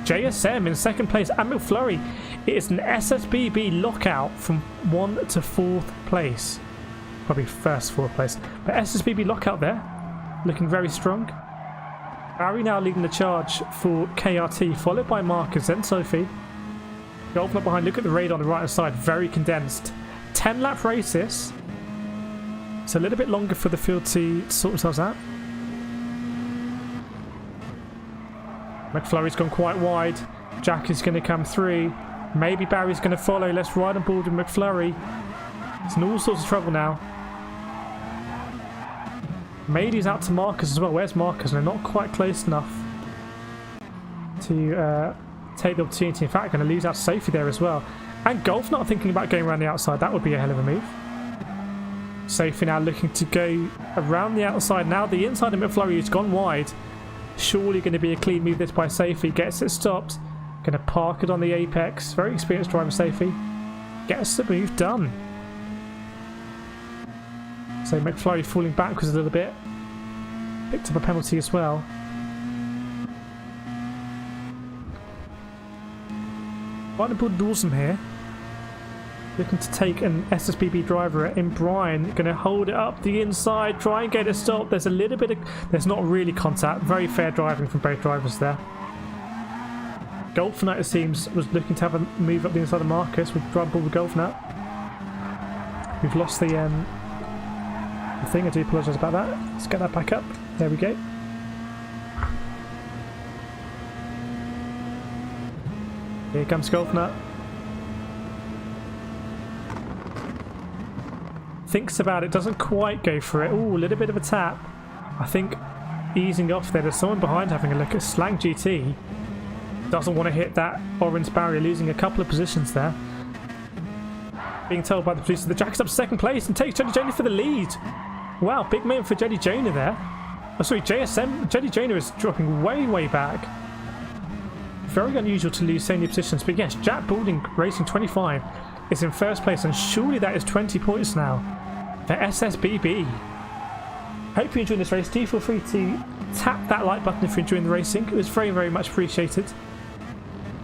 JSM in 2nd place and McFlurry. It is an SSBB lockout from 1 to 4th place. Probably 4th place. But SSBB lockout there. Looking very strong. Barry now leading the charge for KRT, followed by Marcus, then Sophie. Golf Nut behind. Look at the raid on the right hand side. Very condensed. 10-lap races. It's a little bit longer for the field to sort themselves out. McFlurry's gone quite wide. Jack is going to come through. Maybe Barry's going to follow. Let's ride on board with McFlurry. It's in all sorts of trouble now. Mady's out to Marcus as well. Where's Marcus? No, not quite close enough to take the opportunity. In fact, going to lose out Sophie there as well. And Golf Nut thinking about going around the outside. That would be a hell of a move. Sophie now looking to go around the outside. Now the inside of McFlurry has gone wide. Surely going to be a clean move this by Sophie. Gets it stopped. Going to park it on the apex. Very experienced driver Sophie. Gets the move done. So McFlurry falling backwards a little bit. Picked up a penalty as well. Riding aboard Dawson here. Looking to take an SSBB driver in Brian. Going to hold it up the inside. Try and get it stopped. There's a little bit of... There's not really contact. Very fair driving from both drivers there. Golf Nut, it seems, was looking to have a move up the inside of Marcus with drive ball with Golf Nut. We've lost the thing. I do apologise about that. Let's get that back up. There we go. Here comes Golf Nut. Thinks about it, doesn't quite go for it. Ooh, a little bit of a tap. I think easing off there. There's someone behind having a look at Slang GT. Doesn't want to hit that orange barrier, losing a couple of positions there. Being told by the police that Jack's up 2nd place and takes Jody Jonah for the lead. Wow, big moment for Jody Jonah there. Oh, sorry, JSM. Jody Jonah is dropping way, way back. Very unusual to lose so many positions. But yes, Jack Balding racing 25 is in 1st place, and surely that is 20 points now for SSBB. Hope you enjoyed this race. Do feel free to tap that like button if you're enjoying the racing. It was very, very much appreciated.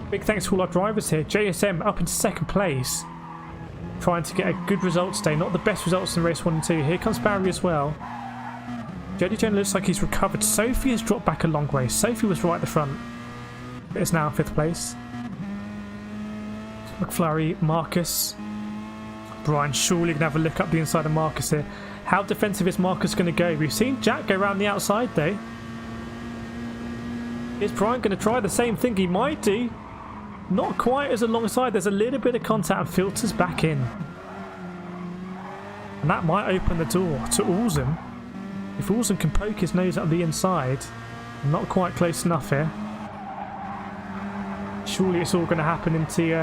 Big thanks to all our drivers here. JSM up into 2nd place. Trying to get a good result today. Not the best results in race 1 and 2. Here comes Barry as well. Jody Jonah looks like he's recovered. Sophie has dropped back a long way. Sophie was right at the front. But is now in 5th place. McFlurry, Marcus. Brian surely going to have a look up the inside of Marcus here. How defensive is Marcus going to go? We've seen Jack go around the outside though. Is Brian going to try the same thing? He might do. Not quite as alongside. There's a little bit of contact and filters back in. And that might open the door to Awesome. If Awesome can poke his nose up the inside. Not quite close enough here. Surely it's all going to happen into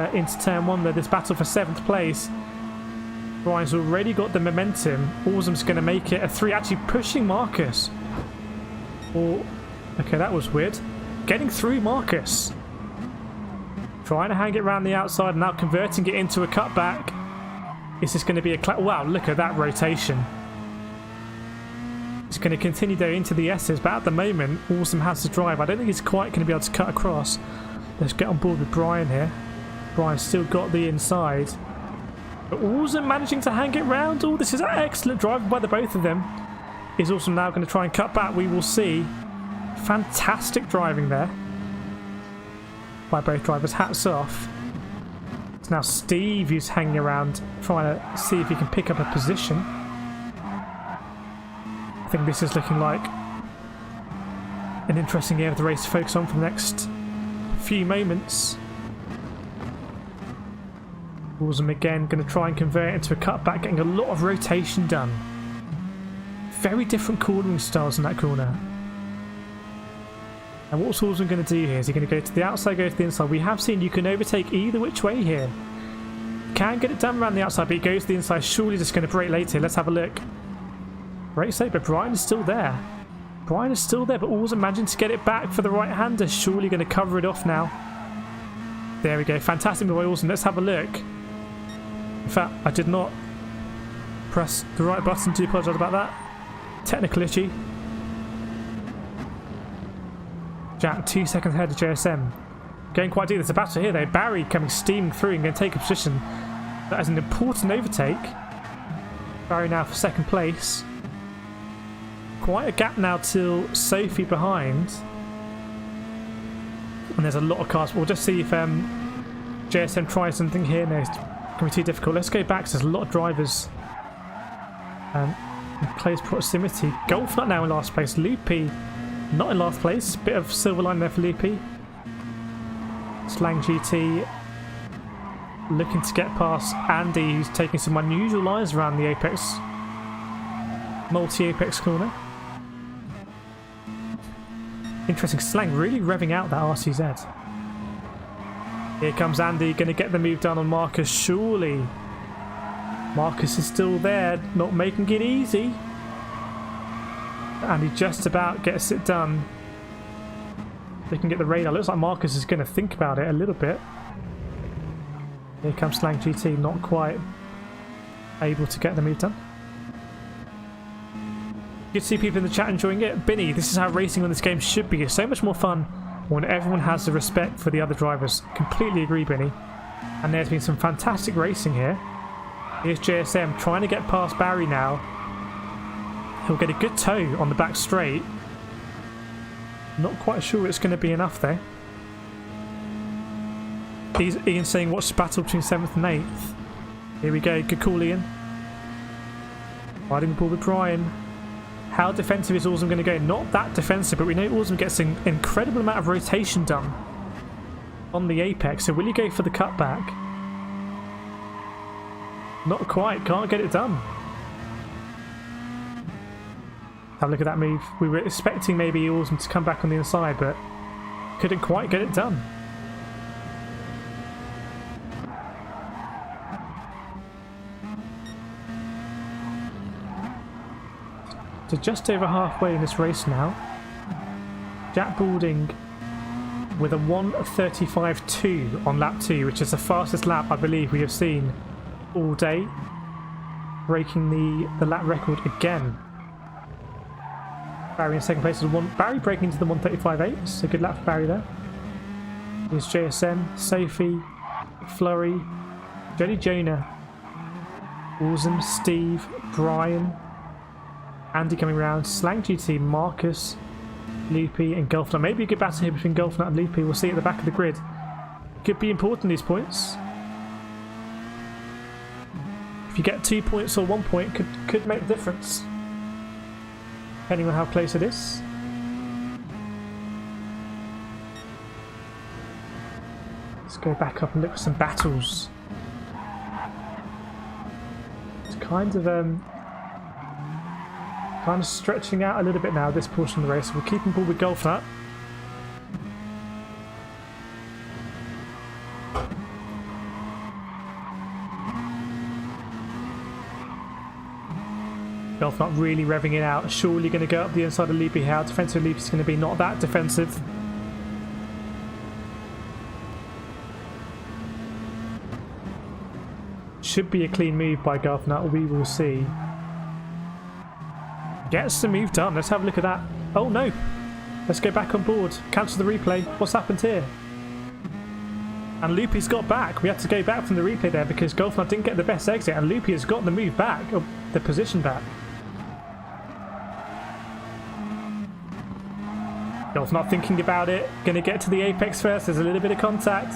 turn 1 there. This battle for 7th place. Brian's already got the momentum. Awesome's going to make it a 3. Actually pushing Marcus. Or, okay, that was weird. Getting through Marcus. Trying to hang it around the outside and now converting it into a cutback. Is this going to be a... Wow, look at that rotation. It's going to continue there into the S's, but at the moment, Awesome has to drive. I don't think he's quite going to be able to cut across. Let's get on board with Brian here. Brian's still got the inside. But Awesome managing to hang it round. Oh, this is an excellent driving by the both of them. Is Awesome now going to try and cut back? We will see. Fantastic driving there by both drivers. Hats off. It's now Steve who's hanging around trying to see if he can pick up a position. I think this is looking like an interesting area of the race to focus on for the next few moments. Walsum again going to try and convert it into a cutback, getting a lot of rotation done. Very different cornering styles in that corner. And what's Walsum going to do here? Is he going to go to the outside, go to the inside? We have seen you can overtake either which way here. Can get it done around the outside, but he goes to the inside. Surely just going to brake later. Let's have a look. Brake late, but Brian is still there. Brian is still there, but Walsum managing to get it back for the right-hander. Surely going to cover it off now. There we go. Fantastic by Walsum. Let's have a look. In fact, I did not press the right button. Do apologise about that. Technical issue. Jack 2 seconds ahead of JSM. Going quite deep. There's a battle here though. Barry coming steaming through and going to take a position. That is an important overtake. Barry now for second place. Quite a gap now till Sophie behind. And there's a lot of cars. We'll just see if JSM tries something here. No, it's going to be too difficult. Let's go back. There's a lot of drivers in close proximity. Golf Nut now in last place. Loopy not in last place. Bit of silver line there for Loopy. Slang GT looking to get past Andy, who's taking some unusual lines around the Apex, multi-Apex corner. Interesting. Slang really revving out that RCZ. Here comes Andy, going to get the move done on Marcus, surely. Marcus is still there, not making it easy. Andy just about gets it done. They can get the radar. Looks like Marcus is going to think about it a little bit. Here comes Slang GT, not quite able to get the move done. You can see people in the chat enjoying it. Binny, this is how racing on this game should be. It's so much more fun when everyone has the respect for the other drivers. Completely agree, Binny. And there's been some fantastic racing here. Here's JSM trying to get past Barry now. He'll get a good toe on the back straight. Not quite sure it's going to be enough though. Ian saying watch the battle between 7th and 8th. Here we go, good call Ian. Riding the ball with Brian. How defensive is Walsum going to go? Not that defensive, but we know Walsum gets an incredible amount of rotation done on the Apex. So will he go for the cutback? Not quite, can't get it done. Have a look at that move. We were expecting maybe Walsum to come back on the inside, but couldn't quite get it done. So just over halfway in this race now. Jack Balding with a 1:35.2 on lap 2, which is the fastest lap I believe we have seen all day. Breaking the lap record again. Barry in second place is Barry breaking into the 1:35.8. So good lap for Barry there. Here's JSM, Sophie, Flurry, Jody Jonah, Walsum, Steve, Brian, Andy coming around, Slang GT, Marcus, Loopy and Golf Nut. Maybe a good battle here between Golf Nut and Loopy. We'll see at the back of the grid. Could be important, these points. If you get 2 points or 1 point, could make a difference. Depending on how close it is. Let's go back up and look at some battles. It's kind of stretching out a little bit now, this portion of the race. We'll keep him ball with Golf Nut. Golf Nut really revving it out. Surely going to go up the inside of Loopy. How defensive Loopy is going to be? Not that defensive. Should be a clean move by Golf Nut. We will see. Gets the move done. Let's have a look at that. Oh no. Let's go back on board. Cancel the replay. What's happened here? And Loopy's got back. We had to go back from the replay there because Golf Nut didn't get the best exit, and Loopy has got the move back, or the position back. Golf Nut thinking about it. Going to get to the Apex first. There's a little bit of contact.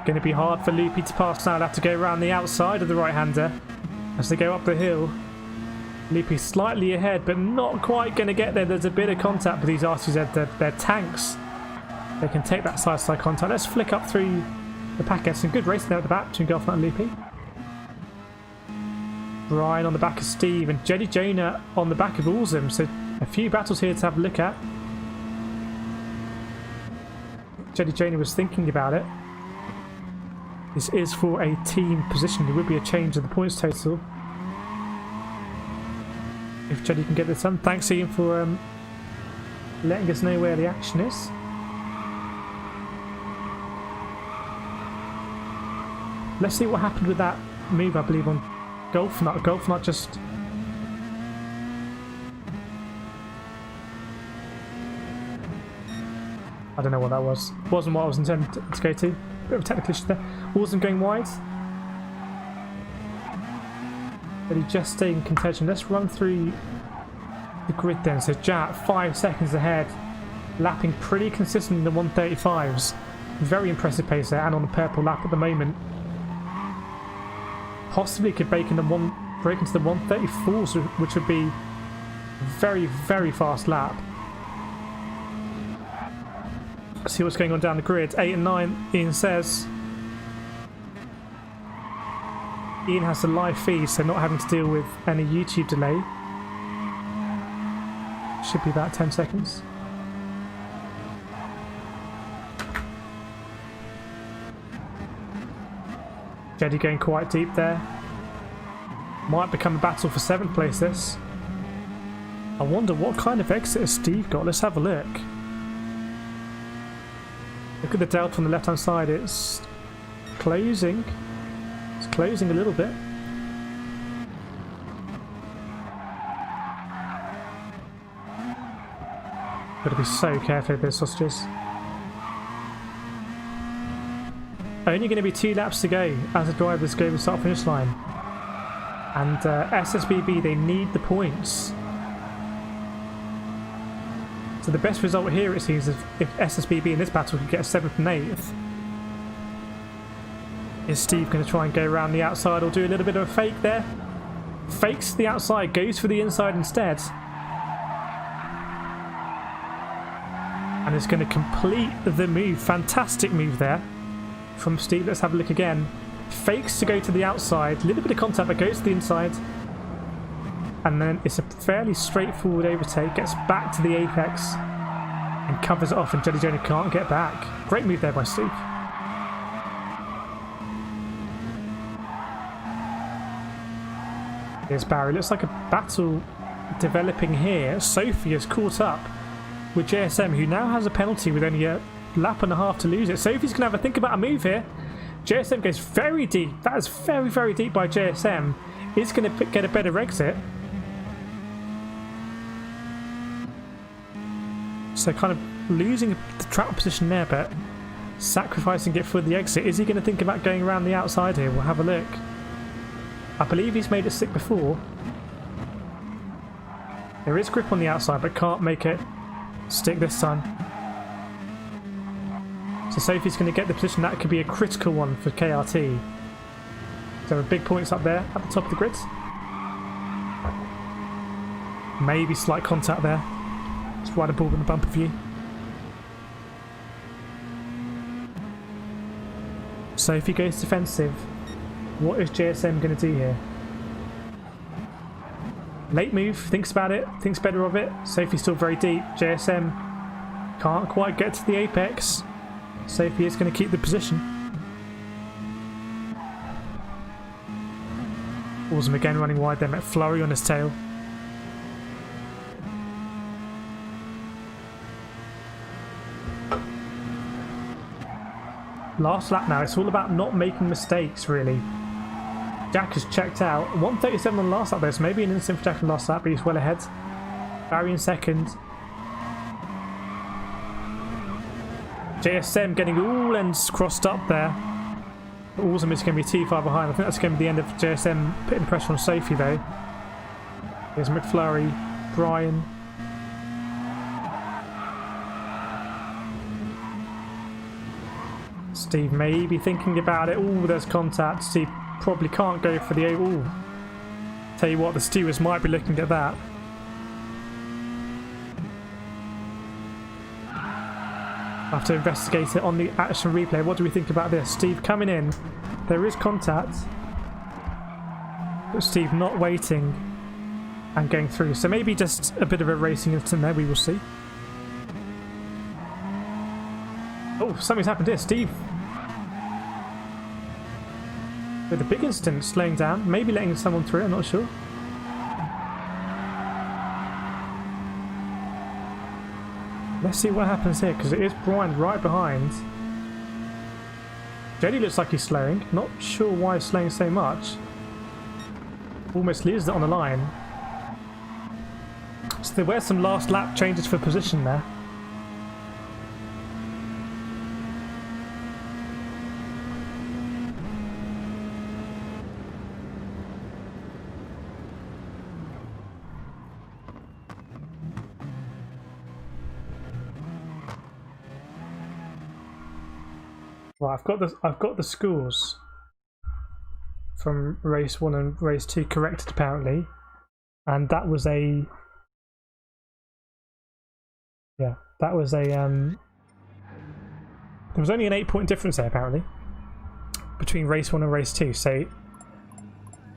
Going to be hard for Loopy to pass now. They'll have to go around the outside of the right-hander as they go up the hill. Loopy slightly ahead, but not quite going to get there. There's a bit of contact with these RCZ. They're tanks. They can take that side-to-side contact. Let's flick up through the packet. Some good racing there at the back between Gr4 and Loopy. Brian on the back of Steve and Jetty Jonah on the back of Awesome. So a few battles here to have a look at. Jetty Jonah was thinking about it. This is for a team position. There would be a change of the points total. If Jetty can get this done. Thanks Ian for letting us know where the action is. Let's see what happened with that move, I believe, on Gr4. Gr4 just... I don't know what that was. Wasn't what I was intending to go to. Bit of a technical issue there. Awesome going wide. But he just stayed in contention. Let's run through the grid then. So Jat 5 seconds ahead. Lapping pretty consistently in the 135s. Very impressive pace there and on the purple lap at the moment. Possibly could break into the 134s, which would be a very, very fast lap. Let's see what's going on down the grid. 8 and 9, Ian says. Ian has the live feed, so not having to deal with any YouTube delay. Should be about 10 seconds. Jetty going quite deep there. Might become a battle for 7th place this. I wonder what kind of exit has Steve got. Let's have a look. Look at the delta on the left hand side. It's closing. It's closing a little bit. Gotta be so careful with those sausages. Only going to be 2 laps to go as the drivers go to the start finish line. And SSBB, they need the points. So the best result here, it seems, is if SSBB in this battle can get a 7th and 8th. Is Steve going to try and go around the outside or do a little bit of a fake there? Fakes the outside, goes for the inside instead. And is going to complete the move. Fantastic move there from Steve. Let's have a look again. Fakes to go to the outside, a little bit of contact but goes to the inside, and then it's a fairly straightforward overtake, gets back to the apex and covers it off, and Jetty Jonah can't get back. Great move there by Steve. Here's Barry. Looks like a battle developing here. Sophie has caught up with JSM, who now has a penalty with only a lap and a half to lose it. Sophie's going to have a think about a move here. JSM goes very deep. That is very, very deep by JSM. Is going to get a better exit. So kind of losing the track position there, but sacrificing it for the exit. Is he going to think about going around the outside here? We'll have a look. I believe he's made it stick before. There is grip on the outside, but can't make it stick this time. So Sophie's going to get the position. That could be a critical one for KRT. There are big points up there at the top of the grid. Maybe slight contact there. Just right a ball in the bumper view. Sophie goes defensive. What is JSM going to do here? Late move, thinks about it, thinks better of it. Sophie's still very deep. JSM can't quite get to the apex. Sophie is going to keep the position. Awesome again running wide there, McFlurry on his tail. Last lap now, it's all about not making mistakes really. Jack has checked out. 137 on the last lap there, so maybe an instant for Jack on the last lap, but he's well ahead. Barry in second. JSM getting all ends crossed up there. Awesome is going to be too far behind. I think that's going to be the end of JSM putting pressure on Sophie though. Here's McFlurry, Brian. Steve may be thinking about it. Oh, there's contact. Steve probably can't go for the... Oh, tell you what, the stewards might be looking at that. I have to investigate it on the action replay. What do we think about this? Steve coming in. There is contact. But Steve not waiting and going through. So maybe just a bit of a racing incident there. We will see. Oh, something's happened here. Steve. With a big incident, slowing down. Maybe letting someone through. I'm not sure. Let's see what happens here, because it is Brian right behind. Jenny looks like he's slowing. Not sure why he's slowing so much. Almost leaves it on the line. So there were some last lap changes for position there. Well, I've got the scores from race 1 and race 2 corrected apparently, and that was a there was only an 8-point difference there apparently between race 1 and race 2. So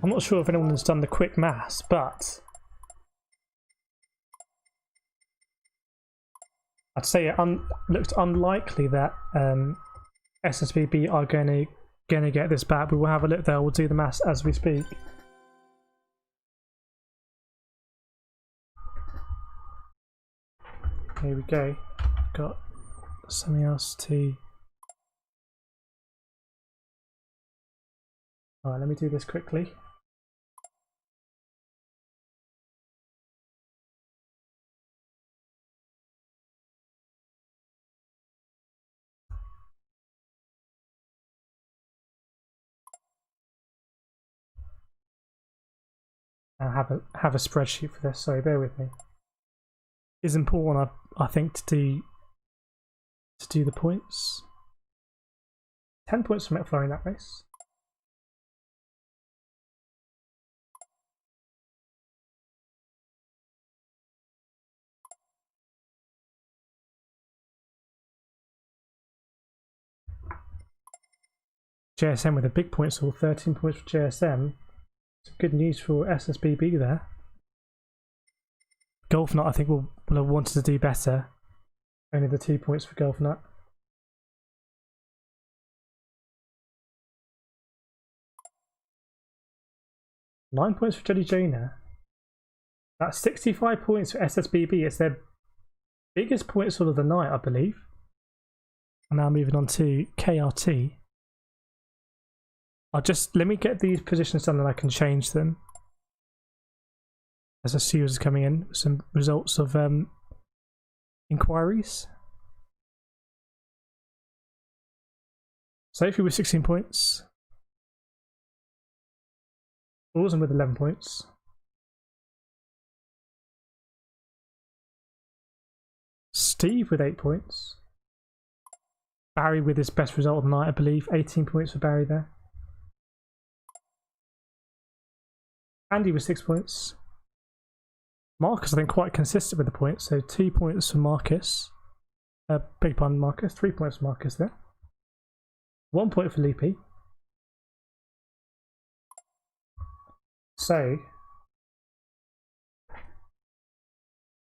I'm not sure if anyone has done the quick maths, but I'd say it looked unlikely that SSBB are going to get this back. We will have a look there. We'll do the maths as we speak. Here we go. Got something else to. Alright, let me do this quickly. I have a spreadsheet for this, sorry, bear with me. It's important, I think, to do the points. 10 points for McFlurry in that race. JSM with a big point haul, 13 points for JSM. Good news for SSBB there. Golfnut, I think, will have wanted to do better. Only the 2 points for Golfnut. Nine points for Jelly Jonah. That's 65 points for SSBB. It's their biggest point sort of the night, I believe. And now moving on to KRT. Let me get these positions done and I can change them. As I see who's coming in, some results of inquiries. Sophie with 16 points. Orson with 11 points. Steve with 8 points. Barry with his best result of the night, I believe. 18 points for Barry there. Andy with 6 points. Marcus, I think, quite consistent with the points. So 2 points for Marcus. Big pardon, Marcus. 3 points for Marcus there. 1 point for Loopy. So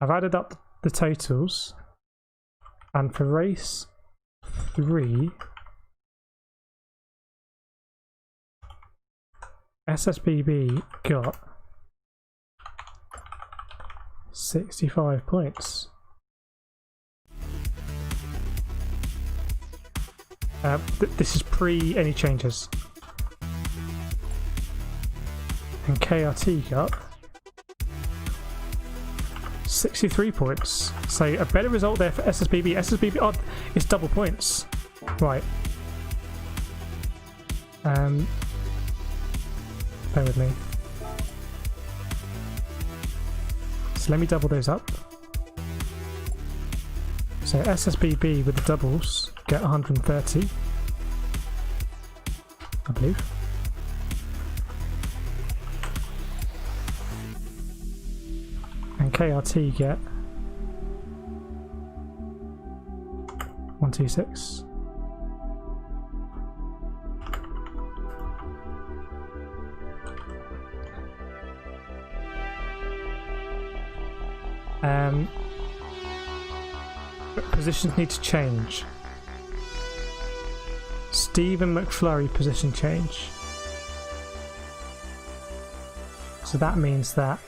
I've added up the totals, and for race 3, SSBB got 65 points. This is pre any changes. And KRT got 63 points. So a better result there for SSBB. SSBB, oh, it's double points. Right. Bear with me. So let me double those up. So SSBB with the doubles get 130, I believe. And KRT get 126. Positions need to change. Stephen McFlurry position change. So that means that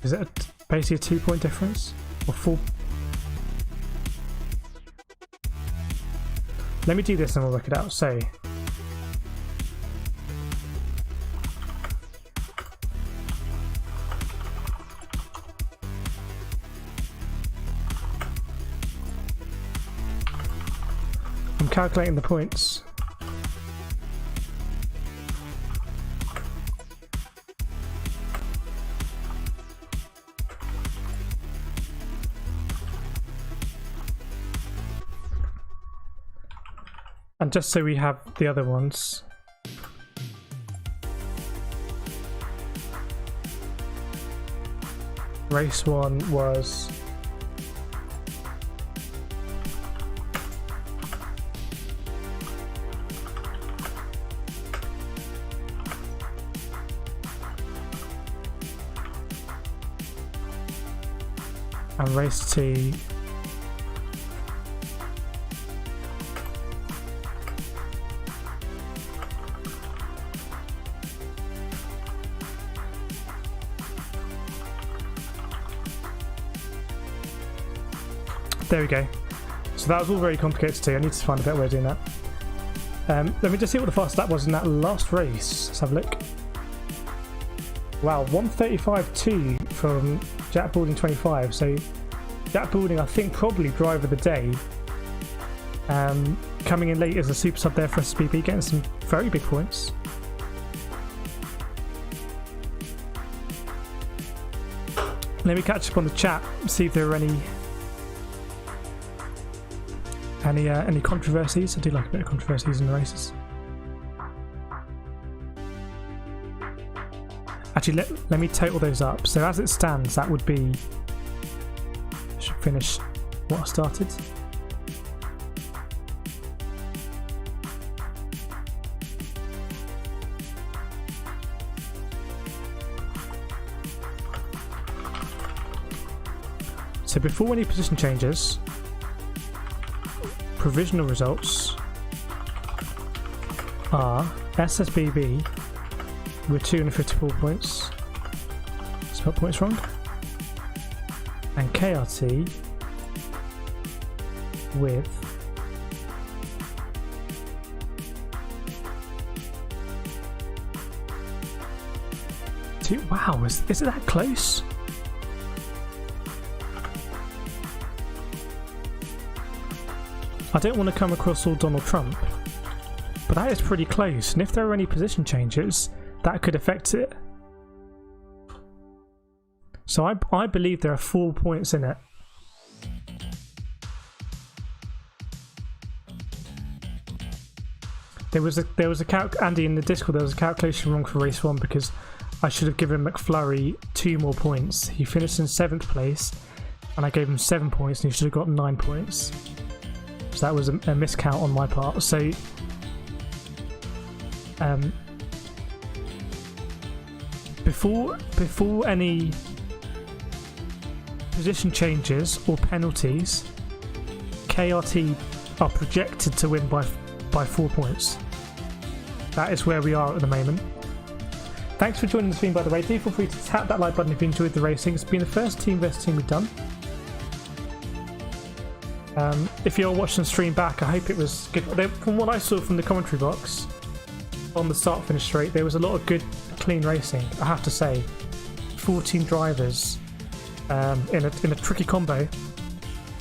is it basically a 2-point difference or 4? Let me do this and we'll work it out. So I'm calculating the points. And just so we have the other ones. Race 1 was and race 2 there we go. So that was all very complicated to do. I need to find a better way of doing that. Let me just see what the fastest lap was in that last race. Let's have a look. Wow, 1:35.2 from Jack Balding 25. So Jack Balding, I think, probably driver of the day. Coming in late as a super sub there for SSBB, getting some very big points. Let me catch up on the chat, see if there are any controversies. I do like a bit of controversies in the races. Actually, let me total those up. So as it stands, that would be, I should finish what I started. So before any position changes, provisional results are SSBB with 254 points. Spelled points wrong. And KRT with wow, is it that close? I don't want to come across all Donald Trump, but that is pretty close, and if there are any position changes, that could affect it. So I believe there are 4 points in it. There was a Andy in the Discord, there was a calculation wrong for race 1 because I should have given McFlurry 2 more points. He finished in 7th place, and I gave him 7 points, and he should have got 9 points. So that was a miscount on my part. So before any position changes or penalties, KRT are projected to win by 4 points. That is where we are at the moment. Thanks for joining the stream, by the way. Do feel free to tap that like button if you enjoyed the racing. It's been the first team versus team we've done. If you're watching the stream back, I hope it was good. From what I saw from the commentary box on the start-finish straight, there was a lot of good, clean racing, I have to say. 14 drivers in a tricky combo.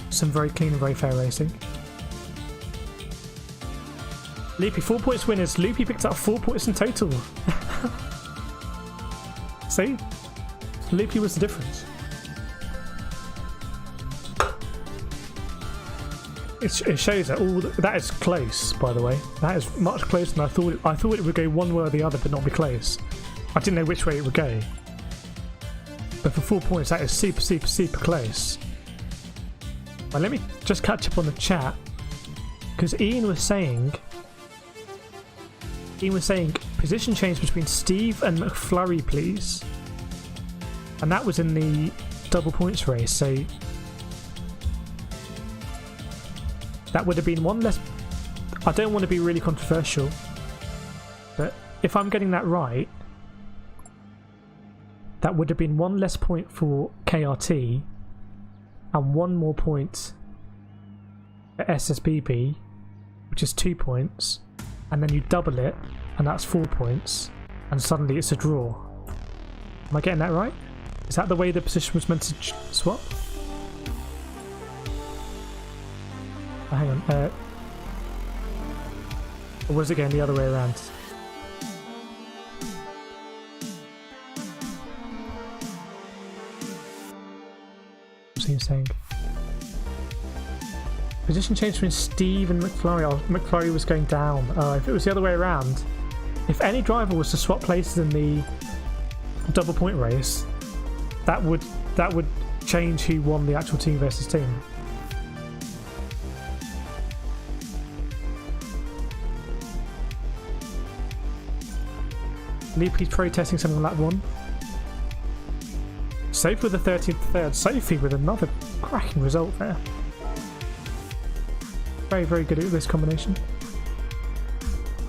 Some very clean and very fair racing. Loopy, 4 points winners. Loopy picked up 4 points in total. See? Loopy was the difference. it shows that that is close, by the way. That is much closer than I thought. I thought it would go one way or the other, but not be close. I didn't know which way it would go. But for 4 points, that is super, super, super close. Well, let me just catch up on the chat, because Ian was saying position change between Steve and McFlurry, please. And that was in the double points race, so that would have been one less. I don't want to be really controversial, but if I'm getting that right, that would have been one less point for KRT and one more point for SSBB, which is 2 points, and then you double it and that's 4 points, and suddenly it's a draw. Am I getting that right? Is that the way the position was meant to swap? Oh, hang on. Or was it going the other way around? What's he saying? Position change between Steve and McFlurry. Oh, McFlurry was going down. If it was the other way around, if any driver was to swap places in the double point race, that would change who won the actual team versus team. Leapy's protesting something on lap 1. Sophie with the 13th third. Sophie with another cracking result there. Very, very good at this combination.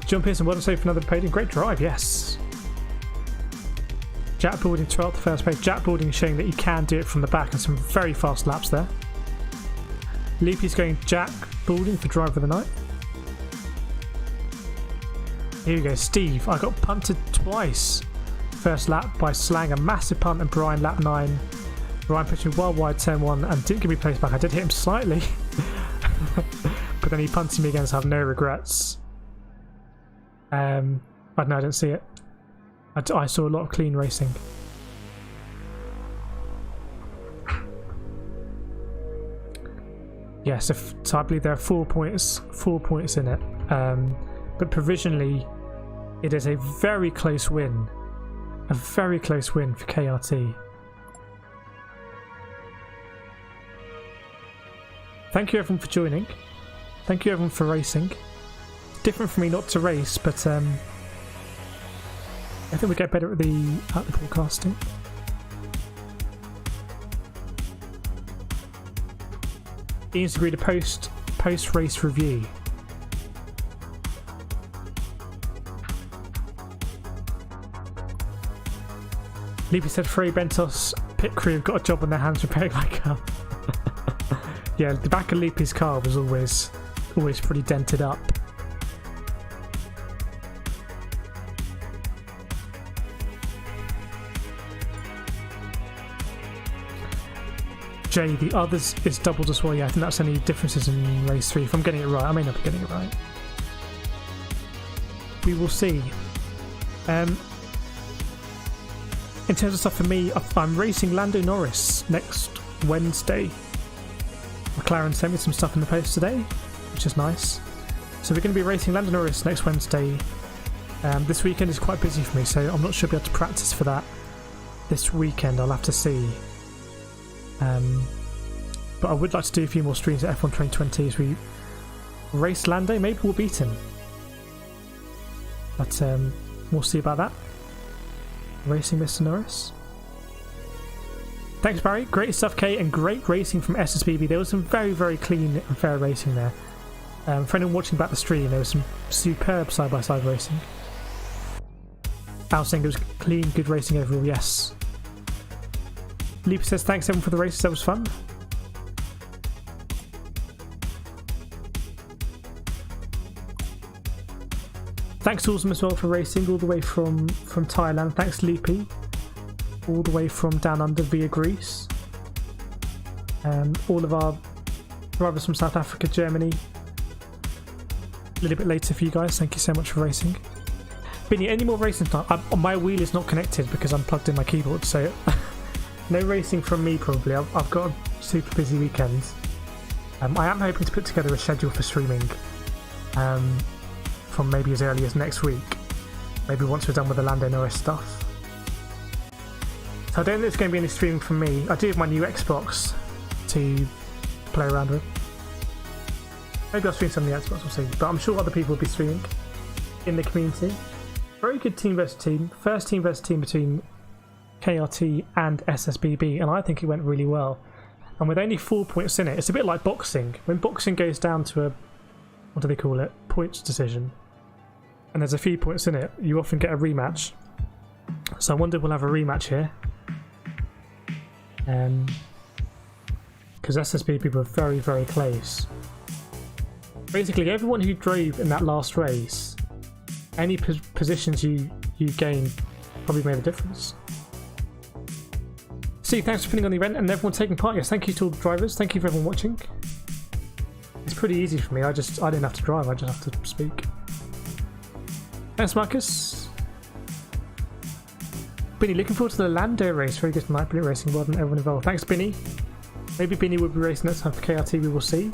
John Pearson, well done, Sophie, for another podium. Great drive, yes. Jack Balding 12th, first place. Jack Balding showing that you can do it from the back, and some very fast laps there. Leapy's going Jack Balding for driver of the night. Here we go, Steve. I got punted twice. First lap by Slang, a massive punt, and Brian lap 9. Brian pushed me well wide turn 1 and didn't give me place back. I did hit him slightly, but then he punted me again, so I have no regrets. I don't know, I didn't see it. I saw a lot of clean racing. Yes, so I believe there are 4 points in it. But provisionally, it is a very close win. A very close win for KRT. Thank you everyone for joining. Thank you everyone for racing. It's different for me not to race, but I think we get better at the broadcasting. Ian's agreed to post race review. Leapy said Fray Bentos pit crew have got a job on their hands repairing my car. Yeah, the back of Leapy's car was always pretty dented up. Jay, the others is doubled as well. Yeah, I think that's any differences in race 3. If I'm getting it right, I may not be getting it right. We will see. In terms of stuff for me, I'm racing Lando Norris next Wednesday. McLaren sent me some stuff in the post today, which is nice. So we're going to be racing Lando Norris next Wednesday. This weekend is quite busy for me, so I'm not sure I'll be able to practice for that this weekend. I'll have to see. But I would like to do a few more streams at F1 2020 as we race Lando. Maybe we'll beat him. But we'll see about that. Racing Mr. Norris. Thanks, Barry. Great stuff, Kate, and great racing from SSBB. There was some very, very clean and fair racing there. For anyone watching back the stream, there was some superb side-by-side racing. Al saying it was clean, good racing overall, yes. Leap says, thanks everyone for the races, that was fun. Thanks to Awesome as well for racing all the way from Thailand. Thanks Leapy. All the way from down under via Greece. All of our drivers from South Africa, Germany. A little bit later for you guys. Thank you so much for racing. Binny, any more racing time? My wheel is not connected because I'm plugged in my keyboard, so no racing from me probably. I've got a super busy weekend. I am hoping to put together a schedule for streaming from maybe as early as next week. Maybe once we're done with the Lando Norris stuff. So I don't think there's going to be any streaming from me. I do have my new Xbox to play around with. Maybe I'll stream some of the Xbox, we'll see. But I'm sure other people will be streaming in the community. Very good team versus team. First team versus team between KRT and SSBB, and I think it went really well. And with only 4 points in it, it's a bit like boxing. When boxing goes down to a, what do they call it, points decision, and there's a few points in it, you often get a rematch. So I wonder if we'll have a rematch here. Because SSBB were very, very close. Basically, everyone who drove in that last race, any positions you gained probably made a difference. See, thanks for putting on the event and everyone taking part. Yes, thank you to all the drivers. Thank you for everyone watching. It's pretty easy for me. I didn't have to drive. I just have to speak. Thanks, Marcus. Binny, looking forward to the Lando race. Very good tonight. Brilliant racing. Well done, everyone involved. Thanks, Binny. Maybe Binny will be racing next time for KRT. We will see.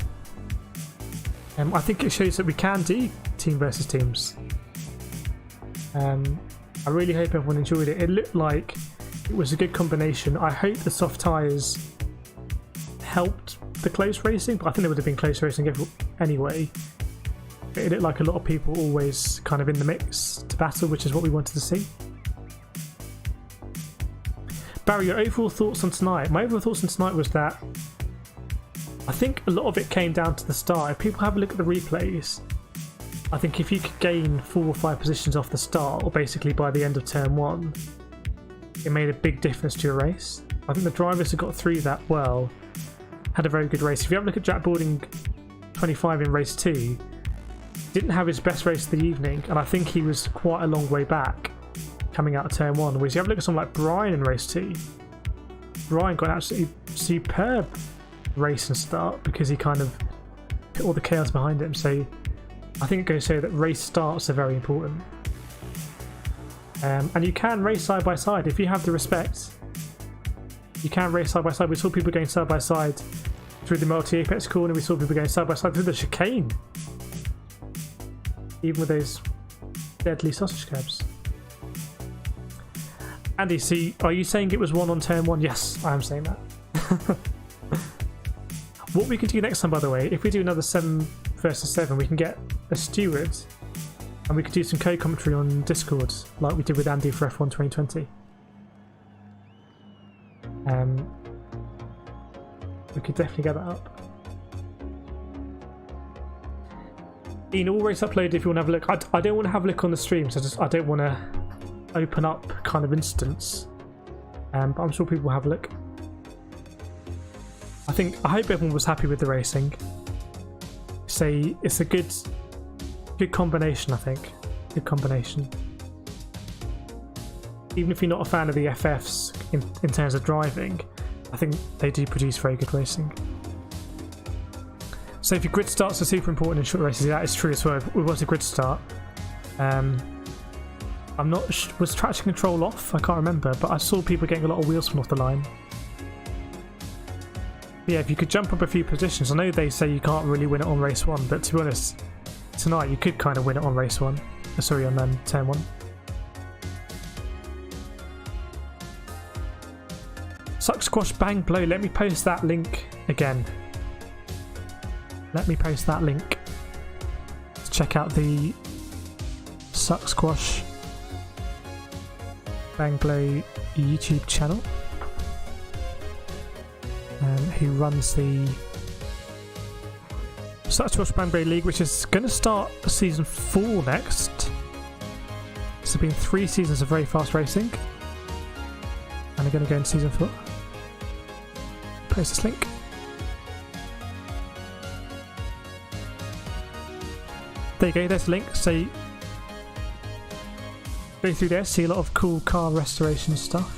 I think it shows that we can do team versus teams. I really hope everyone enjoyed it. It looked like it was a good combination. I hope the soft tyres helped the close racing, but I think there would have been close racing anyway. It looked like a lot of people always kind of in the mix to battle, which is what we wanted to see. Barry, your overall thoughts on tonight? My overall thoughts on tonight was that I think a lot of it came down to the start. If people have a look at the replays, I think if you could gain 4 or 5 positions off the start, or basically by the end of turn 1, it made a big difference to your race. I think the drivers who got through that well had a very good race. If you have a look at Jack Balding 25 in race 2, didn't have his best race of the evening, and I think he was quite a long way back coming out of turn 1. Whereas you have a look at someone like Brian in race 2, Brian got an absolutely superb race and start because he kind of put all the chaos behind him. So I think it goes to show that race starts are very important. And you can race side by side if you have the respect. You can race side by side. We saw people going side by side through the multi-apex corner. We saw people going side by side through the chicane, even with those deadly sausage cabs. Andy, see, are you saying it was 1 on turn 1? Yes, I am saying that. What we can do next time, by the way, if we do another 7 versus 7, we can get a Steward and we could do some co-commentary on Discord like we did with Andy for F1 2020. We could definitely get that up. Ian, all race uploaded if you want to have a look. I don't want to have a look on the stream, so I don't want to open up kind of instance. But I'm sure people will have a look. I hope everyone was happy with the racing. Say it's a good combination, I think. Good combination. Even if you're not a fan of the FFs in terms of driving, I think they do produce very good racing. So if your grid starts are super important in short races, that is true as well. It was a grid start. I'm not was traction control off? I can't remember, but I saw people getting a lot of wheel spin off the line. Yeah, if you could jump up a few positions. I know they say you can't really win it on race 1, but to be honest, tonight you could kind of win it on race 1. Sorry, on turn 1. Suck, squash, bang, blow. Let me post that link again. Let me post that link to check out the Suck, Squash, Bang, Blow YouTube channel. Who runs the Such Squash Bang Blow League, which is going to start season 4 next. It's been 3 seasons of very fast racing, and they're going to go into season 4. Post this link. There you go, there's the link. So go through there, see a lot of cool car restoration stuff.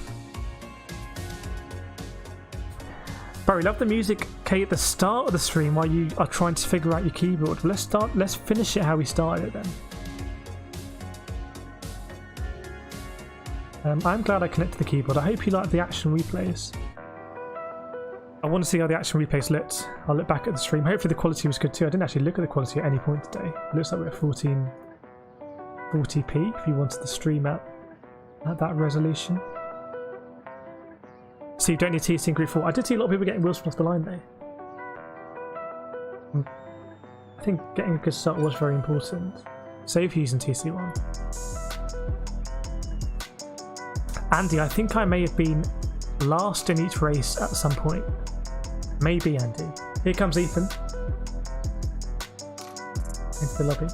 Barry, love the music, Kate, at the start of the stream while you are trying to figure out your keyboard. Well, let's finish it how we started it then. I'm glad I connected the keyboard. I hope you like the action replays. I want to see how the action replays looked. I'll look back at the stream. Hopefully the quality was good too. I didn't actually look at the quality at any point today. It looks like we're at 1440p if you wanted to stream at that resolution. So you don't need TC in Gr4. I did see a lot of people getting Wilson off the line though. I think getting a good start was very important. Save using TC1. Andy, I think I may have been last in each race at some point. Maybe Andy. Here comes Ethan. Into the lobby.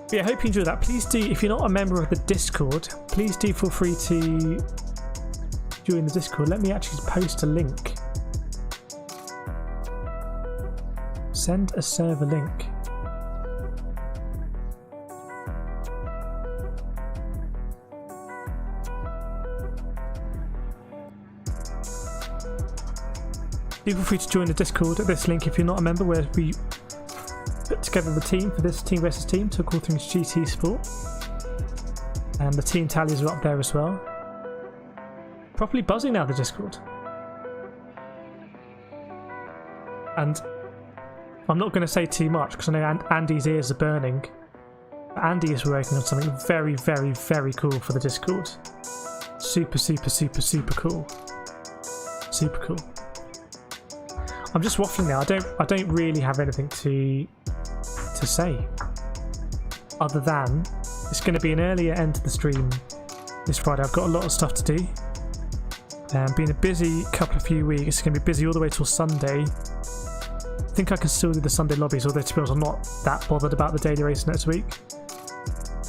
But yeah, I hope you enjoyed that. Please do, if you're not a member of the Discord, please do feel free to join the Discord. Let me actually post a link. Send a server link. Feel free to join the Discord at this link if you're not a member, where we put together the team for this team versus team to call things GT Sport. And the team tallies are up there as well. Properly buzzing now, the Discord. And I'm not going to say too much because I know Andy's ears are burning. But Andy is working on something very, very, very cool for the Discord. Super, super, super, super cool. Super cool. I'm just waffling now. I don't really have anything to say, other than it's going to be an earlier end to the stream this Friday. I've got a lot of stuff to do. Been a busy few weeks. It's going to be busy all the way till Sunday. I think I can still do the Sunday lobbies, although to be honest, I'm not that bothered about the daily race next week.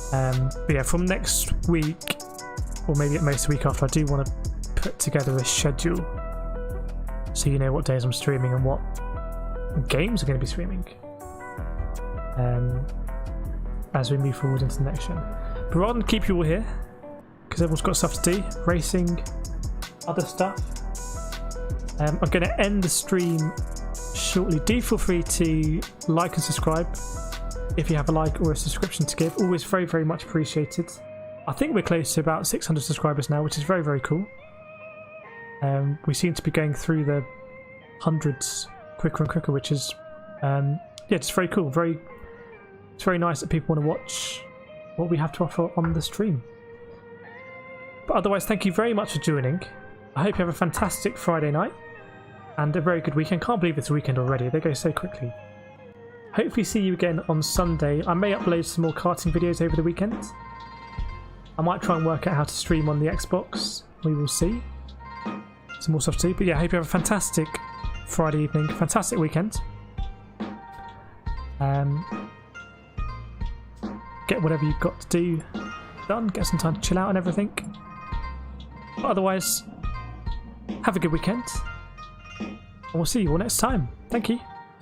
But yeah, from next week, or maybe at most the week after, I do want to put together a schedule so you know what days I'm streaming and what games are going to be streaming as we move forward into the next gen. But rather than keep you all here, because everyone's got stuff to do, racing, other stuff, I'm going to end the stream shortly. Do feel free to like and subscribe if you have a like or a subscription to give. Always very, very much appreciated. I think we're close to about 600 subscribers now, which is very, very cool. We seem to be going through the hundreds quicker and quicker, which is yeah, just very cool. It's very nice that people want to watch what we have to offer on the stream. But otherwise, thank you very much for joining. I hope you have a fantastic Friday night and a very good weekend. Can't believe it's a weekend already. They go so quickly. Hopefully see you again on Sunday. I may upload some more karting videos over the weekend. I might try and work out how to stream on the Xbox. We will see. Some more stuff to do. But yeah, I hope you have a fantastic Friday evening. Fantastic weekend. Get whatever you've got to do done. Get some time to chill out and everything. But otherwise, have a good weekend. And we'll see you all next time. Thank you.